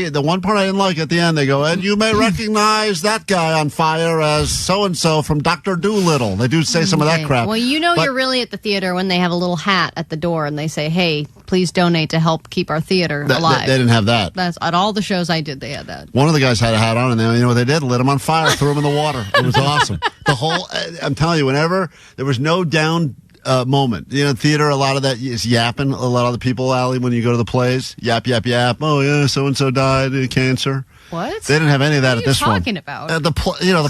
the one part I didn't like at the end. They go, and you may recognize that guy on fire as so and so from Dr. Doolittle. They do say some of that crap. Well, you're really at the theater when they have a little hat at the door and they say, "Hey, please donate to help keep our theater alive." They didn't have that. That's at all the shows I did. They had that. One of the guys had a hat on, and you know what they did? Lit him on fire, threw him in the water. It was awesome. The whole. I'm telling you, whenever there was no down. Moment. Theater, a lot of that is yapping. A lot of the people, Allie, when you go to the plays, yap, yap, yap. Oh, yeah, so-and-so died of cancer. What? They didn't have any of that at this one. What are you talking about? The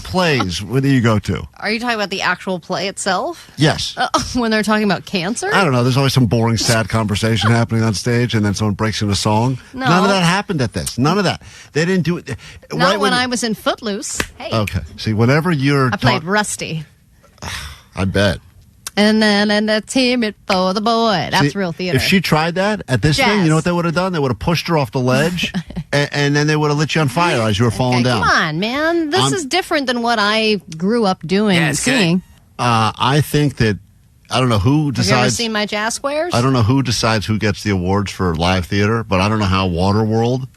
plays. When do you go to? Are you talking about the actual play itself? Yes. When they're talking about cancer? I don't know. There's always some boring, sad conversation happening on stage, and then someone breaks into song. No. None of that happened at this. None of that. They didn't do it. Not when I was in Footloose. Hey. Okay. See, whenever you're... I played Rusty. I bet. And that's him it for the boy. That's real theater. If she tried that at this thing, you know what they would have done? They would have pushed her off the ledge, and then they would have lit you on fire as you were falling down. Come on, man. This is different than what I grew up doing and seeing. I think that, I don't know who decides. Have you ever seen my Jazz Squares? I don't know who decides who gets the awards for live theater, but I don't know how Waterworld,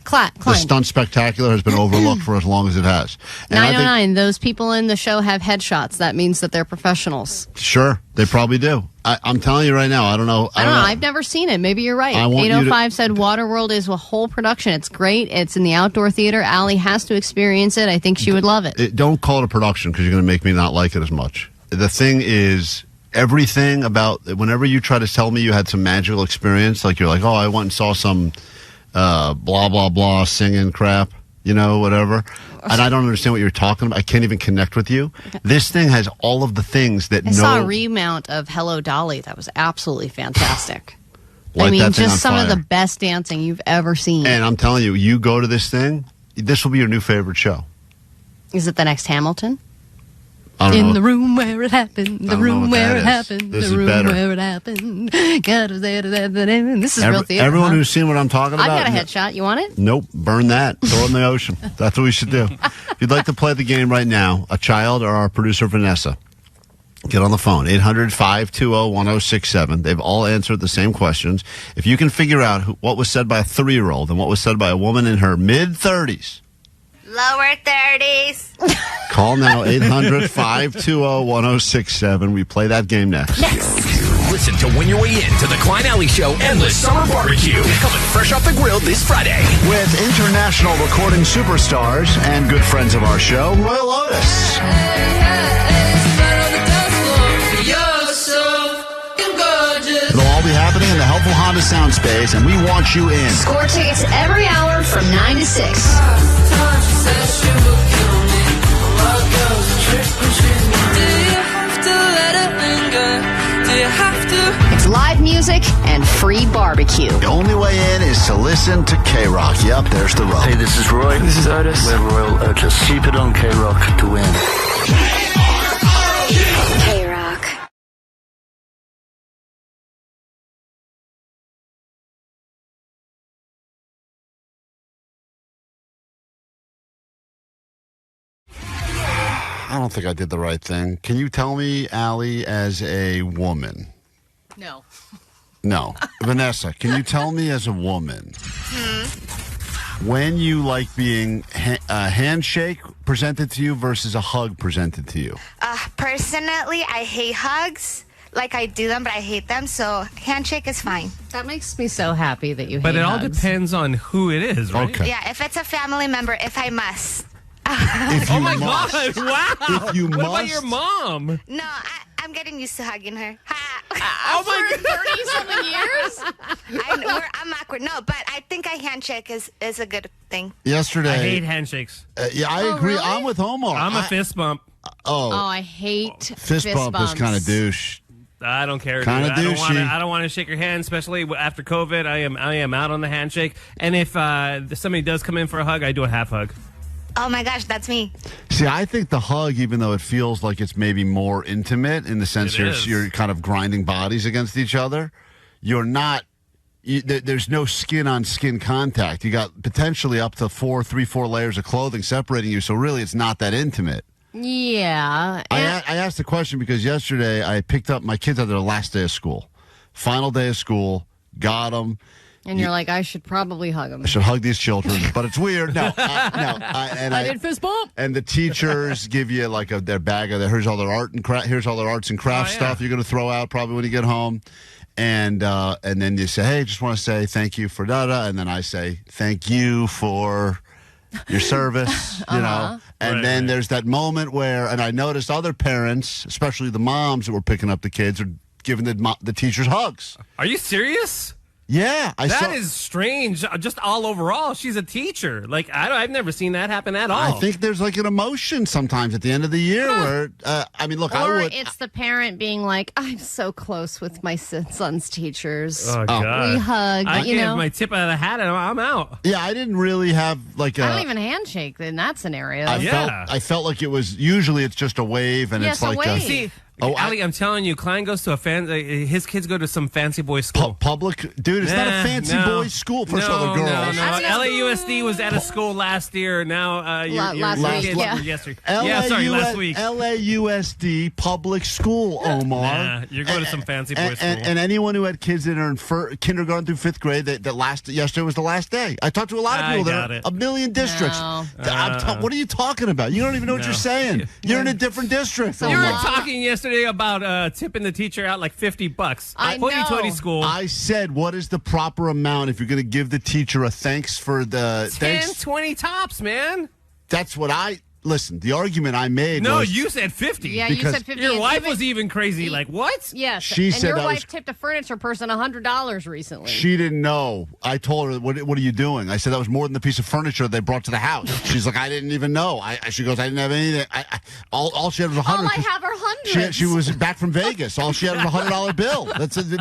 Klein. the Stunt Spectacular, has been overlooked for as long as it has. And 909, those people in the show have headshots. That means that they're professionals. Sure, they probably do. I'm telling you right now, I don't know. I don't know. I've never seen it. Maybe you're right. 805 said Waterworld is a whole production. It's great. It's in the outdoor theater. Allie has to experience it. I think she would love it. Don't call it a production because you're going to make me not like it as much. The thing is, everything about, whenever you try to tell me you had some magical experience, like you're like, oh, I went and saw some blah, blah, blah, singing crap, whatever. And I don't understand what you're talking about. I can't even connect with you. This thing has all of the things that I saw a remount of Hello Dolly. That was absolutely fantastic. Light that thing just on some fire. of the best dancing you've ever seen. And I'm telling you, you go to this thing, this will be your new favorite show. Is it the next Hamilton? I don't In know. the room where it happened, the room where it happened, This the is room better. where it happened. This is real theater. Everyone huh? who's seen what I'm talking about. I've got a headshot. You want it? Nope. Burn that. Throw it in the ocean. That's what we should do. If you'd like to play the game right now, a child or our producer, Vanessa, get on the phone. 800-520-1067. They've all answered the same questions. If you can figure out what was said by a 3-year-old and what was said by a woman in her mid-30s, Lower 30s. call now, 800-520-1067. We play that game next. Listen to Win Your Way In to the Klein Alley Show Endless Summer BBQ. Coming fresh off the grill this Friday. With international recording superstars and good friends of our show, Royel Otis. It'll all be happening in the helpful Honda Sound Space, and we want you in. Score tickets every hour from 9 to 6. It's live music and free barbecue. The only way in is to listen to KROQ. Yep, there's the rope. Hey, this is Roy. This is Otis. We're Royel Otis. Keep it on KROQ to win. KROQ. I don't think I did the right thing. Can you tell me, Allie, as a woman? No. No. Vanessa, can you tell me as a woman when you like being a handshake presented to you versus a hug presented to you? Personally, I hate hugs. Like, I do them, but I hate them, so handshake is fine. That makes me so happy that you But hate it all hugs. depends on who it is, right? Okay. Yeah, if it's a family member, if I must. If you Oh my must. God! Wow. If you what about must. your mom? No, I'm getting used to hugging her. Oh my God! 30-something years? I'm awkward. No, but I think a handshake is a good thing. Yesterday. I hate handshakes. Yeah, I agree. really? I'm with Omar. I'm a fist bump. Oh, I hate Fist bump is bumps. kind of douche. I don't care. Kinda dude. douchey. I don't want to shake your hand, especially after COVID. I am out on the handshake. And if somebody does come in for a hug, I do a half hug. Oh my gosh, that's me. See, I think the hug, even though it feels like it's maybe more intimate in the sense It is. you're kind of grinding bodies against each other, you're not. There's no skin-on-skin contact. You got potentially up to 4 layers of clothing separating you, so really it's not that intimate. Yeah. I asked the question because yesterday I picked up my kids on their last day of school. Final day of school, got them. And you're like, I should probably hug them. I should hug these children, but it's weird. No, I did fist bump. And the teachers give you like their bag of here's all their arts and crafts stuff you're going to throw out probably when you get home, and then you say, hey, just want to say thank you for and then I say thank you for your service, you know. And then there's that moment where, and I noticed other parents, especially the moms that were picking up the kids, are giving the teachers hugs. Are you serious? Yeah, that is strange. Just all overall, she's a teacher. Like I've never seen that happen at all. I think there's like an emotion sometimes at the end of the year where I mean, look, or it's the parent being like, I'm so close with my son's teachers. Oh God, we hug. I gave my tip out of the hat and I'm out. Yeah, I didn't really have like I don't even handshake in that scenario. I felt like it was usually it's just a wave and it's like a wave. Alli, I'm telling you, Klein goes to his kids go to some fancy boy school. Public? Dude, it's not a fancy boys school. First of all, they're girls. No. LAUSD was at a school last year. Now, last week. Last week. LAUSD public school, Omar. Nah, you're going to some fancy boy school. And anyone who had kids that are in kindergarten through fifth grade, yesterday was the last day. I talked to a lot of people there. A million districts. No. What are you talking about? You don't even know what you're saying. You're in a different district. You were talking yesterday about tipping the teacher out like $50. I know. Hoity-toity school. I said, what is the proper amount if you're going to give the teacher a thanks for the 20 tops, man. That's what listen, the argument I made No, was... you said 50. Yeah, you said 50. Your wife was even crazy. Like, what? Yes. She said your that wife tipped a furniture person $100 recently. She didn't know. I told her, what are you doing? I said, that was more than the piece of furniture they brought to the house. She's like, I didn't even know. She goes, I didn't have anything. All she had was $100. All I have are hundreds. She was back from Vegas. All she had was a $100 bill.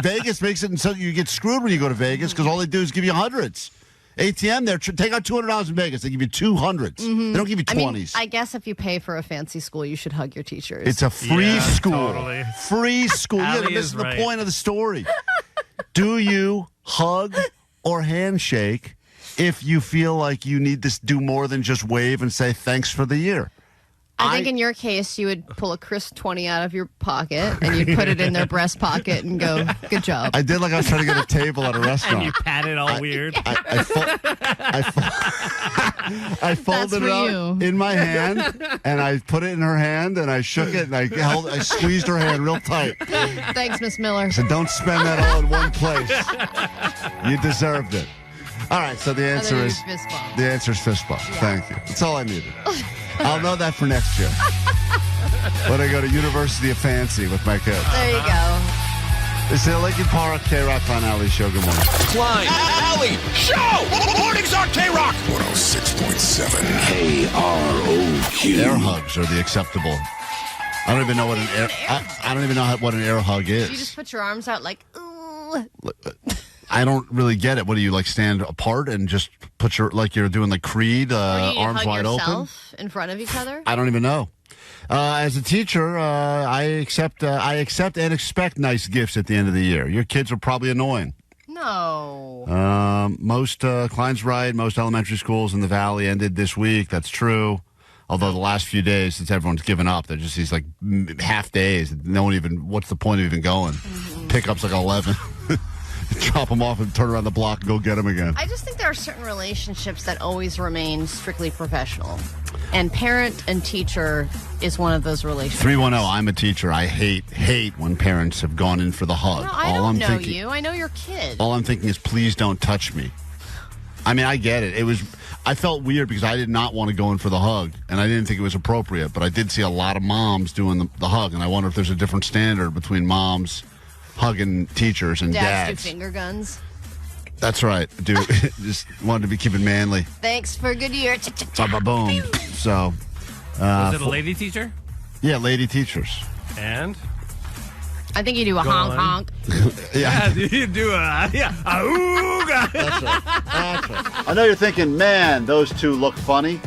Vegas makes it so you get screwed when you go to Vegas because all they do is give you hundreds. ATM, take out $200 in Vegas. They give you 200s. They don't give you 20s. I guess if you pay for a fancy school, you should hug your teachers. It's a free school. Totally. Free school. You're missing the point of the story. Do you hug or handshake if you feel like you need to do more than just wave and say thanks for the year? I think in your case, you would pull a crisp 20 out of your pocket and you'd put it in their breast pocket and go, good job. I did like I was trying to get a table at a restaurant. And you pat it all weird. I folded it up in my hand and I put it in her hand and I shook it and I squeezed her hand real tight. Thanks, Miss Miller. I said, don't spend that all in one place. You deserved it. All right, so the answer is fist bump. The answer is fist bump. Yeah. Thank you. That's all I needed. I'll know that for next year. When I go to University of Fancy with my kids. There you go. It's the Lincoln Park KROQ on Alli Show. Good morning. Klein, Alli, Show! Mornings on KROQ. 106.7 KROQ. Air hugs are the acceptable. I don't even know what an air. I don't even know what an air hug is. You just put your arms out like, ooh. I don't really get it. What do you like? Stand apart and just put you're doing like Creed, arms wide open in front of each other? I don't even know. As a teacher, I accept and expect nice gifts at the end of the year. Your kids are probably annoying. No. Most Klein's right. Most elementary schools in the Valley ended this week. That's true. Although the last few days, since everyone's given up, they're just these like half days. No one even. What's the point of even going? Pickups like 11. Drop them off and turn around the block and go get them again. I just think there are certain relationships that always remain strictly professional. And parent and teacher is one of those relationships. 310, I'm a teacher. I hate when parents have gone in for the hug. No, I don't know you. I know your kid. All I'm thinking is, please don't touch me. I mean, I get it. I felt weird because I did not want to go in for the hug, and I didn't think it was appropriate. But I did see a lot of moms doing the hug, and I wonder if there's a different standard between moms hugging teachers and dads. Do finger guns. That's right, dude. Just wanted to be keeping manly. Thanks for a good year. Boom. So, was it a lady teacher? Yeah, lady teachers. And I think you do a honk. Yeah, you do a ooga. That's right. I know you're thinking, man, those two look funny.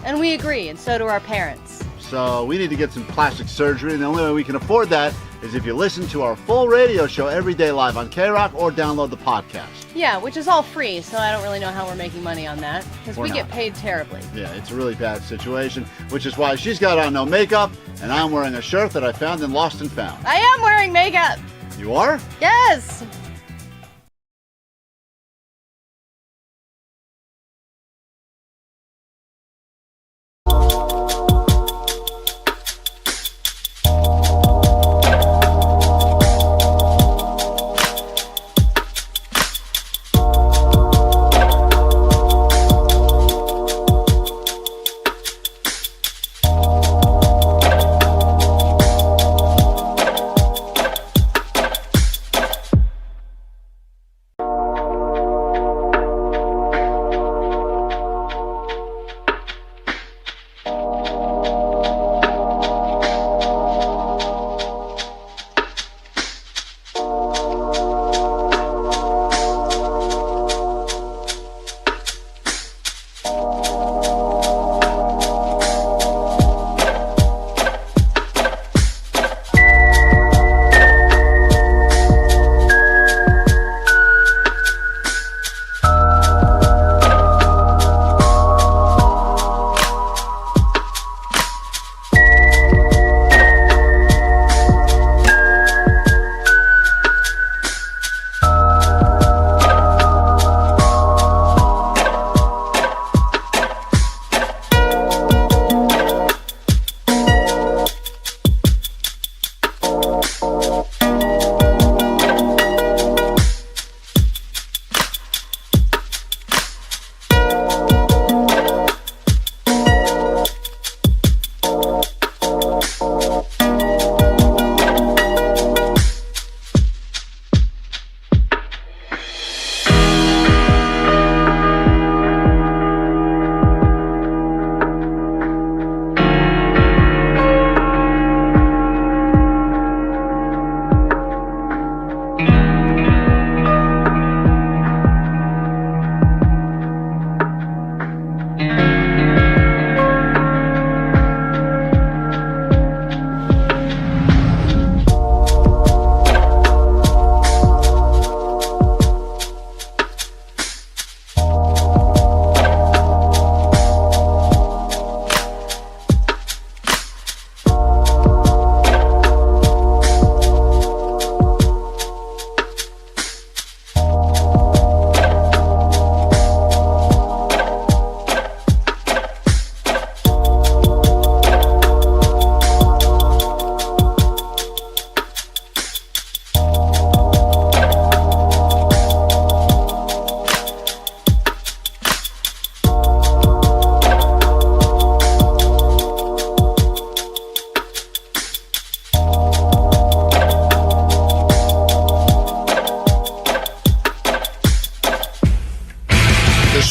And we agree, and so do our parents. So we need to get some plastic surgery, and the only way we can afford that is if you listen to our full radio show every day live on KROQ or download the podcast. Yeah, which is all free, so I don't really know how we're making money on that, because we get paid terribly. Yeah, it's a really bad situation, which is why she's got on no makeup, and I'm wearing a shirt that I found in Lost and Found. I am wearing makeup. You are? Yes.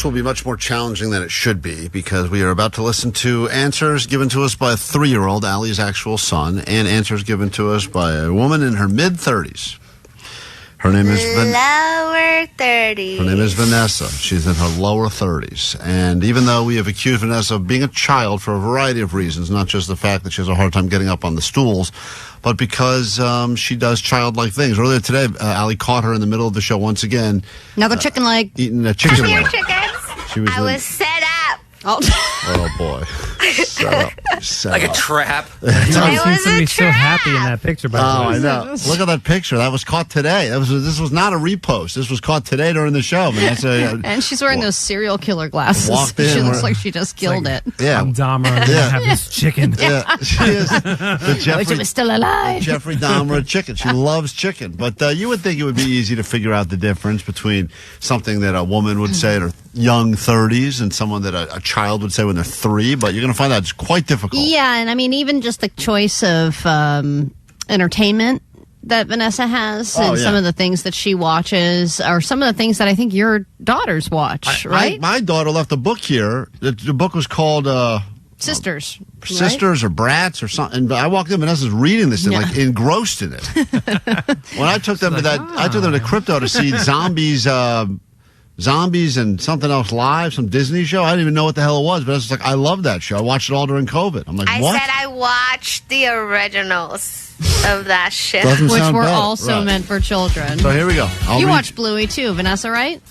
will be much more challenging than it should be because we are about to listen to answers given to us by a 3-year-old, Alli's actual son, and answers given to us by a woman in her mid-30s. Her name is lower 30s. Her name is Vanessa. She's in her lower 30s. And even though we have accused Vanessa of being a child for a variety of reasons, not just the fact that she has a hard time getting up on the stools, but because she does childlike things. Earlier today, Alli caught her in the middle of the show once again. Another chicken leg. Eating a chicken Come here, leg. chickens. I was set up. Oh, boy. Like a trap. I've seen somebody so happy in that picture. By the way. I know. Look at that picture. That was caught today. This was not a repost. This was caught today during the show. And she's wearing those serial killer glasses. Walked in, she looks like she just killed it. Yeah. I'm Dahmer. I'm going to have this chicken. Yeah. She is. The Wish it was still alive. Jeffrey Dahmer chicken. She loves chicken. But you would think it would be easy to figure out the difference between something that a woman would say in her young 30s and someone that a child would say when they're 3, but you're going to find out it's quite difficult. Yeah, and I mean, even just the choice of entertainment that Vanessa has and some of the things that she watches are some of the things that I think your daughters watch, right? My daughter left a book here. The book was called Sisters. Sisters or Brats or something. And I walked in, Vanessa's reading this and like engrossed in it. When I took them I took them to Crypto to see Zombies and something else live, some Disney show. I didn't even know what the hell it was, but I was like, I love that show. I watched it all during COVID. I'm like, what? I said I watched the originals of that shit. Which were also meant for children. So here we go. You watched Bluey too, Vanessa, right?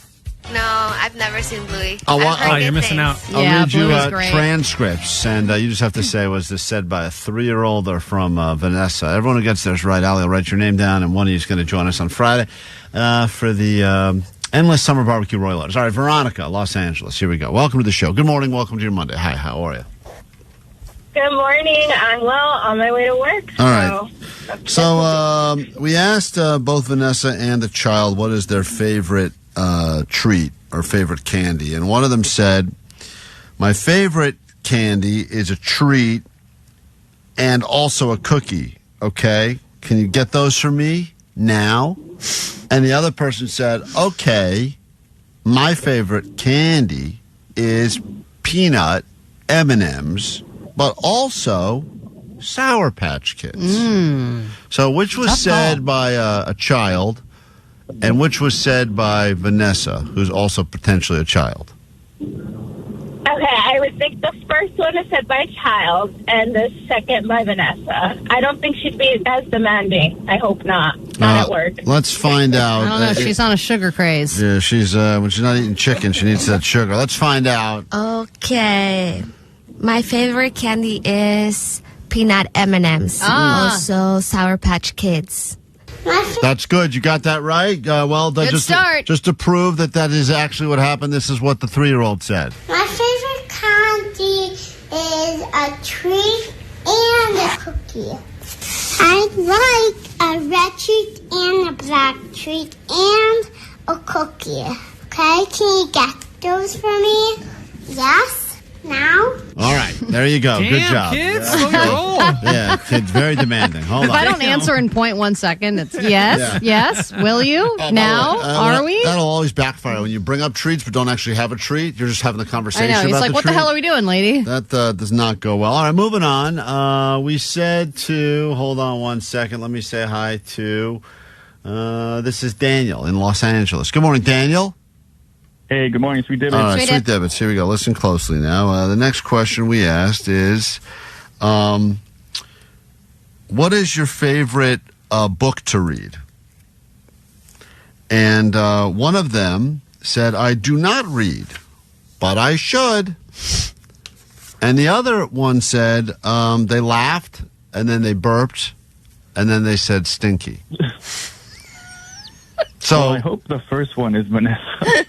No, I've never seen Bluey. You're missing out. I'll read you transcripts, and you just have to say, was this said by a 3-year-old or from Vanessa? Everyone who gets theirs right, Alli will write your name down, and one of you is going to join us on Friday for the Endless Summer BBQ Royel Otis. All right, Veronica, Los Angeles. Here we go. Welcome to the show. Good morning. Welcome to your Monday. Hi, how are you? Good morning. I'm well on my way to work. All right. So we asked both Vanessa and the child what is their favorite treat or favorite candy. And one of them said, my favorite candy is a treat and also a cookie. Okay? Can you get those for me now? And the other person said, okay, my favorite candy is peanut M&Ms, but also Sour Patch Kids. So which was said by a child and which was said by Vanessa, who's also potentially a child? Okay, I would think the first one is said by a child and the second by Vanessa. I don't think she'd be as demanding. I hope not. Not at work. Let's find out. I don't know. She's on a sugar craze. Yeah, she's when she's not eating chicken, she needs that sugar. Let's find out. Okay. My favorite candy is peanut M&Ms. Also Sour Patch Kids. That's good. You got that right. Well done. Good start. Just to prove that is actually what happened, this is what the 3-year-old said. My favorite candy is a treat and a cookie. I like a red treat and a black treat and a cookie. Okay, can you get those for me? Yes? Now? All right, there you go. Damn, good job. Kids, slow your roll. Yeah, kids, very demanding. Hold If on. I don't answer in 0.1 second, it's yes. Will you? Now? Are we? That'll always backfire when you bring up treats but don't actually have a treat. You're just having a conversation I know. He's about like, the what treat. the hell are we doing, lady? That does not go well. All right, moving on. We said to, hold on one second. Let me say hi to, this is Daniel in Los Angeles. Good morning, Daniel. Hey, good morning, Sweet Divots. All right, Sweet Divots. Here we go. Listen closely now. The next question we asked is, what is your favorite book to read? And one of them said, I do not read, but I should. And the other one said, they laughed, and then they burped, and then they said stinky. So well, I hope the first one is Vanessa.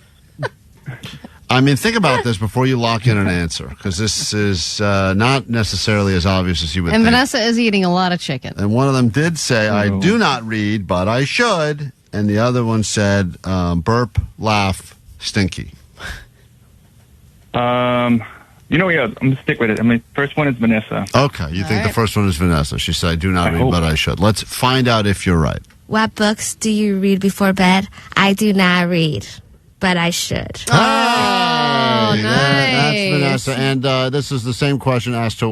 I mean, think about this before you lock in an answer, because this is not necessarily as obvious as you would And think. Vanessa is eating a lot of chicken. And one of them did say, I do not read, but I should. And the other one said, burp, laugh, stinky. I'm going to stick with it. I mean, first one is Vanessa. Okay, you think the first one is Vanessa. She said, I do not read, but I should. Let's find out if you're right. What books do you read before bed? I do not read, but I should. Hey! That's Vanessa. And this is the same question asked to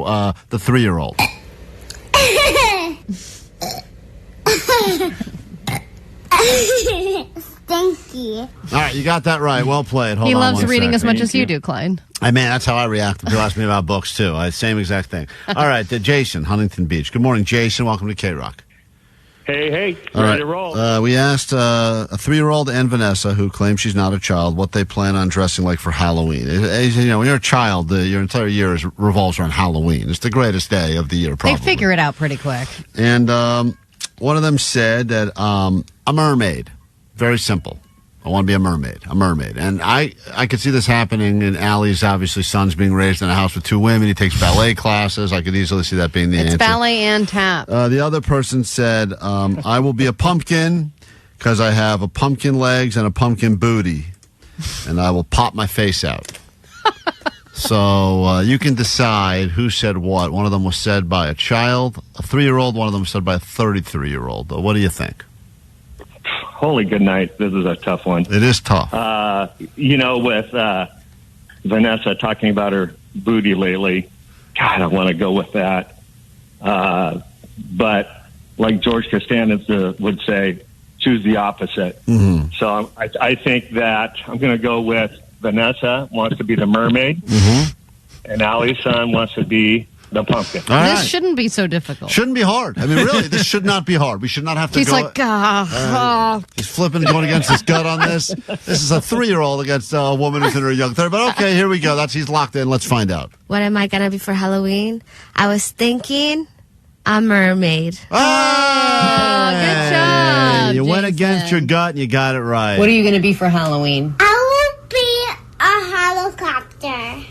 the 3-year-old. Stinky. All right, you got that right. Well played. Hold he on loves one reading sec. as much as you do, Klein. Man, that's how I react when people ask me about books, too. Same exact thing. All right, Jason, Huntington Beach. Good morning, Jason. Welcome to KROQ. Hey. All Ready right. to roll. We asked a 3-year-old and Vanessa, who claims she's not a child, what they plan on dressing like for Halloween. You know, when you're a child, your entire year revolves around Halloween. It's the greatest day of the year, probably. They figure it out pretty quick. And one of them said that a mermaid. Very simple. I want to be a mermaid. And I could see this happening in Alli's, obviously, son's being raised in a house with 2 women. He takes ballet classes. I could easily see that being the answer. It's ballet and tap. The other person said, I will be a pumpkin because I have a pumpkin legs and a pumpkin booty, and I will pop my face out. So you can decide who said what. One of them was said by a child, a 3-year-old. One of them was said by a 33-year-old. What do you think? Holy good night. This is a tough one. It is tough. With Vanessa talking about her booty lately, God, I want to go with that. But like George Costanza would say, choose the opposite. Mm-hmm. So I think that I'm going to go with Vanessa wants to be the mermaid, and Alli's son wants to be the pumpkin. This shouldn't be so difficult. Shouldn't be hard. I mean, really, this should not be hard. We should not have to He's go... like, he's flipping and going against his gut on this. This is a 3-year-old against a woman who's in her young 30s. But okay, here we go. He's locked in. Let's find out. What am I going to be for Halloween? I was thinking a mermaid. Good job. You went against your gut and you got it right. What are you going to be for Halloween? I will be a helicopter.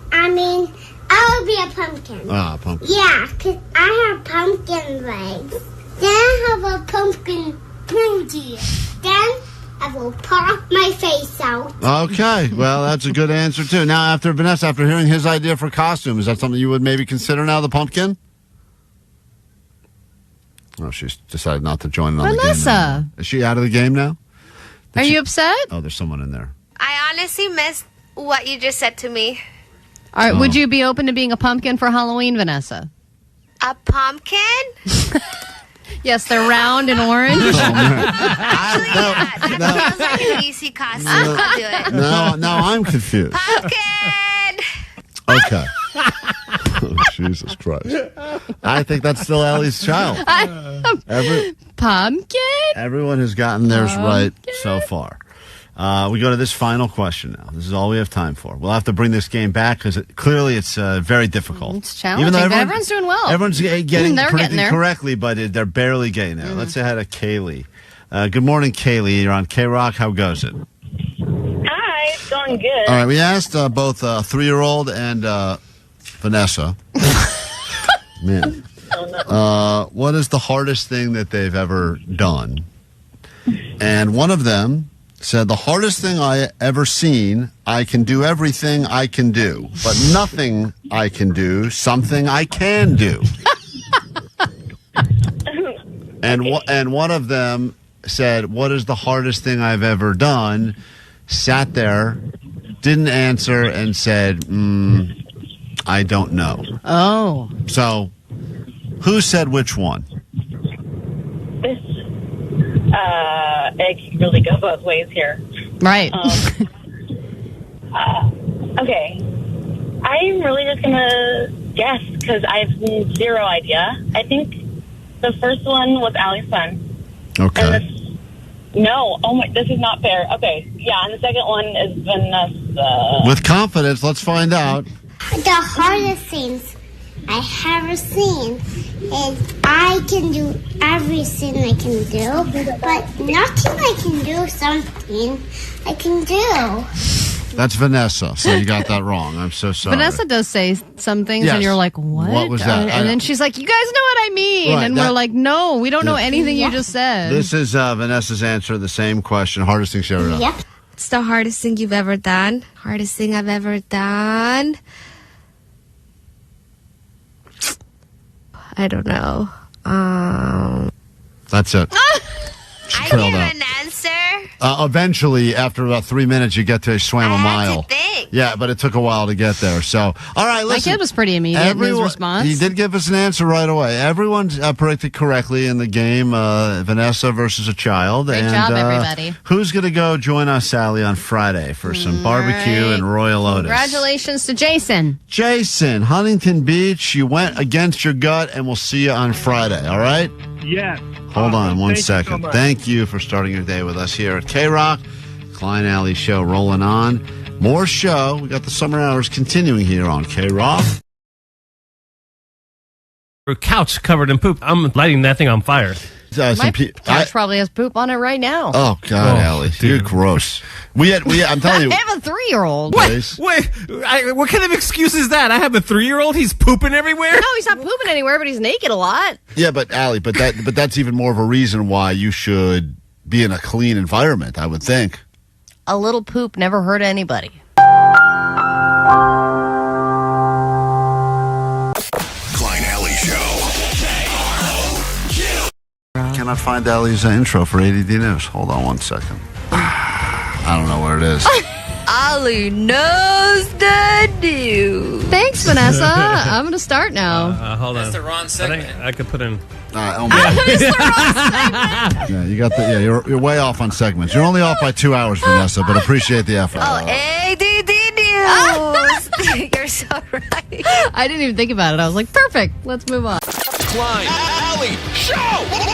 I will be a pumpkin. Ah, pumpkin. Yeah, because I have pumpkin legs. Then I have a pumpkin booty. Then I will pop my face out. Okay, well, that's a good answer, too. Now, Vanessa, after hearing his idea for costume, is that something you would maybe consider now, the pumpkin? Oh, she's decided not to join in on the game. Vanessa. Is she out of the game now? Are you upset? Oh, there's someone in there. I honestly missed what you just said to me. All right, would you be open to being a pumpkin for Halloween, Vanessa? A pumpkin? Yes, they're round and orange. That sounds like an easy costume. I'll do it. Now I'm confused. Pumpkin! Okay. Oh, Jesus Christ. I think that's still Ellie's child. Pumpkin? Everyone has gotten theirs right so far. We go to this final question now. This is all we have time for. We'll have to bring this game back because clearly it's very difficult. It's challenging, but everyone's doing well. Everyone's getting They're predicting there. correctly, but they're barely getting there. Let's say hi to Kaylee. Good morning, Kaylee. You're on KROQ. How goes it? Hi, it's going good. All right, we asked both 3-year-old and Vanessa. Man. What is the hardest thing that they've ever done? And one of them said, the hardest thing I ever seen, I can do everything I can do, but nothing I can do, something I can do. And one of them said, what is the hardest thing I've ever done? Sat there, didn't answer, and said, I don't know. Oh. So, who said which one? It can really go both ways here. Right. Okay. I'm really just going to guess because I have zero idea. I think the first one was Alli's son. Okay. This is not fair. Okay. Yeah, and the second one is Vanessa. With confidence, let's find out. The hardest things I ever seen is I can do everything I can do, but nothing I can do, something I can do. That's Vanessa, so you got that wrong. I'm so sorry. Vanessa does say some things, Yes. and you're like, what? What was that? And then she's like, you guys know what I mean. Right, and we're like, no, we don't know anything you just said. This is Vanessa's answer to the same question. Hardest thing she ever done. Yep. It's the hardest thing you've ever done. Hardest thing I've ever done. I don't know. That's it. I trailed give out. an answer. Eventually, after about 3 minutes, you get to swam a mile. Thing. quick. Yeah, but it took a while to get there. So, all right, listen. My kid was pretty immediate in his response. He did give us an answer right away. Everyone predicted correctly in the game, Vanessa versus a child. Great job, everybody. Who's going to go join us, Sally, on Friday for some barbecue and Royel Otis? Congratulations to Jason. Jason, Huntington Beach, you went against your gut, and we'll see you on Friday, all right? Yes. Hold on one Thank you second. so much. Thank you for starting your day with us here at KROQ. Klein Alley Show rolling on. More show. We got the summer hours continuing here on KROQ. Her couch covered in poop. I'm lighting that thing on fire. My couch probably has poop on it right now. Oh God, Allie, you're gross. I'm telling you, I have a 3-year-old. Wait, what kind of excuse is that? I have a 3-year-old. He's pooping everywhere. No, he's not pooping anywhere, but he's naked a lot. yeah, but Allie, but that's even more of a reason why you should be in a clean environment. I would think. A little poop never hurt anybody. Klein Alley Show. I cannot find Allie's intro for ADD News. Hold on one second. I don't know where it is. Alli knows the news. Thanks, Vanessa. I'm going to start now. Hold on. That's the wrong segment. I could put in. Oh my. Yeah, you got the. Yeah, you're way off on segments. You're only off by 2 hours, Vanessa, but appreciate the effort. Oh, ADD news. You're so right. I didn't even think about it. I was like, perfect. Let's move on. Klein Alley Show.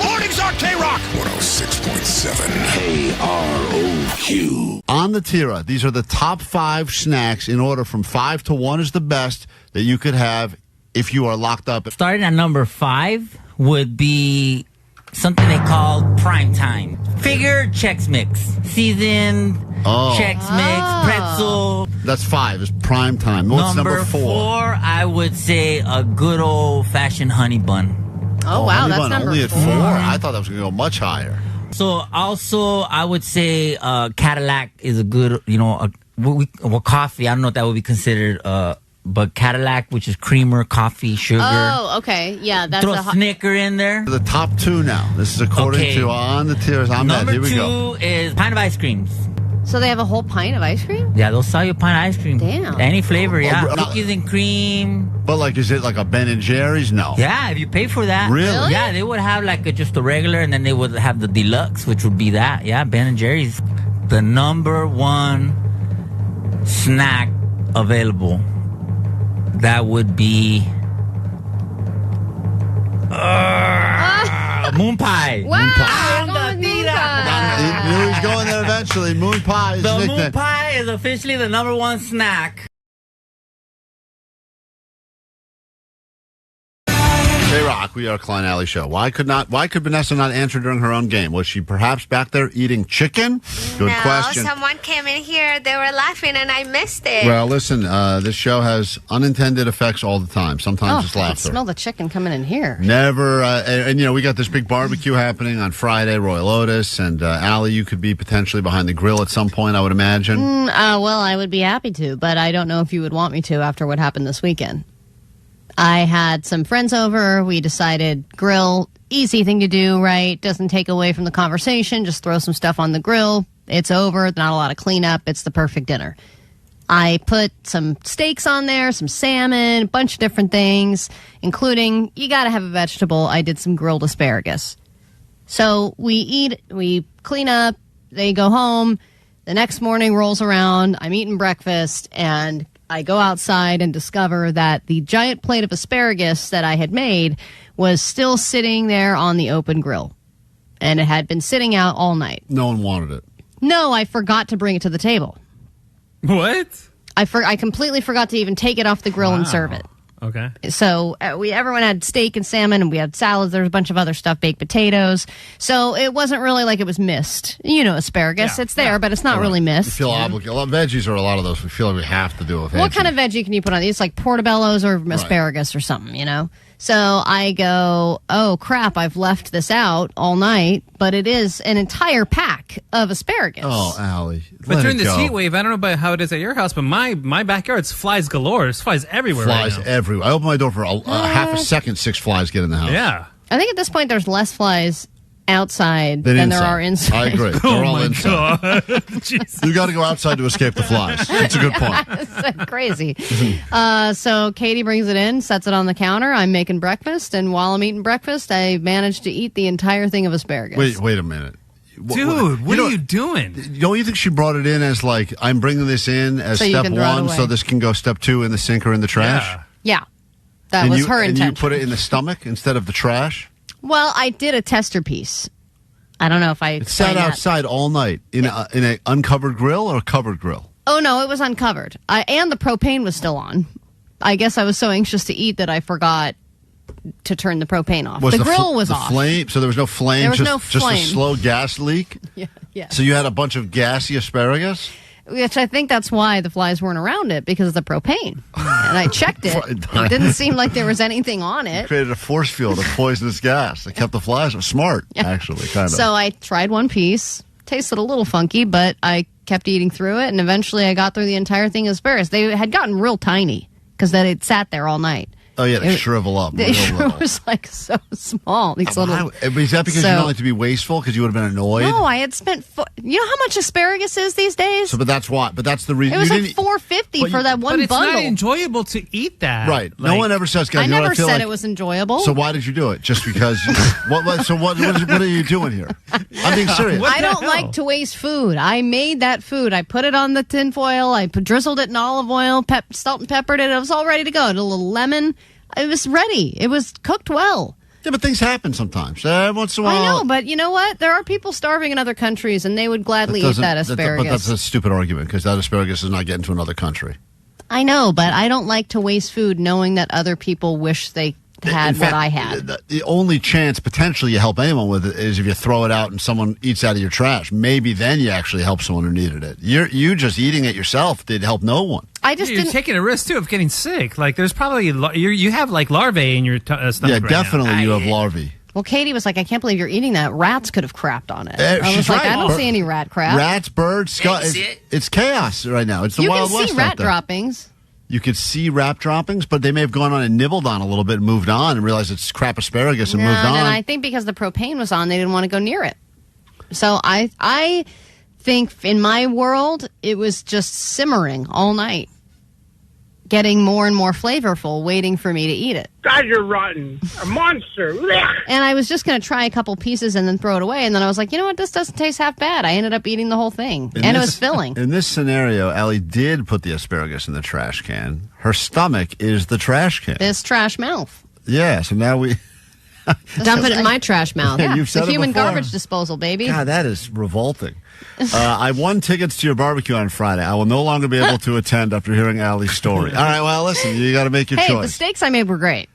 Mornings on KROQ. 106.7 KROQ. On the Tira, these are the top 5 snacks in order from 5 to 1 is the best that you could have if you are locked up. Starting at number 5 would be something they call prime time. Figure Chex Mix. Seasoned Chex Mix, pretzel. That's 5. It's prime time. What's number 4? 4, I would say a good old-fashioned honey bun. Oh, wow, honey that's bun number only at 4. 4. I thought that was going to go much higher. So also, I would say Cadillac is a good, coffee. I don't know if that would be considered, but Cadillac, which is creamer, coffee, sugar. Oh, okay. Yeah, that's Throw a Snicker in there. The top 2 now. This is according to On the Tiras. Number Here we 2 go. is pint of ice creams. So they have a whole pint of ice cream? Yeah, they'll sell you a pint of ice cream. Damn. Any flavor, yeah. Cookies and cream. But is it like a Ben and Jerry's? No. Yeah, if you pay for that. Really? Yeah, they would have just a regular, and then they would have the deluxe, which would be that. Yeah, Ben and Jerry's. The number 1 snack available, that would be moon pie. Wow. Moon pie. He knew he was going there eventually. Moon pie is The nickname. moon pie is officially the number 1 snack. KROQ, we are Klein Alley Show. Why could Vanessa not answer during her own game? Was she perhaps back there eating chicken? Good question. Someone came in here. They were laughing, and I missed it. Well, listen, this show has unintended effects all the time. Sometimes it's I can laughter. smell the chicken coming in here. Never, and we got this big barbecue happening on Friday. Royel Otis and Alli, you could be potentially behind the grill at some point, I would imagine. Well, I would be happy to, but I don't know if you would want me to after what happened this weekend. I had some friends over. We decided grill, easy thing to do, right? Doesn't take away from the conversation. Just throw some stuff on the grill. It's over. Not a lot of cleanup. It's the perfect dinner. I put some steaks on there, some salmon, a bunch of different things, including you got to have a vegetable. I did some grilled asparagus. So we eat, we clean up, they go home. The next morning rolls around. I'm eating breakfast, and I go outside and discover that the giant plate of asparagus that I had made was still sitting there on the open grill. And it had been sitting out all night. No one wanted it. No, I forgot to bring it to the table. What? I completely forgot to even take it off the grill and serve it. Okay. So everyone had steak and salmon, and we had salads. There was a bunch of other stuff, baked potatoes. So it wasn't really like it was missed. Asparagus. It's there, but it's not really missed. You feel obligated. A lot of veggies are a lot of those. We feel like we have to do it. What kind of veggie can you put on these? Like portobellos or asparagus or something, So I go, oh, crap, I've left this out all night, but it is an entire pack of asparagus. Oh, Allie. But during this heat wave, I don't know about how it is at your house, but my backyard's flies galore. There's flies everywhere. Flies right now. everywhere. I open my door for half a second, 6 flies get in the house. Yeah. I think at this point there's less flies outside than there are inside. I agree. They're all inside. You got to go outside to escape the flies. That's a good point. That's crazy. So Katie brings it in, sets it on the counter. I'm making breakfast, and while I'm eating breakfast, I managed to eat the entire thing of asparagus. Wait a minute. Dude, what are you doing? Don't you think she brought it in as like, I'm bringing this in as So step one, so this can go step two in the sink or in the trash? Yeah. That was her intention. And you put it in the stomach instead of the trash? Well, I did a tester piece. I don't know if I It sat outside all night in an uncovered grill or a covered grill? Oh, no, it was uncovered. And the propane was still on. I guess I was so anxious to eat that I forgot to turn the propane off. The grill was off. Flame? So there was no flame? There was no flame. Just a slow gas leak? Yeah. So you had a bunch of gassy asparagus? Which I think that's why the flies weren't around it, because of the propane. And I checked it. It didn't seem like there was anything on it. Created a force field of poisonous gas that kept the flies smart, actually, kind of. So I tried one piece. Tasted a little funky, but I kept eating through it, and eventually I got through the entire thing of asparagus. They had gotten real tiny because it sat there all night. Oh, yeah, they shrivel up. It was like so small. These little. Is that because you don't like to be wasteful? Because you would have been annoyed? No, I had spent. You know how much asparagus is these days? But that's why. But that's the reason. It was like $4.50 for that one but it's bundle. not enjoyable to eat that. Right. No one ever says, guys, I you know what never I feel said like? it was enjoyable. So why did you do it? Just because? What are you doing here? I'm being serious. I don't like to waste food. I made that food. I put it on the tin foil. I drizzled it in olive oil, salt and peppered it. It was all ready to go. A little lemon. It was ready. It was cooked well. Yeah, but things happen sometimes. Once in a while. I know, but you know what? There are people starving in other countries, and they would gladly eat that asparagus. But that's a stupid argument, because that asparagus is not getting to another country. I know, but I don't like to waste food knowing that other people wish they had what I had. The only chance potentially you help anyone with it is if you throw it out and someone eats out of your trash. Maybe then you actually help someone who needed it. You just eating it yourself did help no one. You're taking a risk too of getting sick. Like there's probably you have like larvae in your stomach. Yeah, right definitely now. you have larvae. Well, Katie was like, I can't believe you're eating that. Rats could have crapped on it. I was She's like, right. I don't see any rat crap. Rats, birds, skunks. It's chaos right now. It's the Wild West. You can see rat droppings. You could see rat droppings, but they may have gone on and nibbled on a little bit and moved on and realized it's crap asparagus and moved on. And I think because the propane was on, they didn't want to go near it. So I think in my world, it was just simmering all night, getting more and more flavorful, waiting for me to eat it. God, you're rotten. A monster. And I was just going to try a couple pieces and then throw it away. And then I was like, you know what? This doesn't taste half bad. I ended up eating the whole thing. It was filling. In this scenario, Allie did put the asparagus in the trash can. Her stomach is the trash can. This trash mouth. Yeah, so now we... Dump it in my trash mouth. Yeah, you've said the it human before. garbage disposal, baby. God, that is revolting. I won tickets to your barbecue on Friday. I will no longer be able to attend after hearing Allie's story. All right, well, listen, you got to make your Hey, the choice. steaks I made were great.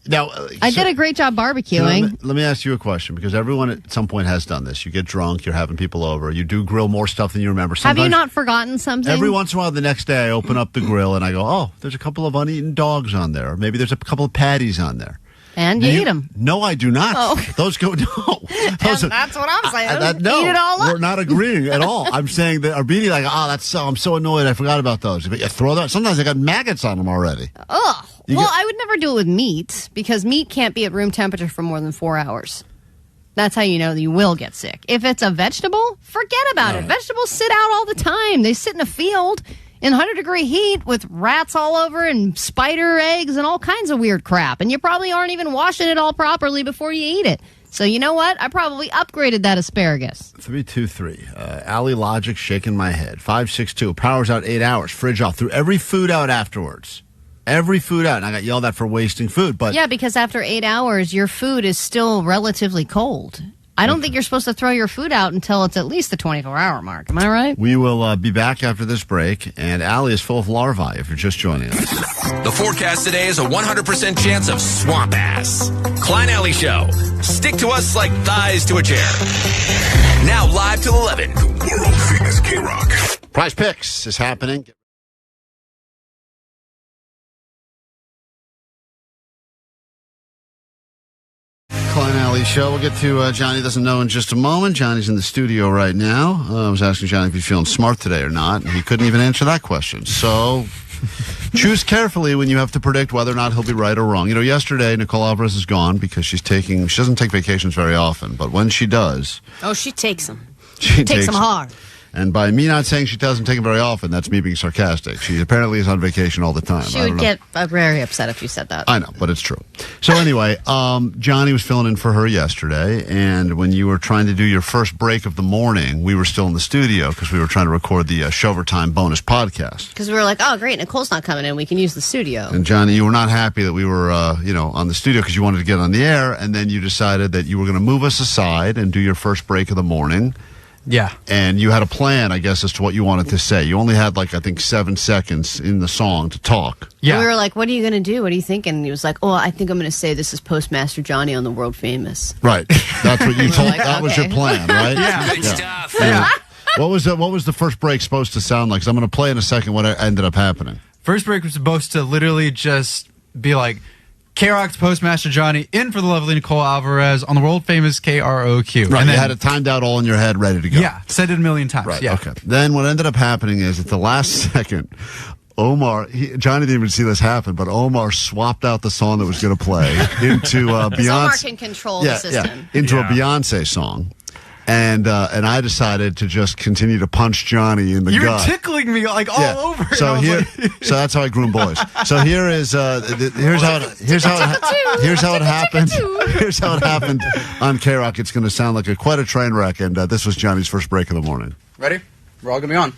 Now, I did a great job barbecuing. Let me ask you a question, because everyone at some point has done this. You get drunk, you're having people over, you do grill more stuff than you remember. Have you not forgotten something? Every once in a while, the next day, I open up the grill and I go, oh, there's a couple of uneaten dogs on there. Or maybe there's a couple of patties on there. And you eat them. No, I do not. Oh. Those go, no. That's what I'm saying. No, eat it all up. we're not agreeing at all. I'm saying that, or being like, I'm so annoyed, I forgot about those. But you throw that, sometimes I got maggots on them already. Ugh. I would never do it with meat, because meat can't be at room temperature for more than 4 hours. That's how you know that you will get sick. If it's a vegetable, forget about it. Vegetables sit out all the time. They sit in a field in 100-degree heat with rats all over and spider eggs and all kinds of weird crap. And you probably aren't even washing it all properly before you eat it. So you know what? I probably upgraded that asparagus. 323. Allie Logic shaking my head. 562. Power's out 8 hours. Fridge off. Threw every food out afterwards. Every food out. And I got yelled at for wasting food. But yeah, because after 8 hours, your food is still relatively cold. I don't think you're supposed to throw your food out until it's at least the 24-hour mark. Am I right? We will be back after this break, and Allie is full of larvae if you're just joining us. The forecast today is a 100% chance of swamp ass. Klein Alley Show. Stick to us like thighs to a chair. Now live till 11. World Famous KROQ. Prize Picks is happening. Klein Alley Show. We'll get to Johnny Doesn't Know in just a moment. Johnny's in the studio right now. I was asking Johnny if he's feeling smart today or not, and he couldn't even answer that question. So Choose carefully when you have to predict whether or not he'll be right or wrong. You know, yesterday, Nicole Alvarez is gone because she doesn't take vacations very often, but when she does... Oh, she takes them. She takes them hard. And by me not saying she doesn't take them very often, that's me being sarcastic. She apparently is on vacation all the time. She would get very upset if you said that. I know, but it's true. So anyway, Johnny was filling in for her yesterday, and when you were trying to do your first break of the morning, we were still in the studio because we were trying to record the Shover Time bonus podcast. Because we were like, oh, great, Nicole's not coming in. We can use the studio. And Johnny, you were not happy that we were, on the studio because you wanted to get on the air, and then you decided that you were going to move us aside and do your first break of the morning. Yeah. And you had a plan, I guess, as to what you wanted to say. You only had, I think 7 seconds in the song to talk. Yeah. And we were like, what are you going to do? What are you thinking? And he was like, oh, I think I'm going to say this is Postmaster Johnny on the World Famous. Right. That's what you told. Like, that was your plan, right? Yeah. Good stuff. Yeah. What was the first break supposed to sound like? 'Cause I'm going to play in a second what ended up happening. First break was supposed to literally just be like, KROQ's Postmaster Johnny in for the lovely Nicole Alvarez on the world famous KROQ. Right, and then, you had it timed out all in your head, ready to go. Yeah, said it a million times. Right, yeah. okay. Then what ended up happening is at the last second, Johnny didn't even see this happen, but Omar swapped out the song that was going to play into Beyonce. Omar can control the system. Into a Beyonce song. And I decided to just continue to punch Johnny in the gut. You were tickling me all over. So so that's how I groom boys. So here's how it happened. Here's how it happened on KROQ. It's going to sound like quite a train wreck. And this was Johnny's first break of the morning. Ready? We're all going to be on.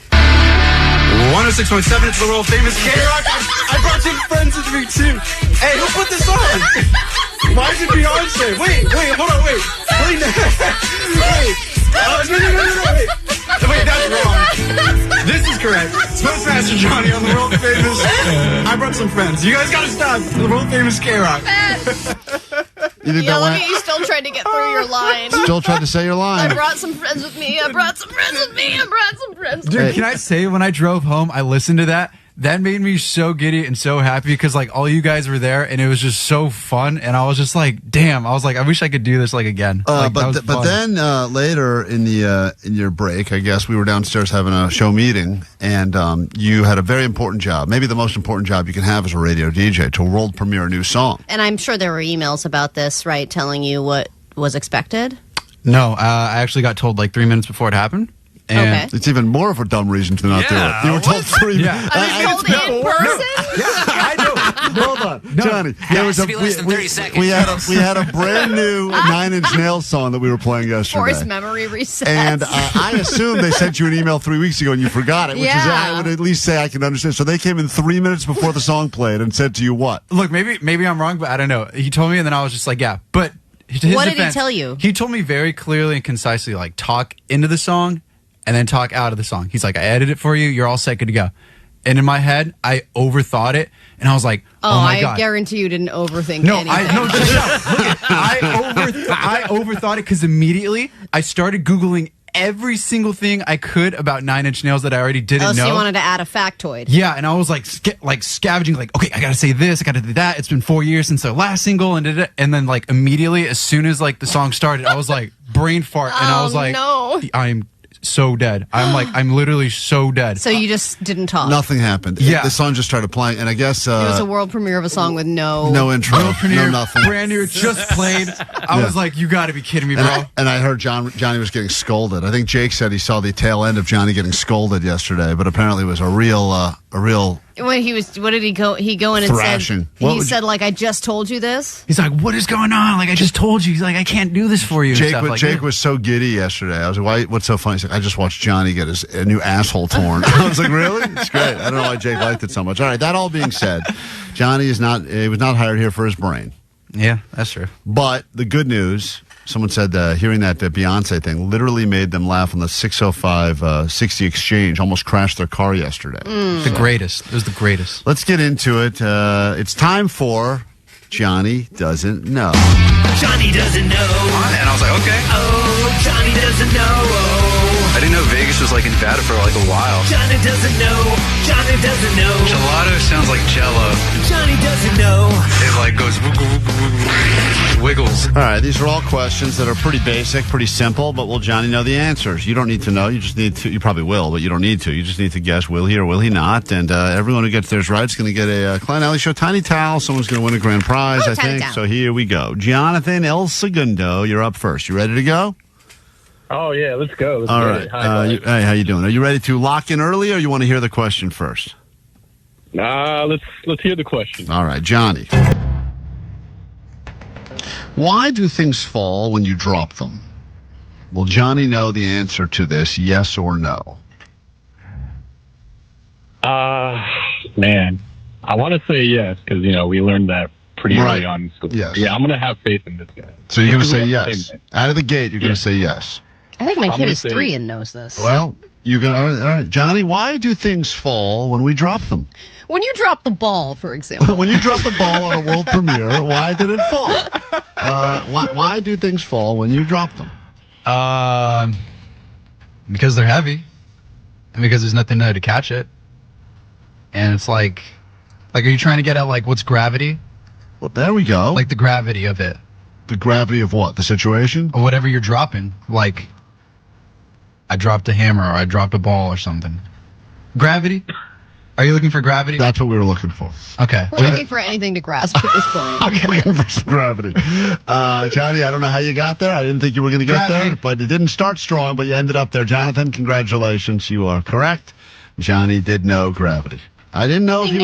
106.7, it's the world famous KROQ. I brought some friends with me too. Hey, who put this on? Why is it Beyonce? Wait, hold on, wait. Wait. No, wait, that's wrong. This is correct. It's Postmaster Johnny on the world famous. I brought some friends. You guys gotta stop. The world famous KROQ. You think look at you still trying to get through your line. Still trying to say your line. I brought some friends with me. I brought some friends with me. I brought some friends with me. Dude, can I say, when I drove home, I listened to that. That made me so giddy and so happy because all you guys were there and it was just so fun. And I was just like, damn, I was like, I wish I could do this again. But then later in your break, I guess we were downstairs having a show meeting, and you had a very important job, maybe the most important job you can have as a radio DJ, to world premiere a new song. And I'm sure there were emails about this, right, telling you what was expected? No, I actually got told 3 minutes before it happened. And it's even more of a dumb reason to not do it. You were told 3 minutes. I was told in person? I know. Hold on, Johnny. There was we had a brand new 9 Inch Nails song that we were playing yesterday. Forced memory reset. And I assume they sent you an email 3 weeks ago and you forgot it, which is I would at least say I can understand. So they came in 3 minutes before the song played and said to you what? Look, maybe I'm wrong, but I don't know. He told me, and then I was just like, yeah. But what did he tell you? He told me very clearly and concisely, talk into the song and then talk out of the song. He's like, I edited it for you. You're all set, good to go. And in my head, I overthought it, and I was like, oh my God. I guarantee you didn't overthink anything. I overthought it because immediately I started Googling every single thing I could about 9 Inch Nails that I already didn't know. So you wanted to add a factoid. Yeah, and I was scavenging, okay, I gotta say this, I gotta do that. It's been 4 years since their last single, and then immediately, as soon as the song started, I was brain fart, and I was like, no. I'm so dead. I'm literally so dead. So you just didn't talk? Nothing happened. Yeah. The song just started playing, and I guess... it was a world premiere of a song with no intro, world premiere, no nothing. Brand new, just played. I was like, you gotta be kidding me, bro. And I heard Johnny was getting scolded. I think Jake said he saw the tail end of Johnny getting scolded yesterday, but apparently it was a real... What did he go? He go in and thrashing. said, I just told you this. He's like, what is going on? I just told you. He's like, I can't do this for you. Jake was so giddy yesterday. I was like, what's so funny? He's like, I just watched Johnny get a new asshole torn. I was like, really? It's great. I don't know why Jake liked it so much. All right, that all being said, Johnny was not hired here for his brain. Yeah, that's true. But the good news, someone said hearing that Beyonce thing literally made them laugh on the 605 60 exchange, almost crashed their car yesterday. The greatest. It was the greatest. Let's get into it. It's time for Johnny Doesn't Know. Johnny doesn't know. And I was like, okay. Oh, Johnny doesn't know. I didn't know Vegas was like in Nevada for like a while. Johnny doesn't know. Johnny doesn't know. Gelato sounds like Jello. Johnny doesn't know. It like goes wiggles. All right, these are all questions that are pretty basic, pretty simple, but will Johnny know the answers? You don't need to know. You just need to. You probably will, but you don't need to. You just need to guess, will he or will he not? And everyone who gets theirs right is going to get a Klein Alley Show Tiny Towel. Someone's going to win a grand prize, I think. So here we go. Jonathan El Segundo, you're up first. You ready to go? Oh, yeah, let's go. Let's all get right. it. Hi, hey, how you doing? Are you ready to lock in early, or you want to hear the question first? Nah, let's hear the question. All right, Johnny. Why do things fall when you drop them? Will Johnny know the answer to this, yes or no? Man, I want to say yes, because, we learned that pretty early on in school. Yes. Yeah, I'm going to have faith in this guy. So you're going to say yes. Out of the gate, you're going to say yes. I think my kid is 3 and knows this. Well, you're going to... All right, Johnny, why do things fall when we drop them? When you drop the ball, for example. When you drop the ball on a world premiere, why did it fall? Why do things fall when you drop them? Because they're heavy. And because there's nothing there to catch it. And it's like, are you trying to get at, like, what's gravity? Well, there we go. Like the gravity of it. The gravity of what? The situation? Or whatever you're dropping. Like, I dropped a hammer or I dropped a ball or something. Gravity? Are you looking for gravity? That's what we were looking for. Okay. We're looking for anything to grasp at this point. I'm looking for some gravity. Johnny, I don't know how you got there. I didn't think you were going to get there, but it didn't start strong, but you ended up there. Jonathan, congratulations. You are correct. Johnny did know gravity. I didn't know if he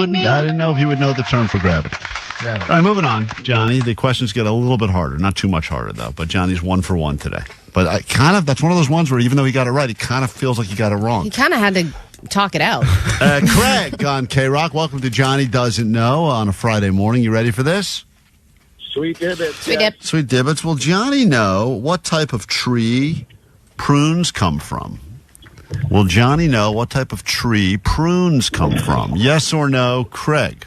would know the term for gravity. All right, moving on, Johnny. The questions get a little bit harder. Not too much harder, though. But Johnny's 1 for 1 today. But that's one of those ones where even though he got it right, he kind of feels like he got it wrong. He kind of had to talk it out. Craig on KROQ. Welcome to Johnny Doesn't Know on a Friday morning. You ready for this? Sweet dibbits. Sweet dibbits. Will Johnny know what type of tree prunes come from? Will Johnny know what type of tree prunes come from? Yes or no, Craig?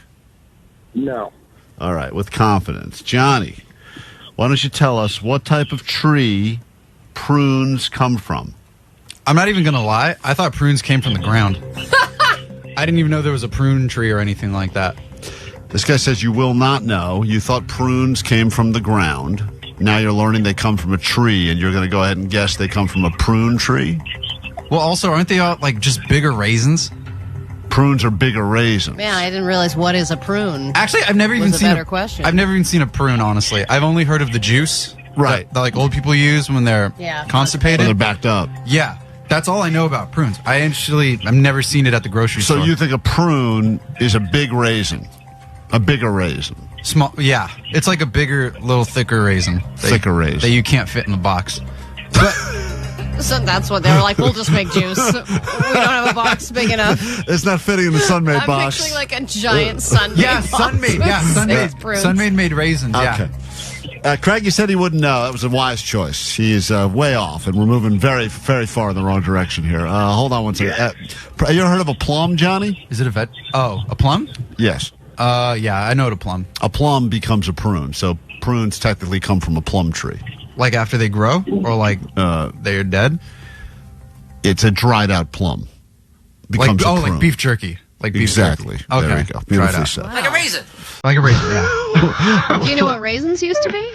No. All right, with confidence. Johnny, why don't you tell us what type of tree prunes come from? I'm not even going to lie. I thought prunes came from the ground. I didn't even know there was a prune tree or anything like that. This guy says you will not know. You thought prunes came from the ground. Now you're learning they come from a tree, and you're going to go ahead and guess they come from a prune tree? Well, also, aren't they all, like, just bigger raisins? Prunes are bigger raisins. Man, I didn't realize what is a prune. Actually, I've never even seen a better question. I've never even seen a prune, honestly. I've only heard of the juice. Right. That like old people use when they're constipated. When they're backed up. Yeah. That's all I know about prunes. I've never seen it at the grocery store. So you think a prune is a big raisin? A bigger raisin? Small, yeah. It's like a bigger, little thicker raisin. That you can't fit in the box. But So that's what they were like, we'll just make juice. We don't have a box big enough. It's not fitting in the Sunmade box. I'm picturing like a giant Sunmade box. Sunmade made raisins, okay. Craig, you said he wouldn't know. That was a wise choice. He is way off, and we're moving very, very far in the wrong direction here. Hold on one second. You ever heard of a plum, Johnny? Is it a a plum? Yes. Yeah, I know what a plum. A plum becomes a prune, so prunes technically come from a plum tree. Like after they grow, or like they're dead? It's a dried out plum. Becomes a prune. Like beef jerky. Like beef exactly. Jerky. Okay. There we go. Beautifully said. Like a raisin. Like a raisin, yeah. Do you know what raisins used to be?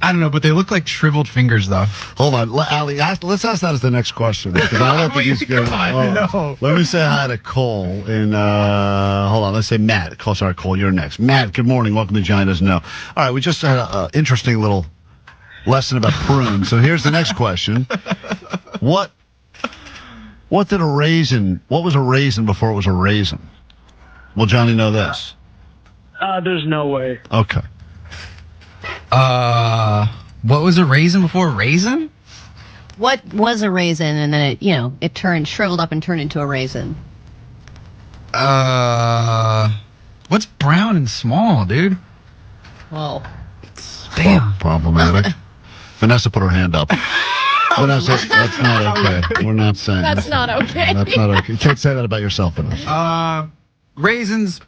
I don't know, but they look like shriveled fingers, though. Hold on, Alli, let's ask that as the next question. Because I don't think he's going to. Let me say hi to Cole. And hold on, let's say Matt. Cole, you're next. Matt, good morning. Welcome to Johnny Doesn't Know. All right, we just had an interesting little lesson about prunes. So here's the next question. What was a raisin before it was a raisin? Will Johnny know this? There's no way. Okay. What was a raisin before a raisin? What was a raisin and then it shriveled up and turned into a raisin? What's brown and small, dude? Whoa. Damn. Problematic. Vanessa put her hand up. Vanessa, that's not okay. We're not saying that's not okay. That's not okay. You can't say that about yourself, Vanessa. Raisins.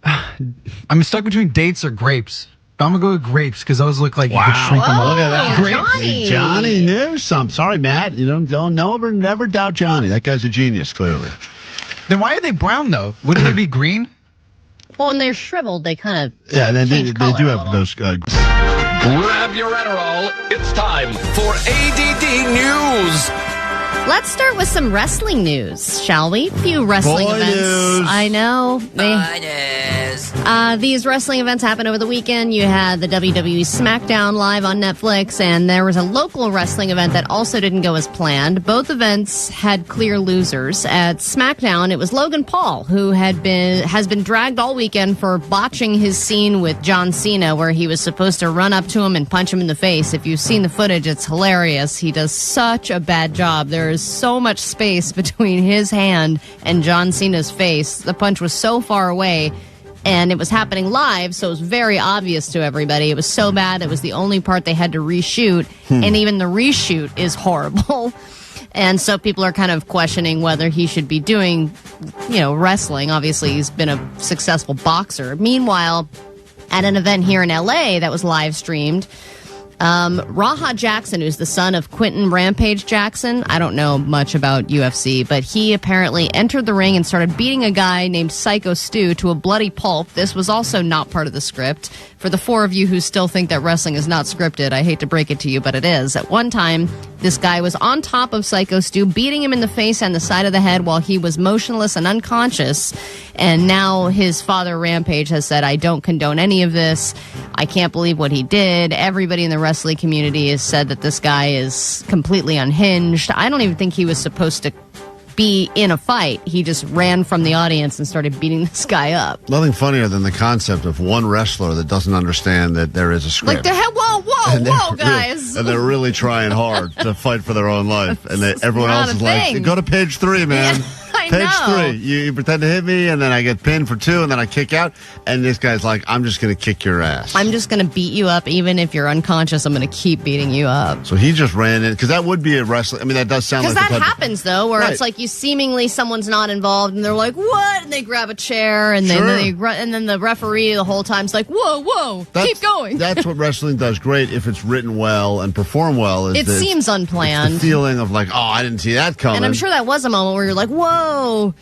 I'm stuck between dates or grapes. But I'm going to go with grapes because those look like you could shrink them up. Look at that. Grapes. Johnny knew something. Sorry, Matt. You don't never doubt Johnny. That guy's a genius, clearly. Then why are they brown, though? Wouldn't they be green? Well, when they're shriveled, they kind of Yeah, they do have those. Grab your Adderall. It's time for ADD News. Let's start with some wrestling news, shall we? A few wrestling Boy events. news. I know. These wrestling events happened over the weekend. You had the WWE SmackDown live on Netflix, and there was a local wrestling event that also didn't go as planned. Both events had clear losers. At SmackDown, it was Logan Paul, who has been dragged all weekend for botching his scene with John Cena, where he was supposed to run up to him and punch him in the face. If you've seen the footage, it's hilarious. He does such a bad job. There is so much space between his hand and John Cena's face. The punch was so far away, and it was happening live, so it was very obvious to everybody. It was so bad, it was the only part they had to reshoot, and even the reshoot is horrible. And so people are kind of questioning whether he should be doing, wrestling. Obviously, he's been a successful boxer. Meanwhile, at an event here in LA that was live streamed, Raha Jackson, who's the son of Quentin Rampage Jackson, I don't know much about UFC, but he apparently entered the ring and started beating a guy named Psycho Stu to a bloody pulp. This was also not part of the script. For the four of you who still think that wrestling is not scripted, I hate to break it to you, but it is. At one time, this guy was on top of Psycho Stu, beating him in the face and the side of the head while he was motionless and unconscious. And now his father, Rampage, has said, I don't condone any of this. I can't believe what he did. Everybody in the wrestling community has said that this guy is completely unhinged. I don't even think he was supposed to be in a fight. He just ran from the audience and started beating this guy up. Nothing funnier than the concept of one wrestler that doesn't understand that there is a script. Like, whoa, guys. And they're really trying hard to fight for their own life. And everyone else is like, go to page 3, man. Yeah, I Page 3. You pretend to hit me, and then I get pinned for 2, and then I kick out. And this guy's like, I'm just going to kick your ass. I'm just going to beat you up. Even if you're unconscious, I'm going to keep beating you up. So he just ran in, because that would be a wrestling. I mean, that does sound like that happens, though, where Right. it's like someone's not involved, and they're like, what? And they grab a chair, and then the referee the whole time's like, whoa, keep going. That's what wrestling does great if it's written well and performed well. It seems unplanned. It's the feeling of like, I didn't see that coming. And I'm sure that was a moment where you're like, whoa,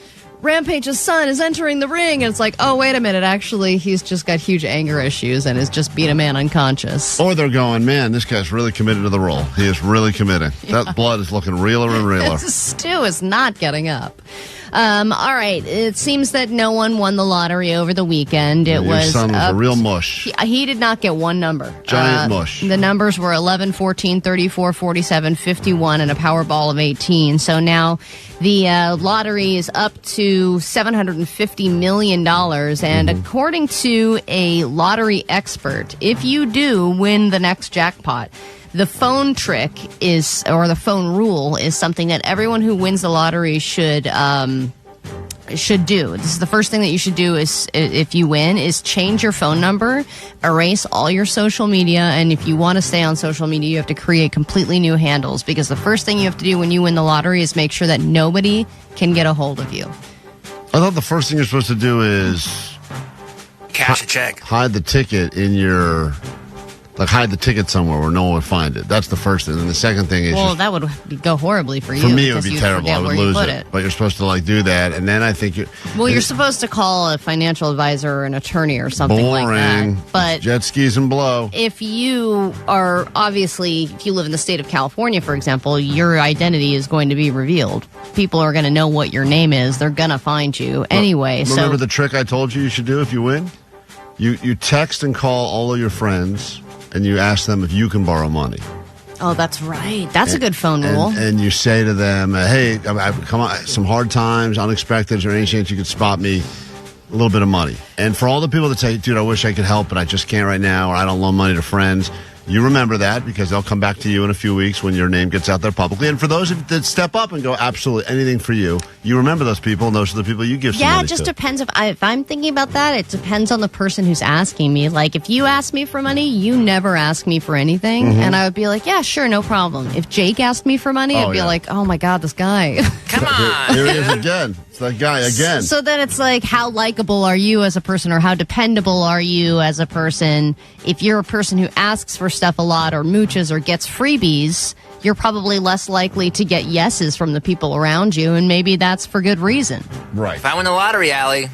Rampage's son is entering the ring. And it's like, oh, wait a minute. Actually, he's just got huge anger issues and has just beat a man unconscious. Or they're going, man, this guy's really committed to the role. He is really committing. Yeah. That blood is looking realer and realer. Stu is not getting up. All right. It seems that no one won the lottery over the weekend. Your son was a real mush. He did not get one number. Giant mush. The numbers were 11, 14, 34, 47, 51, and a Powerball of 18. So now the lottery is up to $750 million. And according to a lottery expert, if you do win the next jackpot, the phone trick or the phone rule is something that everyone who wins the lottery should do. This is the first thing that you should do is, if you win, is change your phone number, erase all your social media, and if you want to stay on social media, you have to create completely new handles, because the first thing you have to do when you win the lottery is make sure that nobody can get a hold of you. I thought the first thing you're supposed to do is cash a check. Hide the ticket in your... hide the ticket somewhere where no one would find it. That's the first thing. And the second thing is... Well, that would go horribly for you. For me, it would be terrible. I would lose it. But you're supposed to, do that. And then I think you... Well, you're supposed to call a financial advisor or an attorney or something like that. But jet skis and blow. If you are, obviously, if you live in the state of California, for example, your identity is going to be revealed. People are going to know what your name is. They're going to find you anyway. Remember the trick I told you should do if you win? You text and call all of your friends... and you ask them if you can borrow money. Oh, that's right. That's a good phone rule. And you say to them, hey, I've come on, some hard times, unexpected. Is there any chance you could spot me a little bit of money? And for all the people that say, dude, I wish I could help, but I just can't right now, or I don't loan money to friends, you remember that, because they'll come back to you in a few weeks when your name gets out there publicly. And for those that step up and go, absolutely anything for you, you remember those people, and those are the people you give some money to. Yeah, it just depends. If I'm thinking about that, it depends on the person who's asking me. Like, if you ask me for money, you never ask me for anything. Mm-hmm. And I would be like, yeah, sure, no problem. If Jake asked me for money, I'd be like, oh my God, this guy. Come on. Here he is again. It's that guy again. So then it's like, how likable are you as a person, or how dependable are you as a person? If you're a person who asks for stuff a lot or mooches or gets freebies, you're probably less likely to get yeses from the people around you, and maybe that's for good reason. Right. If I win the lottery, Allie,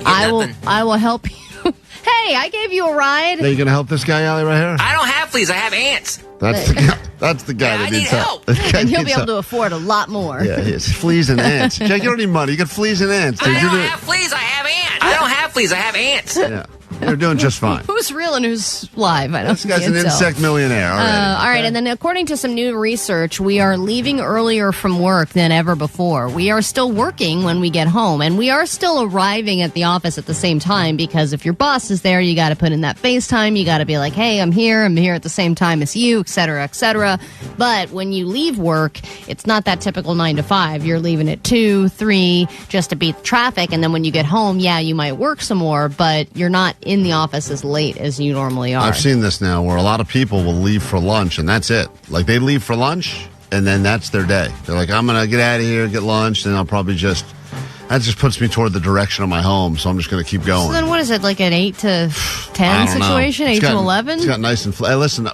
I will help you. Hey, I gave you a ride. Are you going to help this guy, Allie, right here? I don't have fleas. I have ants. That's the guy that needs help. And he'll be able to afford a lot more. Yeah, it's fleas and ants. Jake, you don't need money. You got fleas and ants. I don't have fleas. I have ants. I don't have fleas. I have ants. Yeah. You're doing just fine. Who's real and who's live? I don't This guy's an insect millionaire. All right. And then according to some new research, we are leaving earlier from work than ever before. We are still working when we get home, and we are still arriving at the office at the same time, because if your boss is there, you got to put in that FaceTime. You got to be like, hey, I'm here at the same time as you, et cetera, et cetera. But when you leave work, it's not that typical 9 to 5. You're leaving at 2, 3 just to beat the traffic. And then when you get home, yeah, you might work some more, but you're not in the office as late as you normally are. I've seen this now where a lot of people will leave for lunch and that's it. Like they leave for lunch and then that's their day. They're like, I'm going to get out of here, get lunch, and I'll probably that just puts me toward the direction of my home, so I'm just going to keep going. So then what is it, like an 8 to 10 situation? 8 to 11? It's got nice and hey, listen,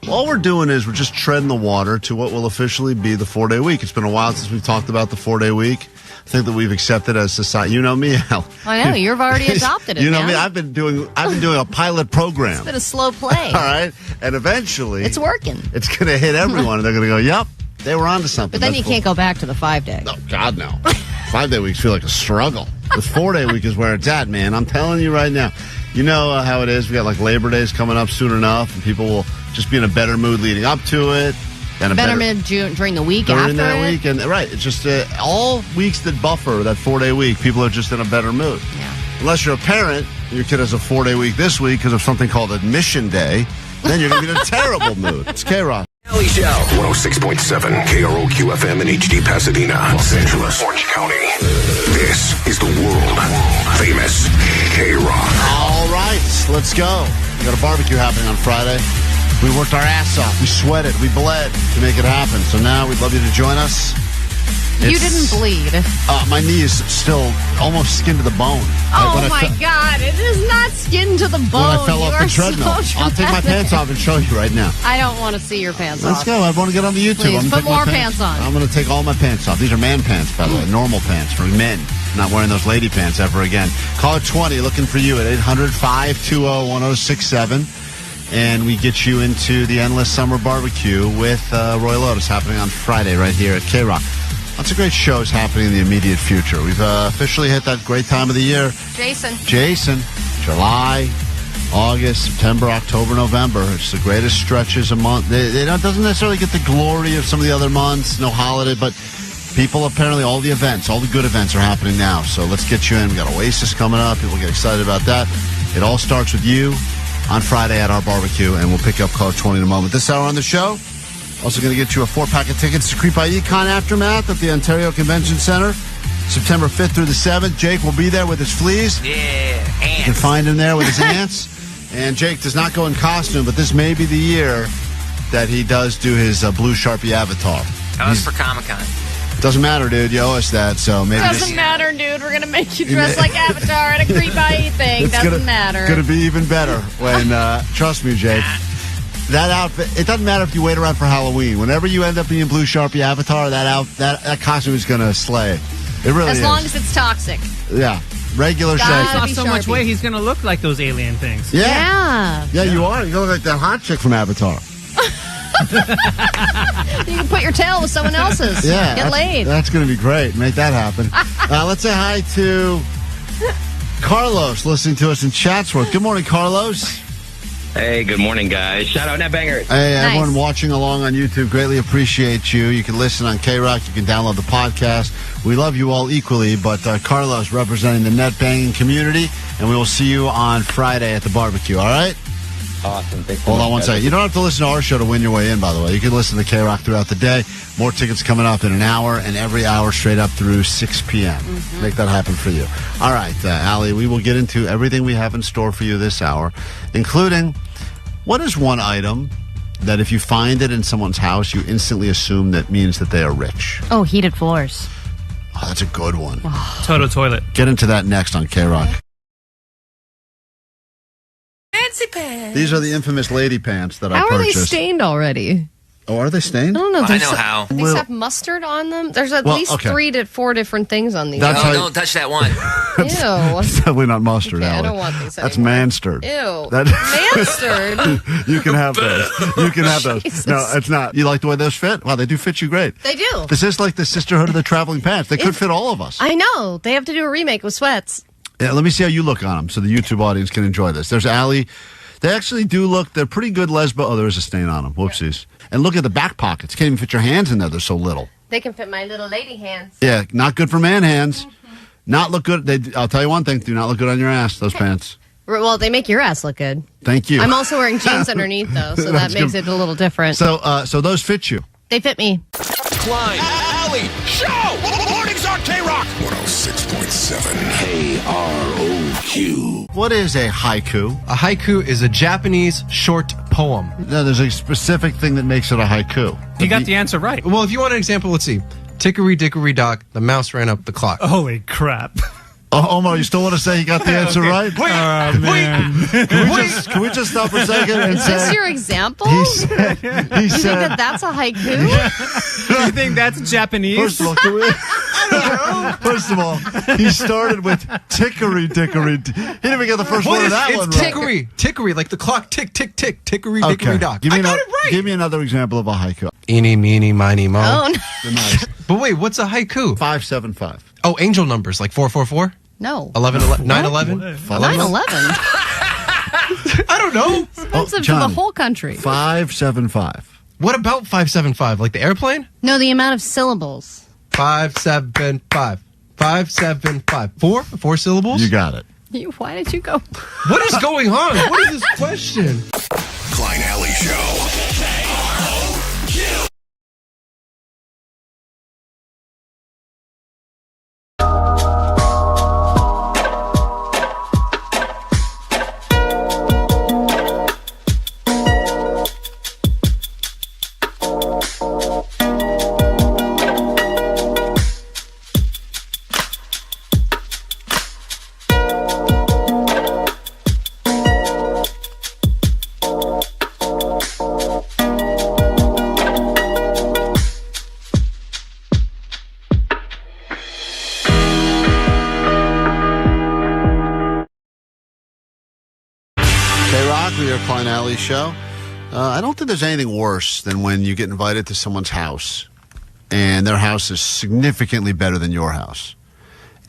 all we're doing is we're just treading the water to what will officially be the 4-day week. It's been a while since we've talked about the 4-day week. I think that we've accepted as society. You know me, Al. I know, you've already adopted it. You know me. I've been doing a pilot program. It's been a slow play. All right, and eventually it's working. It's going to hit everyone, and they're going to go, "Yep, they were onto something." But then you can't go back to the 5-day. No, God no. 5-day weeks feel like a struggle. The 4-day week is where it's at, man. I'm telling you right now. You know how it is. We got like Labor Days coming up soon enough, and people will just be in a better mood leading up to it. And a better mood during the week during after that week, and right, it's just all weeks that buffer that 4-day week. People are just in a better mood. Yeah. Unless you're a parent, your kid has a 4-day week this week because of something called admission day, then you're going to be in a terrible mood. It's KROQ. Alli Show. 106.7 KROQ FM in HD Pasadena, Los Angeles, Orange County. This is the world famous KROQ. All right, let's go. We got a barbecue happening on Friday. We worked our ass off. We sweated. We bled to make it happen. So now we'd love you to join us. You didn't bleed. My knee is still almost skin to the bone. Oh, my God. It is not skin to the bone. When I fell off the treadmill. I'll take my pants off and show you right now. I don't want to see your pants Let's off. go. I want to get on the YouTube. Please, put more pants on. I'm going to take all my pants off. These are man pants, by the way. Normal pants for men. Not wearing those lady pants ever again. Call it 20. Looking for you at 800-520-1067. And we get you into the Endless Summer BBQ with Royel Otis happening on Friday right here at KROQ. Lots of great shows happening in the immediate future. We've officially hit that great time of the year. Jason. July, August, September, October, November. It's the greatest stretches a month. It doesn't necessarily get the glory of some of the other months, no holiday, but people apparently, all the events, all the good events are happening now. So let's get you in. We got Oasis coming up. People get excited about that. It all starts with you on Friday at our barbecue, and we'll pick up call 20 in a moment. This hour on the show, also going to get you a 4-pack of tickets to Creep I.E Con Aftermath at the Ontario Convention Center, September 5th through the 7th. Jake will be there with his fleas. Yeah, ants. You can find him there with his ants. And Jake does not go in costume, but this may be the year that he does do his blue Sharpie avatar. That was for Comic-Con. Doesn't matter, dude. You owe us that, so maybe Doesn't matter, dude. We're going to make you dress like Avatar at a Creep I.E thing. Doesn't matter. It's going to be even better when, trust me, Jake, that outfit, it doesn't matter if you wait around for Halloween. Whenever you end up being blue Sharpie Avatar, that costume is going to slay. It really is. As long as it's toxic. Yeah. Regular shape. He's lost so much weight, he's going to look like those alien things. Yeah, you are. You look like that hot chick from Avatar. You can put your tail with someone else's. Yeah, Get laid. That's going to be great. Make that happen. Let's say hi to Carlos, listening to us in Chatsworth. Good morning, Carlos. Hey, good morning, guys. Shout out NetBangers. Hey, everyone watching along on YouTube, greatly appreciate you. You can listen on KROQ. You can download the podcast. We love you all equally, but Carlos representing the net banging community, and we will see you on Friday at the barbecue, all right? Awesome. Thanks so Hold much, on one guys. second. You don't have to listen to our show to win your way in, by the way. You can listen to KROQ throughout the day. More tickets coming up in an hour, and every hour straight up through 6 p.m. Make that happen for you. All right, Alli, we will get into everything we have in store for you this hour, including what is one item that if you find it in someone's house, you instantly assume that means that they are rich? Oh, heated floors. Oh, that's a good one. Toto toilet. Get into that next on KROQ. Fancy pants. These are the infamous lady pants that I How purchased. are they stained already? Oh, are they stained? I don't know. I know how. These have mustard on them. There's at least 3 to 4 different things on these. Don't touch that one. Ew. It's definitely not mustard, Okay, I Alli. don't want these That's anymore. manstard. Ew. Manstard? You can have those. You can have those. Jesus. No, it's not. You like the way those fit? Wow, they do fit you great. They do. This is like the Sisterhood of the Traveling Pants. They could fit all of us. I know. They have to do a remake with sweats. Yeah, let me see how you look on them so the YouTube audience can enjoy this. There's Alli. They actually do look, they're pretty good lesbo. Oh, there is a stain on them. Whoopsies. And look at the back pockets. Can't even fit your hands in there. They're so little. They can fit my little lady hands. Yeah, not good for man hands. Not look good. I'll tell you one thing. Do not look good on your ass, those pants. Well, they make your ass look good. Thank you. I'm also wearing jeans underneath, though, so that That's makes good. it a little different. So those fit you. They fit me. Klein, Alli, show! Mornings on KROQ. 106.7 KROQ. What is a haiku? A haiku is a Japanese short poem. No, there's a specific thing that makes it a haiku. You got the answer right. Well, if you want an example, let's see. Tickery dickory dock, the mouse ran up the clock. Holy crap. Oh, Omar, you still want to say he got the answer right? Oh, man. Can we just stop for a second and Is say... this your example? He said... You think that that's a haiku? You think that's Japanese? First of all, can we... First of all, he started with tickery dickory. He didn't even get the first word of that one right. Tickery. Tickery, like the clock tick, tick, tick. Tickery dickory dock. Give me another example of a haiku. Eeny, meeny, miny, mo. Oh, no. Nice. But wait, what's a haiku? 575. Oh, angel numbers, like 444? No. 11, 9/11? 9/11. I don't know. Expensive for the whole country. 575. What about 575? Like the airplane? No, the amount of syllables. 575. 575. Four syllables? You got it. Why did you go? What is going on? What is this question? Klein Alli Show. Klein Alli Show. I don't think there's anything worse than when you get invited to someone's house and their house is significantly better than your house.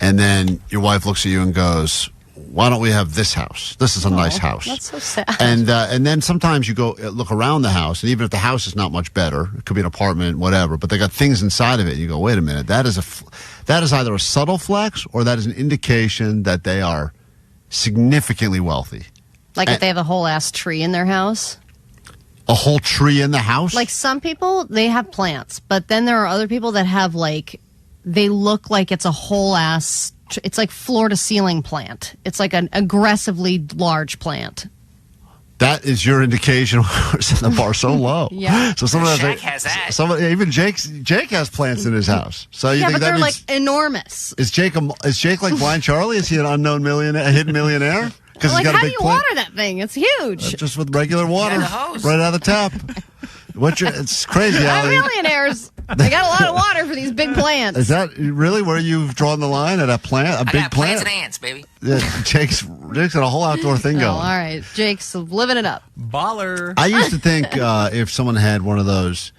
And then your wife looks at you and goes, why don't we have this house? This is a nice house. That's so sad. And then sometimes you go look around the house, and even if the house is not much better, it could be an apartment, whatever, but they got things inside of it. You go, wait a minute, that is either a subtle flex or that is an indication that they are significantly wealthy. Like if they have a whole ass tree in their house. A whole tree in the house? Like some people, they have plants, but then there are other people that have they look like it's a whole ass, it's like floor to ceiling plant. It's like an aggressively large plant. That is your indication we're setting the bar so low. Yeah. So someone Shaq has that. Even Jake has plants in his house. So you think but that they're means, enormous. Is Jake like Blind Charlie? Is he an unknown millionaire, a hidden millionaire? Because Like, he's got how a do big you plant. water that thing? It's huge. Just with regular water, Yeah, the hose. right out of the tap. It's crazy, I'm Alli. millionaires. They got a lot of water for these big plants. Is that really where you've drawn the line at a plant, a I big got plant? plants and ants, baby. Yeah, Jake's got a whole outdoor thing Oh, going. all right. Jake's living it up. Baller. I used to think if someone had one of those,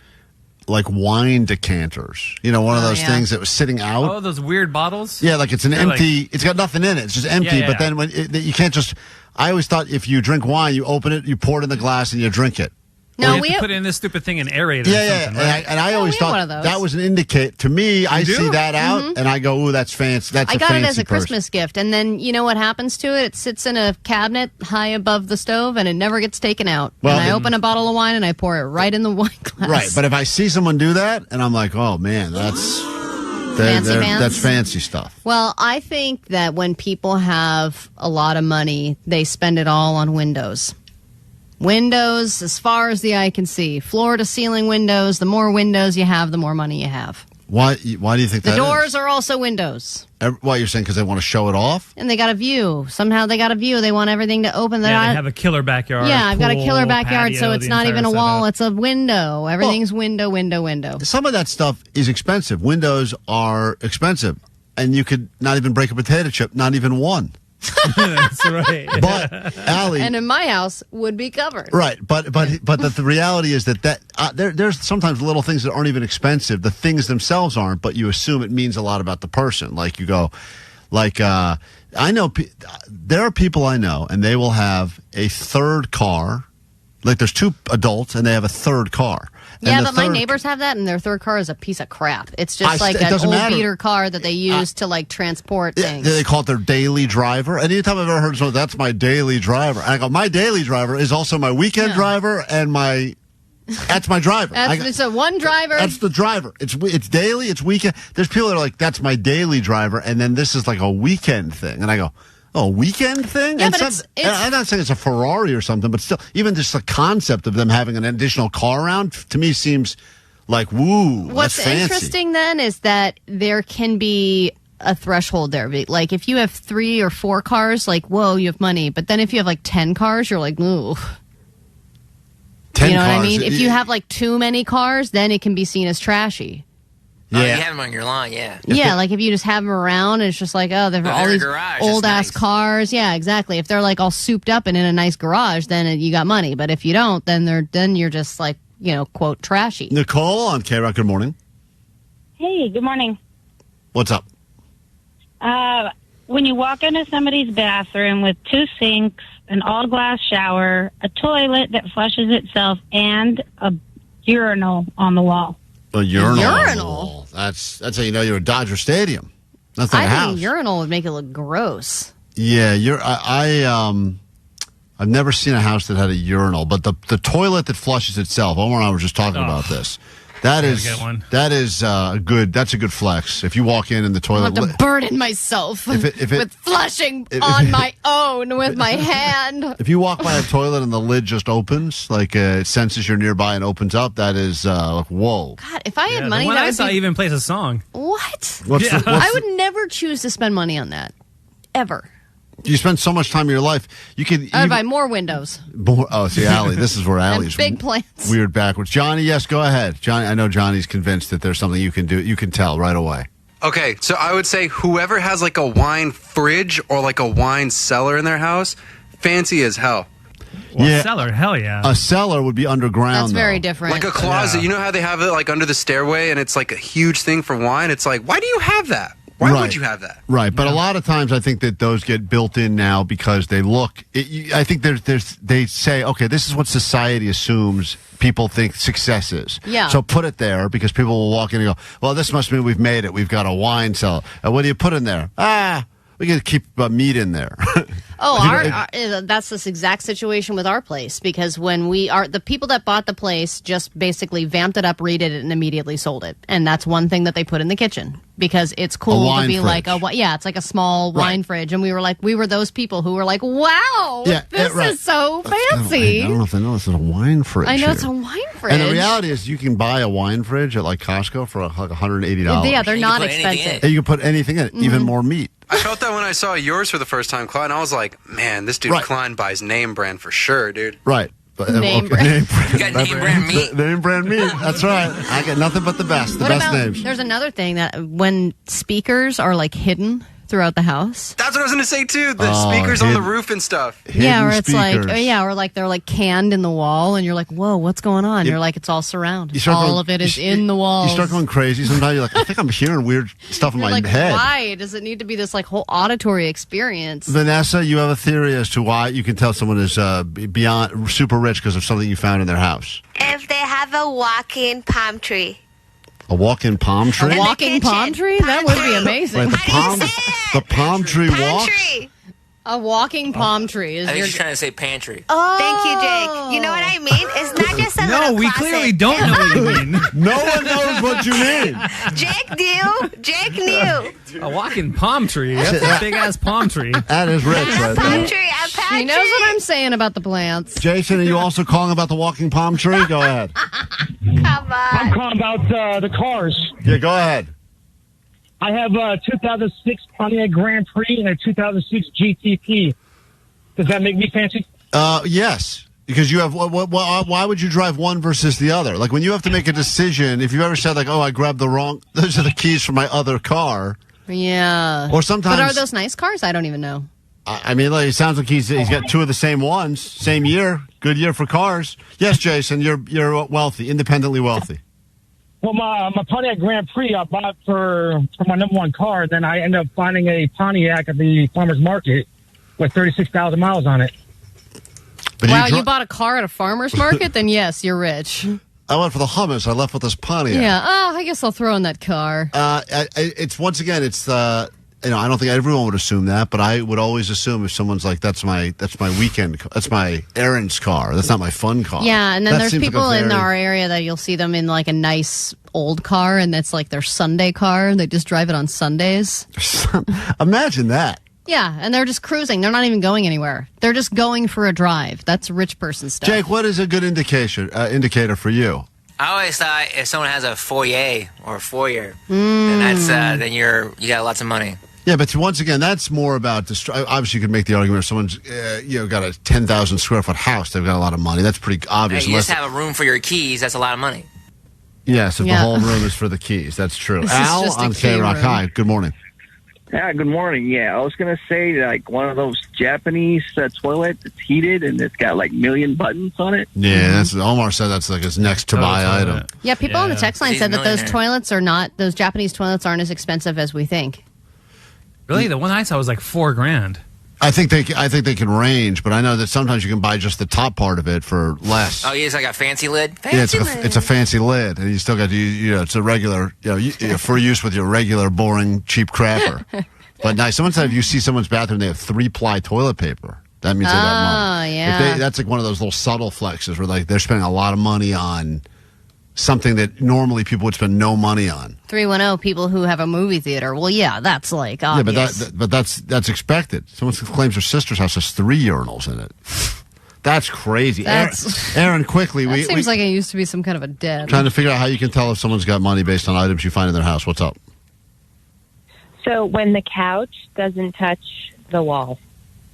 like wine decanters, one of those things that was sitting out. Oh, those weird bottles? Yeah, like it's an They're empty. It's got nothing in it. It's just empty. Yeah, But then you can't just. I always thought if you drink wine, you open it, you pour it in the glass, and you drink it. No, you have to put it in this stupid thing and aerate it. Yeah, or something, right? and I always we have one of thought those. that was an indicate. To me, I do? see that out, and I go, "Ooh, that's fancy." That's I a got fancy it as a person. Christmas gift, and then you know what happens to it? It sits in a cabinet high above the stove, and it never gets taken out. Well, and I then- open a bottle of wine, and I pour it right in the wine glass. Right, but if I see someone do that, and I'm like, "Oh man, that's Fancy pants? that's fancy stuff." Well, I think that when people have a lot of money, they spend it all on windows. Windows, as far as the eye can see. Floor to ceiling windows. The more windows you have, the more money you have. Why do you think The that doors is? are also windows. Why, you're saying because they want to show it off? And they got a view. Somehow they got a view. They want everything to open. Yeah, they have a killer backyard. Yeah, I've got a pool, killer backyard, patio, so it's the not even a entire wall. setup. It's a window. Everything's window. Some of that stuff is expensive. Windows are expensive. And you could not even break a potato chip, not even one. That's right. But, Alli... And in my house, would be covered. Right, but the reality is that there's sometimes little things that aren't even expensive. The things themselves aren't, but you assume it means a lot about the person. Like you go, I know there are people I know, and they will have a third car. Like there's two adults, and they have a third car. Yeah, but my neighbors have that, and their third car is a piece of crap. It's just like an old beater car that they use to like transport things. They call it their daily driver. And anytime I've ever heard someone, that's my daily driver. And I go, my daily driver is also my weekend driver and that's my driver. It's a one driver. That's the driver. It's daily, it's weekend. There's people that are like, that's my daily driver, and then this is like a weekend thing. And I go, oh, weekend thing? Yeah, and but I'm not saying it's a Ferrari or something, but still, even just the concept of them having an additional car around, to me seems like, woo, What's that's fancy. interesting then is that there can be a threshold there. Like if you have 3 or 4 cars, like, whoa, you have money. But then if you have like 10 cars, you're like, ooh. 10 you know cars, what I mean? If you have like too many cars, then it can be seen as trashy. Oh, you have them on your lawn, yeah. Yeah, like if you just have them around and it's just like, oh, they're all these garage, old-ass cars. Yeah, exactly. If they're like all souped up and in a nice garage, then you got money. But if you don't, then you're just like, quote, trashy. Nicole on KROQ, good morning. Hey, good morning. What's up? When you walk into somebody's bathroom with 2 sinks, an all-glass shower, a toilet that flushes itself, and a urinal on the wall. A urinal. That's how you know you're at Dodger Stadium. That's not a house. I think a urinal would make it look gross. Yeah, I've never seen a house that had a urinal, but the toilet that flushes itself. Omar and I were just talking about this. That's a good flex. If you walk in and the toilet, I have to burden myself with flushing on my own with my hand. If you walk by a toilet and the lid just opens, like it senses you're nearby and opens up, that is like, whoa. God, if I had money, the one that I would saw be... even plays a song. What? I would never choose to spend money on that, ever. You spend so much time in your life. You could I would buy more windows. See, Alli, this is where Allie's big plans. Weird backwards. Johnny, yes, go ahead. Johnny, I know Johnny's convinced that there's something you can do. You can tell right away. Okay, so I would say whoever has like a wine fridge or like a wine cellar in their house, fancy as hell. Well, cellar, hell yeah. A cellar would be underground. That's very different. Like a closet. You know how they have it like under the stairway and it's like a huge thing for wine? It's like, why do you have that? Why would you have that? Right, but a lot of times I think that those get built in now because they look. I think they say, okay, this is what society assumes people think success is. Yeah. So put it there because people will walk in and go, well, this must mean we've made it. We've got a wine cellar. And what do you put in there? We got to keep meat in there. That's this exact situation with our place because when the people that bought the place just basically vamped it up, redid it, and immediately sold it. And that's one thing that they put in the kitchen because it's cool to be fridge. it's like a small wine fridge. And we were those people who were like, wow, this is so fancy. I don't know if they know this is a wine fridge. I know it's a wine fridge. And the reality is you can buy a wine fridge at like Costco for like $180. Yeah, they're not expensive. And you can put anything in it, even more meat. I felt that when I saw yours for the first time, Klein. I was like, man, this dude Klein buys name brand for sure, dude. Right. Name brand. You got name brand meat. Name brand meat. That's right. I get nothing but the best. The best names. There's another thing that when speakers are like hidden throughout the house. That's what I was going to say too. The speakers on the roof and stuff. Yeah, or it's like they're like canned in the wall, and you're like, whoa, what's going on? You're like, it's all surround. All of it is in the walls. You start going crazy. Sometimes you're like, I think I'm hearing weird stuff in my head. Why does it need to be this like whole auditory experience? Vanessa, you have a theory as to why you can tell someone is beyond super rich because of something you found in their house. If they have a walk-in palm tree. A walk-in palm tree? A walking palm tree? That would be amazing. Wait, the palm tree walks? A walking palm tree is I think your... she's trying to say pantry. Oh. Thank you, Jake. You know what I mean? It's not just a No, little we closet. clearly don't know what you mean. No one knows what you mean. Jake knew. Jake knew. A walking palm tree. That's a big-ass palm tree. That is rich right Palm there. tree, a palm She knows what I'm saying about the plants. Jason, are you also calling about the walking palm tree? Go ahead. Come on. I'm calling about the cars. Yeah, go ahead. I have a 2006 Pontiac Grand Prix and a 2006 GTP. Does that make me fancy? Yes. Because you have, why would you drive one versus the other? Like when you have to make a decision, if you've ever said like, oh, I grabbed the wrong, those are the keys for my other car. Yeah. Or sometimes. But are those nice cars? I don't even know. I mean, like, it sounds like he's got two of the same ones, same year, good year for cars. Yes, Jason, you're wealthy, independently wealthy. Well, my Pontiac Grand Prix I bought for my number one car. Then I ended up finding a Pontiac at the farmer's market with 36,000 miles on it. But wow, you bought a car at a farmer's market? Then yes, you're rich. I went for the hummus. I left with this Pontiac. Yeah. Oh, I guess I'll throw in that car. It's once again, it's I don't think everyone would assume that, but I would always assume if someone's like, that's my weekend, that's my errands car. That's not my fun car. Yeah, and then That there's seems like people a in very- our area that you'll see them in like a nice old car, and that's like their Sunday car. They just drive it on Sundays. Imagine that. Yeah, and they're just cruising. They're not even going anywhere. They're just going for a drive. That's rich person stuff. Jake, what is a good indicator for you? I always thought if someone has a foyer or a foyer, then that's then you got lots of money. Yeah, but once again, that's more about obviously you could make the argument if someone's got a 10,000 square foot house, they've got a lot of money. That's pretty obvious. Hey, you just have a room for your keys. That's a lot of money. Yes, if Yeah. the whole room is for the keys, that's true. This is Al just a on key KROQ. room. Hi, good morning. Yeah, good morning. Yeah, I was going to say, like, one of those Japanese toilet that's heated and it's got, like, million buttons on it. Yeah, that's Omar said that's like his next to buy item. Yeah, people on the text line He's said a that those millionaire. those Japanese toilets aren't as expensive as we think. Really? The one I saw was like $4,000. I think they can range, but I know that sometimes you can buy just the top part of it for less. Oh, yeah, it's like a fancy lid. Yeah, it's a fancy lid, and you still got to it's a regular for use with your regular boring cheap crapper. But nice. Someone said if you see someone's bathroom, they have 3-ply toilet paper. That means they got money. yeah. That's like one of those little subtle flexes where like they're spending a lot of money on something that normally people would spend no money on. 310 people who have a movie theater. Well, yeah, that's like obvious. Yeah, but that's expected. Someone claims her sister's house has 3 urinals in it. That's crazy. Aaron, quickly. That seems like it used to be some kind of a den. Trying to figure out how you can tell if someone's got money based on items you find in their house. What's up? So when the couch doesn't touch the wall.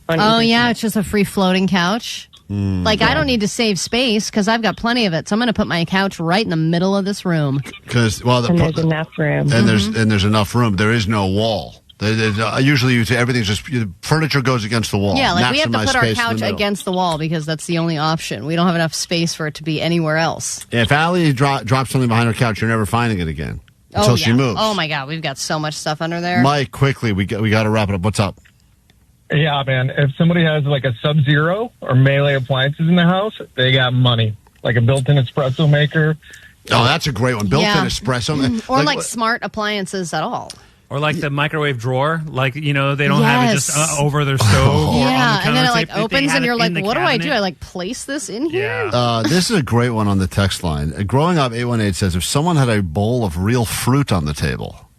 Oh, yeah, it's just a free floating couch. Like, I don't need to save space because I've got plenty of it. So I'm going to put my couch right in the middle of this room. Because and there's enough room. And there's enough room. There is no wall. Usually you say everything's just furniture goes against the wall. Yeah, like we have to Maximize put our space in the couch middle. against the wall because that's the only option. We don't have enough space for it to be anywhere else. If Alli drops something behind her couch, you're never finding it again until she moves. Oh my God, we've got so much stuff under there. Mike, quickly, we got to wrap it up. What's up? Yeah, man. If somebody has like a Sub-Zero or Melee appliances in their house, they got money. Like a built-in espresso maker. Oh, that's a great one. Built-in espresso. Or like smart appliances at all. Or like the microwave drawer, like, they don't have it just over their stove or on the Yeah, and then it countertop. like They opens have and it you're like, in the what do I do? cabinet. I like place this in here? This is a great one on the text line. Growing up, 818 says, if someone had a bowl of real fruit on the table.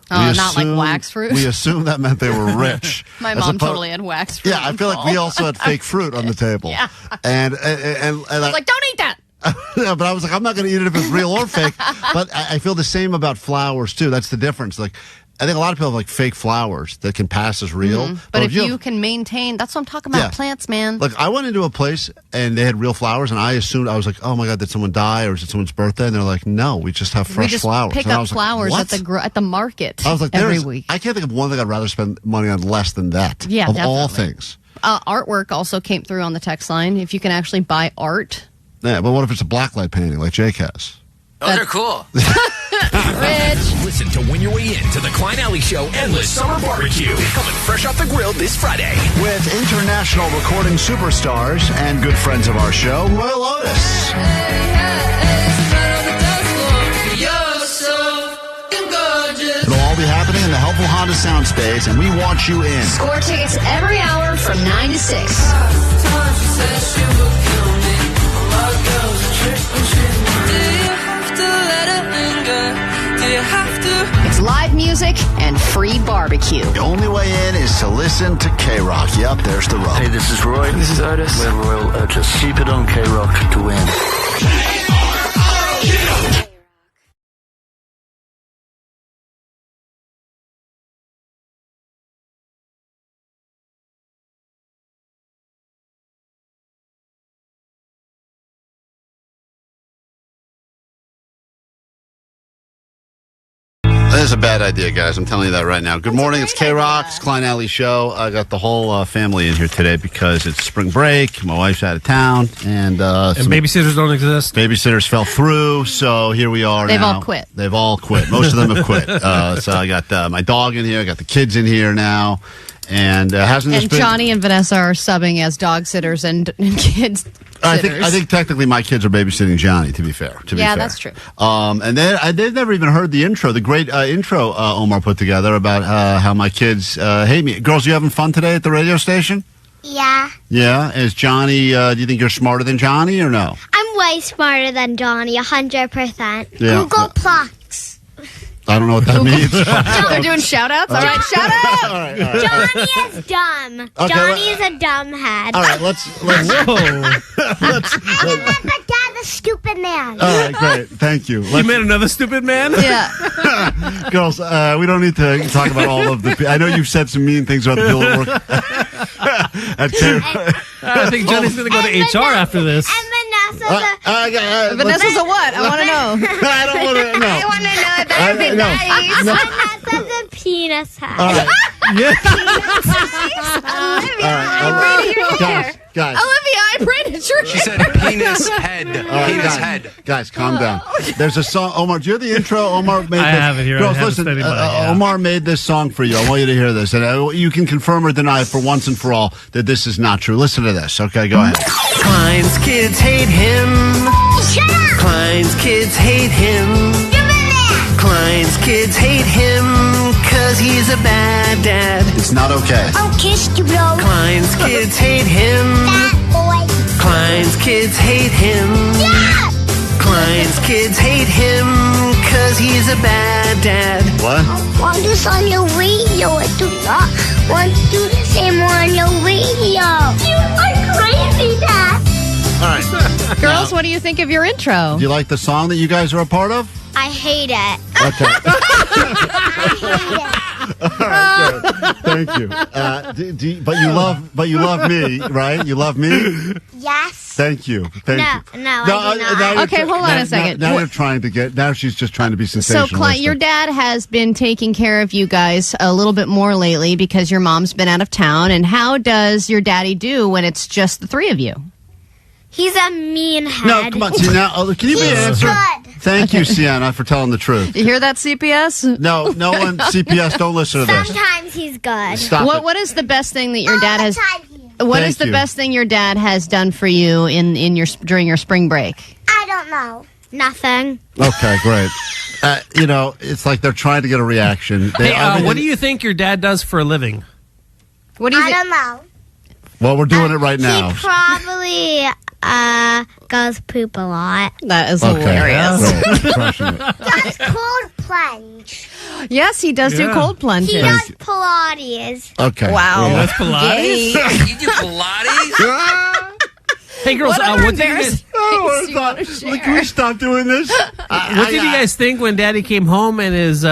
Oh, not like wax fruit? We assumed that meant they were rich. My As mom oppo- totally had wax fruit. Yeah, I feel like we also had fake fruit on the table. Yeah. And I was like, don't eat that. but I was like, I'm not going to eat it if it's real or fake. But I feel the same about flowers, too. That's the difference. Like, I think a lot of people have like fake flowers that can pass as real. But if you can maintain, that's what I'm talking about. Yeah. Plants, man. Like, I went into a place and they had real flowers, and I assumed, I was like, oh my God, did someone die or is it someone's birthday? And they're like, no, we just have fresh we just flowers. pick And I up was like, flowers what? at the market I was like, every week. I can't think of one thing I'd rather spend money on less than that. Yeah, of all definitely. things. Artwork also came through on the text line. If you can actually buy art. Yeah, but what if it's a blacklight painting like Jake has? Those are cool. Listen to win your way into the Klein Alley Show Endless Summer BBQ. Coming fresh off the grill this Friday. With international recording superstars and good friends of our show, Royel Otis. It'll all be happening in the helpful Honda Honda Soundspace, and we want you in. Score tickets every hour from 9 to 6. It's live music and free barbecue. The only way in is to listen to KROQ. Yep, there's the road. Hey, this is Roy. This is Otis. We're Royel Otis. Keep it on KROQ to win. That is a bad idea, guys. I'm telling you that right now. Good morning. It's KROQ. It's Klein Alli Show. I got the whole family in here today because it's spring break. My wife's out of town. And babysitters don't exist. Babysitters fell through. So here we are They've now. all quit. They've all quit. Most of them have quit. So I got my dog in here. I got the kids in here now. And hasn't this been... Johnny and Vanessa are subbing as dog sitters and kids. I think technically my kids are babysitting Johnny. To be fair, that's true. And they've never even heard the intro, the great intro Omar put together about how my kids hate me. Girls, you having fun today at the radio station? Yeah. Yeah. Is Johnny? Do you think you're smarter than Johnny or no? I'm way smarter than Johnny, 100%. Yeah. Google Plus. I don't know what that means. They're doing shout-outs? All right, shout out! All right. Johnny is dumb. Okay, Johnny is a dumb head. All right, let's Remember, Dad's a stupid man. All right, great. Thank you. You made another stupid man? Yeah. Girls, we don't need to talk about all of the... I know you've said some mean things about the people at work. I think Johnny's going to go to HR after this. And Vanessa's Vanessa's a what? I want to know. I don't want to know. I want to know. That'd be nice. Vanessa's a penis head. All right. Olivia, Guys. Olivia, I braided your hair. She said penis head. Penis head. Guys, calm down. There's a song. Omar, do you have the intro? Omar made I have it here. Girls, I have it listen. steady by, yeah. Omar made this song for you. I want you to hear this. And you can confirm or deny for once and for all that this is not true. Listen to this. Okay, go ahead. Klein's kids hate him. Shut up. Klein's kids hate him. Give me that. Klein's kids hate him because he's a bad dad. It's not okay. I'll kiss you, bro. Klein's kids hate him. That boy. Klein's kids hate him. Yeah. Klein's kids hate him because he's a bad dad. What? I want this on your radio. I do not want to do the same on your radio. You are crazy, Dad. All right. Girls, what do you think of your intro? Do you like the song that you guys are a part of? I hate it. Okay. I hate it. All right, good. Thank you. But you love me, right? You love me? Yes. Thank you. Thank you. No, I do not. Okay, hold on a second. Now you're trying to get. Now she's just trying to be So, sensational. Klein, your dad has been taking care of you guys a little bit more lately because your mom's been out of town. And how does your daddy do when it's just the three of you? He's a mean head. No, come on. See now, can you be an answer? Good. Thank you, Sienna, for telling the truth. You hear that, CPS? No one. CPS, don't listen to this. Sometimes he's good. Stop it. What is the best thing that your dad has? What Thank is the you. best thing your dad has done for you in your during your spring break? I don't know. Nothing. Okay, great. It's like they're trying to get a reaction. Hey, what do you think your dad does for a living? What do you I don't know. Well, we're doing it right now. He probably goes poop a lot. That is Okay. hilarious. Great. Crushing it. Does cold plunge. Yes, he does do cold plunges. He does Pilates. Okay. Wow. Yeah. That's Pilates? Gay. You do Pilates? Hey, girls, What what did you guys... Can we stop doing this? What did you guys think when Daddy came home and his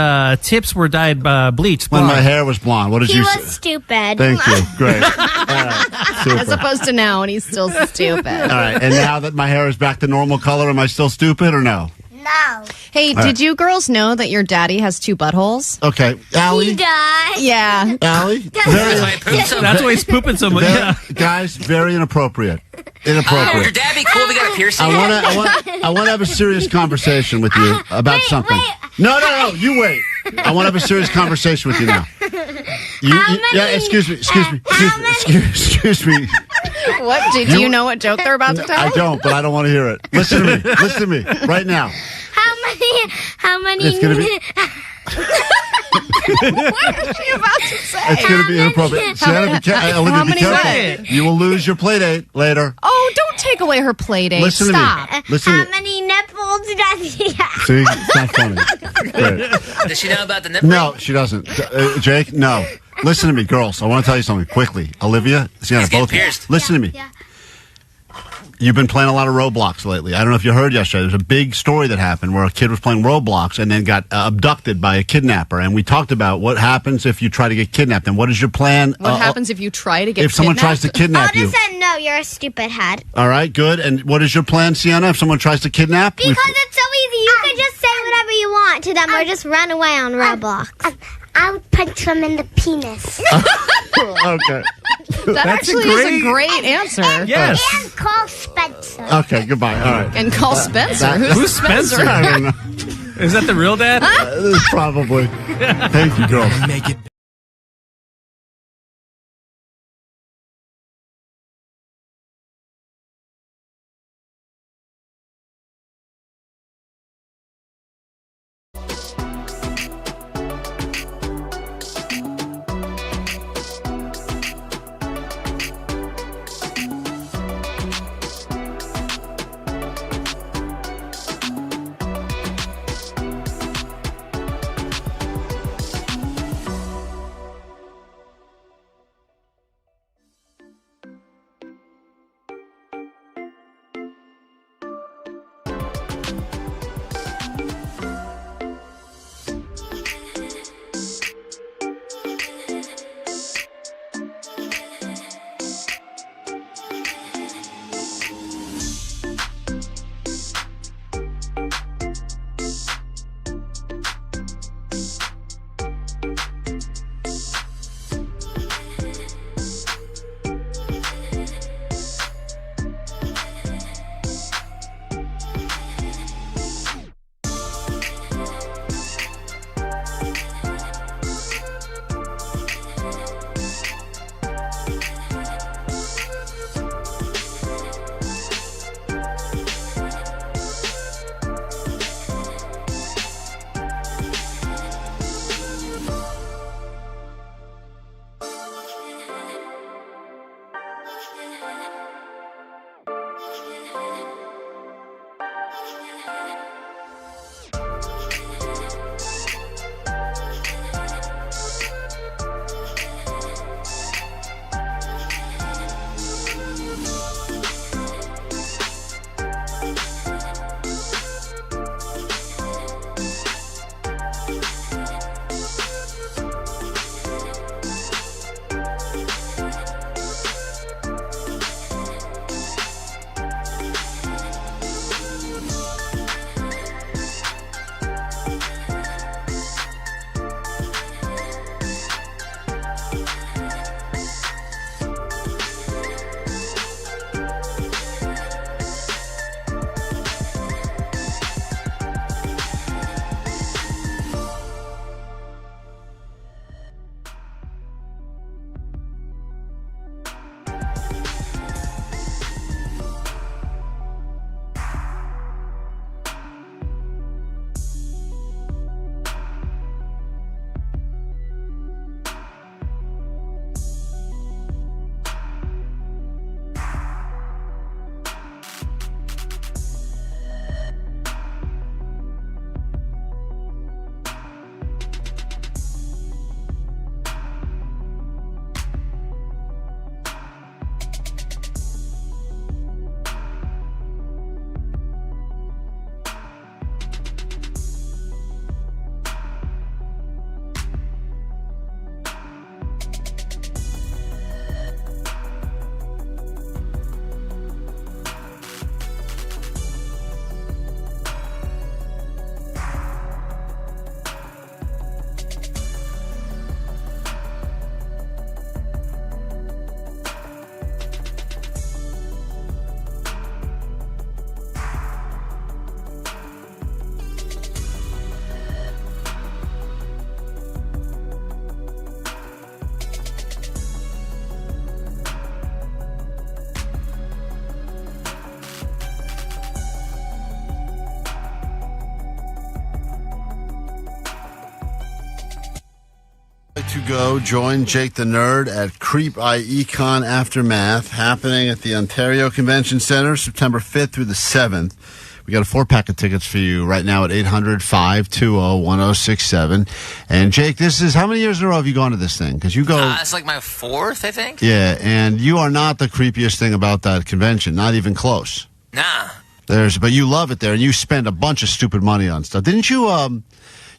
tips were dyed bleach? When blonde? my hair was blonde, what did He you was say? stupid. Thank you. Great. All right. Super. As opposed to now, and he's still stupid. All right. And now that my hair is back to normal color, am I still stupid or no? No. Hey, All did right. you girls know that your daddy has 2 buttholes? Okay. Alli? He does. Yeah. Alli? That's why he's pooping so much. Yeah. Guys, very inappropriate. Would Inappropriate. your dad be cool to get a piercing? I want to have a serious conversation with you about something. No, you wait. I want to have a serious conversation with you now. Yeah, excuse me. What? Do you know what joke they're about to tell? I don't, but I don't want to hear it. Listen to me right now. How many? It's gonna be. What is she about to say? It's going to be inappropriate. Sienna, Olivia, be careful. You will lose your play date later. Oh, don't take away her play date. Listen Stop. to me. Listen How many nipples does he have? See, it's not funny. Great. Does she know about the nipple? No, she doesn't. Jake, no. Listen to me, girls. I want to tell you something quickly. Olivia, Sienna, both of you. Listen to me. Yeah. You've been playing a lot of Roblox lately. I don't know if you heard yesterday. There's a big story that happened where a kid was playing Roblox and then got abducted by a kidnapper. And we talked about what happens if you try to get kidnapped. And what is your plan? What happens if you try to get if someone tries to kidnap you? I'll just say no, you're a stupid head. All right, good. And what is your plan, Sienna, if someone tries to kidnap? Because it's so easy. You can just say whatever you want to them or just run away on Roblox. I would punch them in the penis. Okay. That actually is a great answer. Yes. And call Spencer. Okay, goodbye. All right. And call Spencer. Who's Spencer? I don't know. Is that the real dad? Probably. Thank you, girls. Make it To go join Jake the Nerd at Creep I.E Con Aftermath, happening at the Ontario Convention Center, September 5th through the 7th. We got a 4-pack of tickets for you right now at 800-520-1067. And Jake, this is, how many years in a row have you gone to this thing? Because you go... it's like my 4th, I think. Yeah, and you are not the creepiest thing about that convention, not even close. Nah. But you love it there, and you spend a bunch of stupid money on stuff. Didn't you,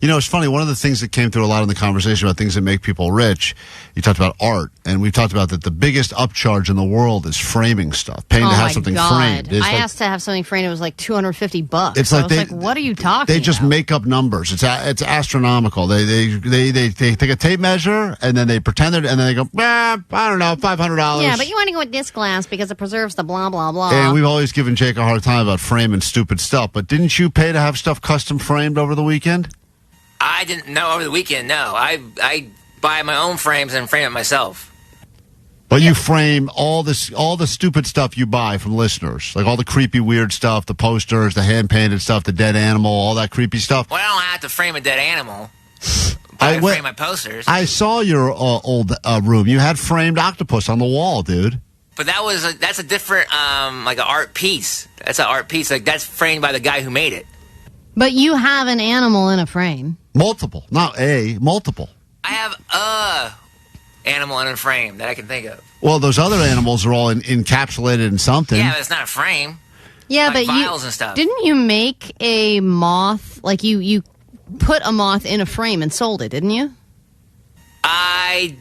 you know, it's funny, one of the things that came through a lot in the conversation about things that make people rich, you talked about art, and we talked about that the biggest upcharge in the world is framing stuff, paying to have something framed. I asked to have something framed, it was like $250. It's like, like what are you talking They just about? make up numbers. It's astronomical. They take a tape measure, and then they pretend it, and then they go, I don't know, $500. Yeah, but you want to go with this glass because it preserves the blah, blah, blah. And we've always given Jake a hard time about framing stupid stuff, but didn't you pay to have stuff custom framed over the weekend? I didn't know over the weekend, no. I buy my own frames and frame it myself. But you frame all the stupid stuff you buy from listeners, like all the creepy, weird stuff, the posters, the hand-painted stuff, the dead animal, all that creepy stuff. Well, I don't have to frame a dead animal. I frame my posters. I saw your old room. You had framed octopus on the wall, dude. But that's a different, like an art piece. That's an art piece. Like, that's framed by the guy who made it. But you have an animal in a frame. Multiple. Not multiple. I have a animal in a frame that I can think of. Well, those other animals are all encapsulated in something. Yeah, but it's not a frame. Yeah, like but vials and stuff. Didn't you make a moth? Like you put a moth in a frame and sold it, didn't you? I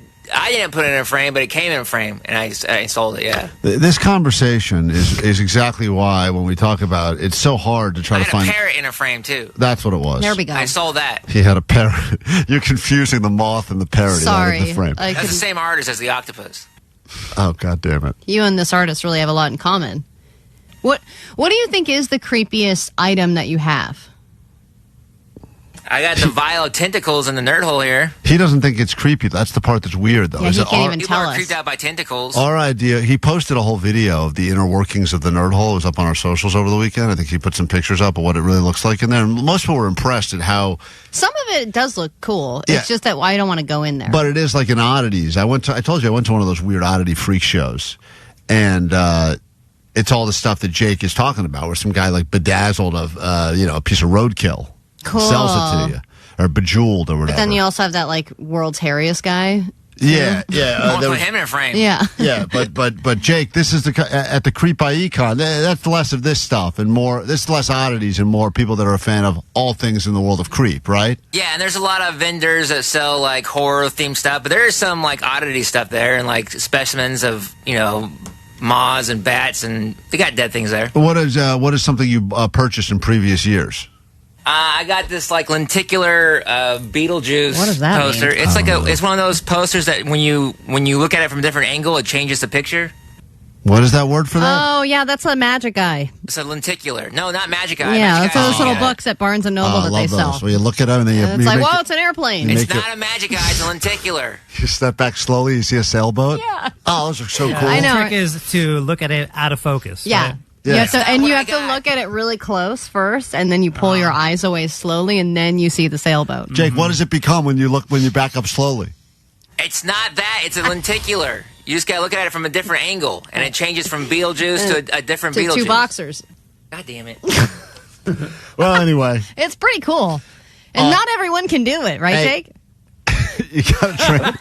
didn't put it in a frame, but it came in a frame, and I sold it, yeah. This conversation is exactly why, when we talk about it, it's so hard to try to find... I had a parrot in a frame, too. That's what it was. There we go. I sold that. He had a parrot. You're confusing the moth and the parrot. Sorry. In the frame. That's the same artist as the octopus. Oh, God damn it. You and this artist really have a lot in common. What do you think is the creepiest item that you have? I got the vial of tentacles in the nerd hole here. He doesn't think it's creepy. That's the part that's weird, though. Yeah, he can't even People tell are us. creeped out by tentacles. Our idea, he posted a whole video of the inner workings of the nerd hole. It was up on our socials over the weekend. I think he put some pictures up of what it really looks like in there. And most people were impressed at how... Some of it does look cool. Yeah. It's just that I don't want to go in there. But it is like an oddities. I told you I went to one of those weird oddity freak shows. And it's all the stuff that Jake is talking about, where some guy like bedazzled a piece of roadkill. Cool. Sells it to you. Or Bejeweled or whatever. But then you also have that like world's hairiest guy. Yeah. I put him in a frame. Yeah. Yeah, but Jake, this is at the Creep I.E Con. That's less of this stuff and more. This is less oddities and more people that are a fan of all things in the world of creep, right? Yeah, and there's a lot of vendors that sell like horror themed stuff, but there is some like oddity stuff there and like specimens of moths and bats, and they got dead things there. What is something you purchased in previous years? I got this like lenticular Beetlejuice What does that poster. mean? It's it's one of those posters that when you look at it from a different angle, it changes the picture. What is that word for that? Oh yeah, that's a magic eye. It's a lenticular. No, not magic eye. Yeah, magic that's those eye. little books at Barnes and Noble I that love they sell. those. Well, you look at them and then And it's like, whoa, it's an airplane. It's not a magic eye. It's a lenticular. You step back slowly, you see a sailboat. Yeah. Oh, those are so cool. I know. The trick is to look at it out of focus. Yeah. Right? Yeah. You have to look at it really close first, and then you pull your eyes away slowly, and then you see the sailboat. Jake, what does it become when you back up slowly? It's not that. It's a lenticular. You just gotta look at it from a different angle, and it changes from Beetlejuice to a different to Beetlejuice. two boxers. God damn it. Well, anyway. It's pretty cool. And not everyone can do it, right, Hey. Jake? You got to train.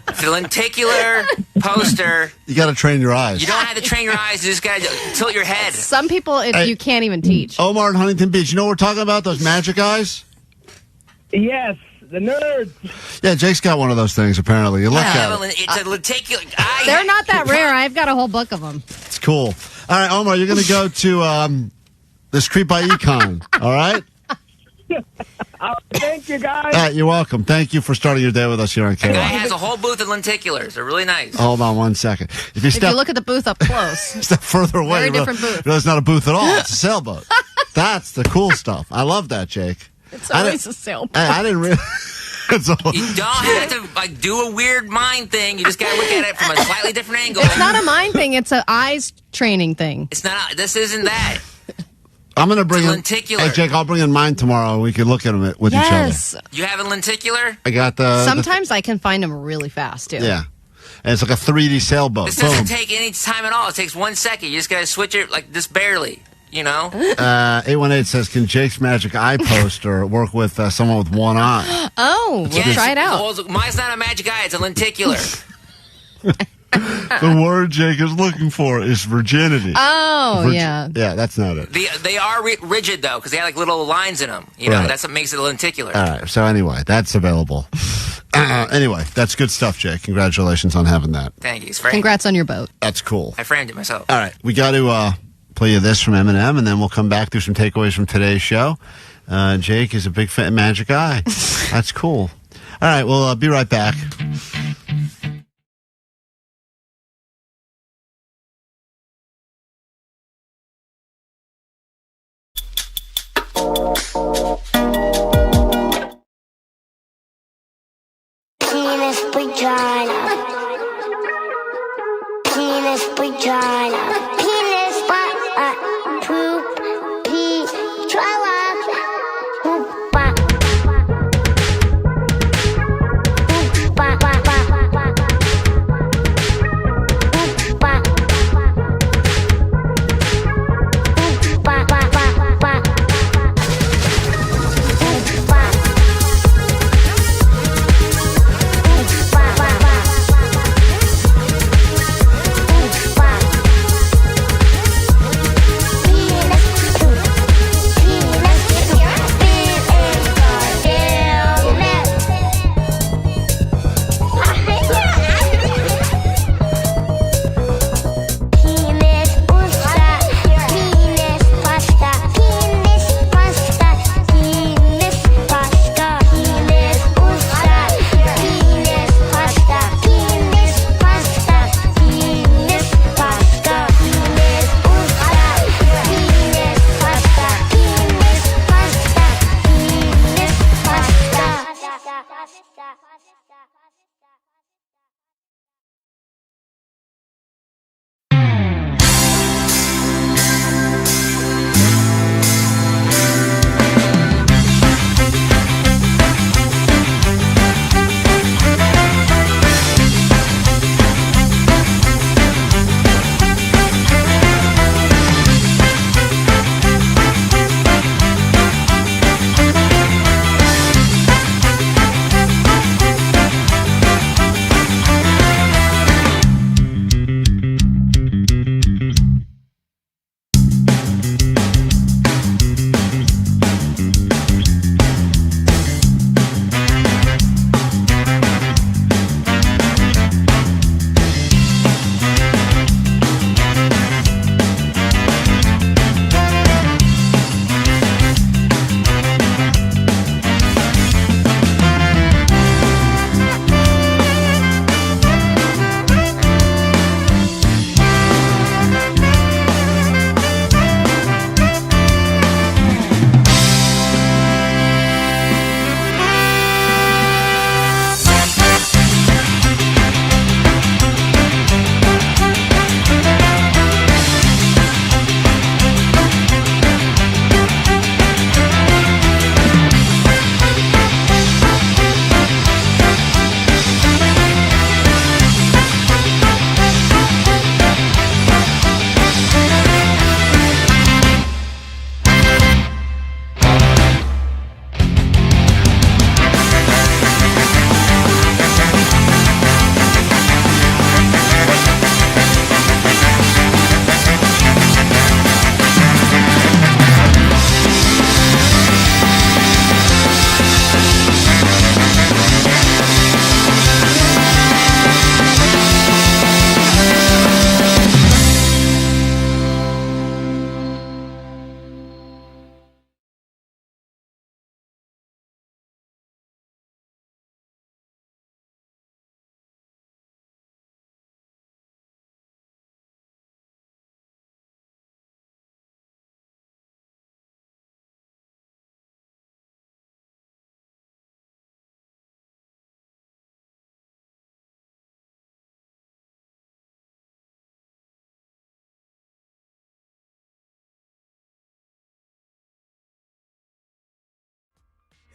It's a lenticular poster. You got to train your eyes. You don't have to train your eyes. You just gotta tilt your head. Some people, Hey. you can't even teach. Omar in Huntington Beach. You know what we're talking about? Those magic eyes? Yes, the nerds. Yeah, Jake's got one of those things, apparently. You look at it. It's a lenticular. They're not that rare. I've got a whole book of them. It's cool. All right, Omar, you're going to go to this Creep I.E Con, all right? Thank you, guys. All right, you're welcome. Thank you for starting your day with us here on The guy KROQ. has a whole booth of lenticulars. They're really nice. Hold on 1 second. If you If step, you look at the booth up close. step further away, Very you different realize- booth. realize it's not a booth at all. It's a sailboat. That's the cool stuff. I love that, Jake. It's I always didn't- a sailboat. I didn't really... It's all- You don't have to like do a weird mind thing. You just gotta look at it from a slightly different angle. It's not a mind thing. It's an eyes training thing. It's not. This isn't that. I'm going to bring in lenticular. Hey, Jake, I'll bring in mine tomorrow. We can look at them with each other. You have a lenticular? I got the... Sometimes I can find them really fast, too. Yeah. And it's like a 3D sailboat. This doesn't take any time at all. It takes 1 second. You just got to switch it like this barely, you know? 818 says, can Jake's Magic Eye poster work with someone with one eye? Oh, we'll try it out. Well, mine's not a magic eye. It's a lenticular. The word Jake is looking for is virginity. Oh, yeah. Yeah, that's not it. They are rigid, though, because they have like little lines in them. You know, Right. that's what makes it a lenticular. All right. So anyway, that's available. Anyway, that's good stuff, Jake. Congratulations on having that. Thank you. It's framed. Congrats on your boat. That's cool. I framed it myself. All right. We got to play you this from Eminem, and then we'll come back, do some takeaways from today's show. Jake is a big fan of Magic Eye. That's cool. All right. We'll be right back. Penis vagina. Penis vagina. Penis poop pee poop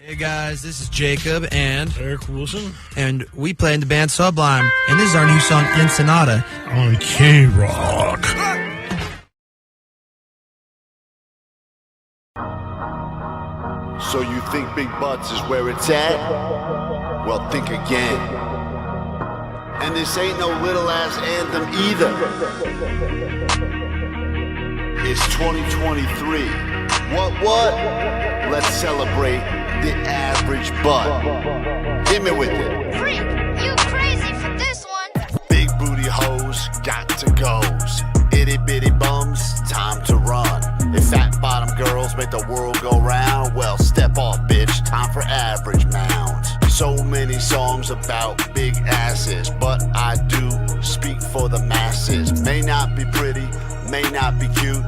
Hey guys, this is Jacob and Eric Wilson, and we play in the band Sublime, and this is our new song Ensenada on KROQ. So you think big butts is where it's at? Well, think again. And this ain't no little ass anthem either. It's 2023. What? Let's celebrate the average butt. Hit me with it. Freak, you crazy for this one. Big booty hoes, got to goes. Itty bitty bums, time to run. If fat bottom girls make the world go round, well, step off, bitch, time for average mounds. So many songs about big asses, but I do speak for the masses. May not be pretty, may not be cute.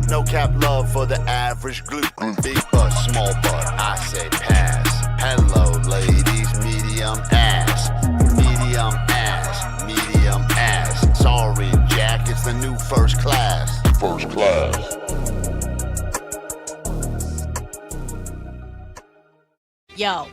No cap love for the average glute. Big butt, small butt, I say pass. Hello, ladies, medium ass. Medium ass, medium ass. Sorry, Jack, it's the new first class. First class. Yo.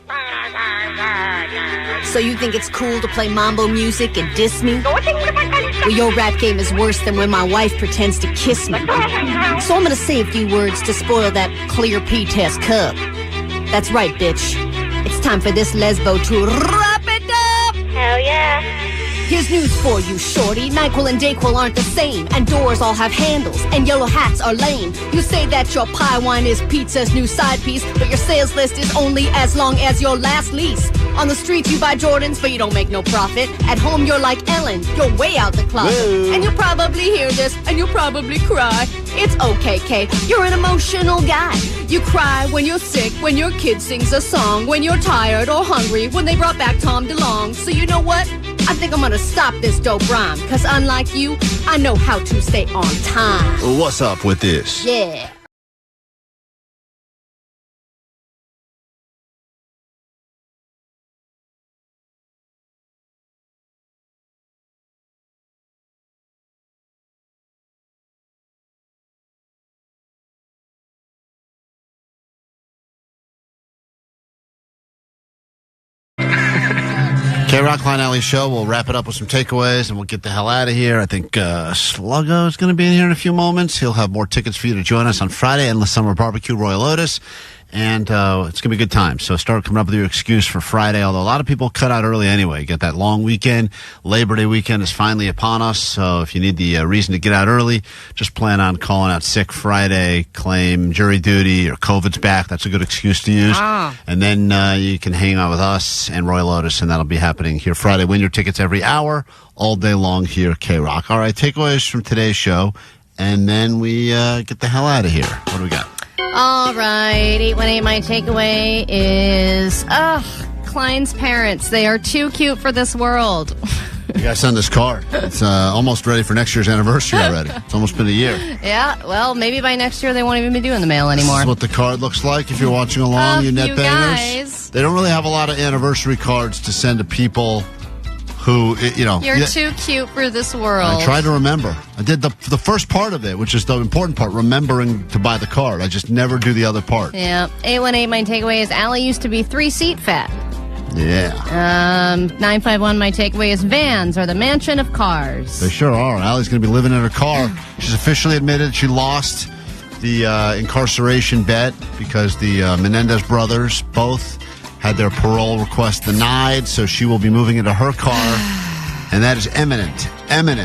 So you think it's cool to play mambo music and diss me? Well, your rap game is worse than when my wife pretends to kiss me. So I'm gonna say a few words to spoil that clear P-test cup. That's right, bitch. It's time for this lesbo to wrap it up! Hell yeah. Here's news for you, shorty. NyQuil and DayQuil aren't the same, and doors all have handles, and yellow hats are lame. You say that your pie wine is pizza's new side piece, but your sales list is only as long as your last lease. On the streets you buy Jordans, but you don't make no profit. At home you're like Ellen, you're way out the closet. Whoa. And you'll probably hear this, and you'll probably cry. It's okay, Kay, you're an emotional guy. You cry when you're sick, when your kid sings a song, when you're tired or hungry, when they brought back Tom DeLonge. So you know what? I think I'm gonna stop this dope rhyme, cause unlike you, I know how to stay on time. What's up with this? Yeah. KROQ Klein Alli Show. We'll wrap it up with some takeaways and we'll get the hell out of here. I think Sluggo is going to be in here in a few moments. He'll have more tickets for you to join us on Friday. Endless Summer BBQ, Royel Otis. And it's going to be a good time. So start coming up with your excuse for Friday, although a lot of people cut out early anyway. Get that long weekend. Labor Day weekend is finally upon us. So if you need the reason to get out early, just plan on calling out sick Friday, claim jury duty, or COVID's back. That's a good excuse to use. And then you can hang out with us and Royel Otis, and that'll be happening here Friday. Win your tickets every hour, all day long here at KROQ. All right, takeaways from today's show, and then we get the hell out of here. What do we got? All right, 818, my takeaway is, Klein's parents. They are too cute for this world. You gotta send this card. It's almost ready for next year's anniversary already. It's almost been a year. Yeah, well, maybe by next year they won't even be doing the mail anymore. This is what the card looks like if you're watching along, you net bangers. Guys. They don't really have a lot of anniversary cards to send to people who, you know. You're too cute for this world. I tried to remember. I did the first part of it, which is the important part, remembering to buy the card. I just never do the other part. Yeah. 818, my takeaway is Alli used to be 3-seat fat. Yeah. 951, my takeaway is vans are the mansion of cars. They sure are. Allie's going to be living in her car. She's officially admitted she lost the incarceration bet because the Menendez brothers both had their parole request denied, so she will be moving into her car, and that is imminent.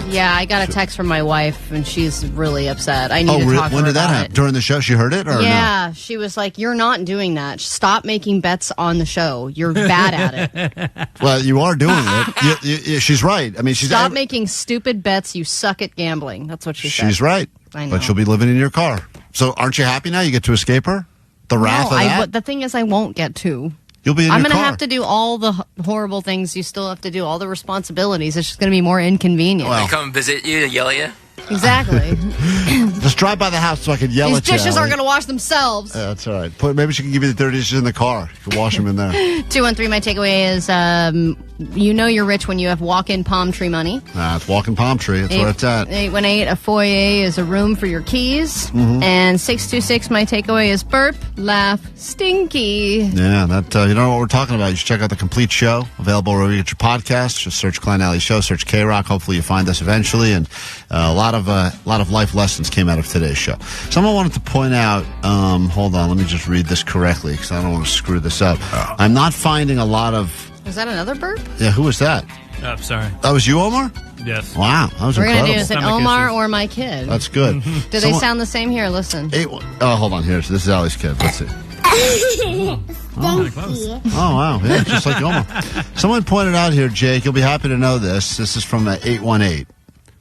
Yeah, I got a text from my wife, and she's really upset. I need to talk to her about it. When did that happen? During the show? She heard it? Or yeah, no? She was like, you're not doing that. Stop making bets on the show. You're bad at it. Well, you are doing it. She's right. I mean, Stop making stupid bets. You suck at gambling. That's what she said. She's right. I know. But she'll be living in your car. So aren't you happy now? You get to escape her? The wrath of that? The thing is, I won't get to. You'll be in your car. I'm going to have to do all the horrible things you still have to do, all the responsibilities. It's just going to be more inconvenient. Well, come visit you, yell at you. Exactly. Just drive by the house so I can yell at you. These dishes aren't going to wash themselves. Yeah, that's all right. Maybe she can give you the dirty dishes in the car. You can wash them in there. 213, my takeaway is You know you're rich when you have walk-in palm tree money. It's walking palm tree. That's where it's at. 818, a foyer is a room for your keys. Mhm. And 626, my takeaway is burp, laugh, stinky. Yeah, that you know what we're talking about. You should check out the complete show, available wherever you get your podcasts. Just search Klein Alley Show, search KROQ. Hopefully you find us eventually. And a lot of life lessons came out of today's show. Someone wanted to point out, hold on, let me just read this correctly because I don't want to screw this up. I'm not finding a lot of... Was that another burp? Yeah, who was that? Oh, sorry. That was you, Omar? Yes. Wow, that was We're incredible. going to do, is it Omar or my kid? That's good. Do they sound the same? Here, listen. Hold on. Here, so this is Allie's kid. Let's see. Oh, wow. Yeah, just like Omar. Someone pointed out here, Jake, you'll be happy to know this. This is from 818.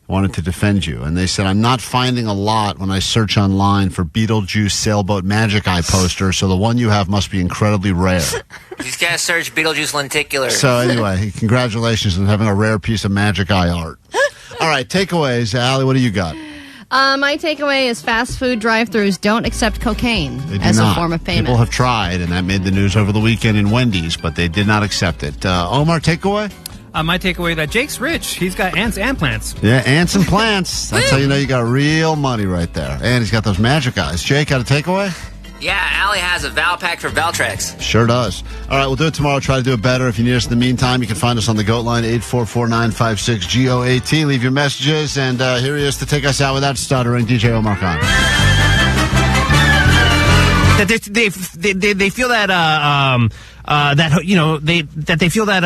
Wanted to defend you. And they said, I'm not finding a lot when I search online for Beetlejuice Sailboat Magic Eye poster, so the one you have must be incredibly rare. He's got to search Beetlejuice lenticular. So anyway, congratulations on having a rare piece of Magic Eye art. All right, takeaways. Allie, what do you got? My takeaway is fast food drive-thrus don't accept cocaine as a form of payment. People have tried, and that made the news over the weekend in Wendy's, but they did not accept it. Omar, takeaway? My takeaway that Jake's rich. He's got ants and plants. Yeah, ants and plants. That's how you know you got real money right there. And he's got those magic eyes. Jake, got a takeaway? Yeah, Alli has a Val pack for Valtrex. Sure does. All right, we'll do it tomorrow. Try to do it better. If you need us in the meantime, you can find us on the GOAT line, 844-956-GOAT. Leave your messages, and here he is to take us out without stuttering, DJ Omar Khan. That they feel that that you know they feel that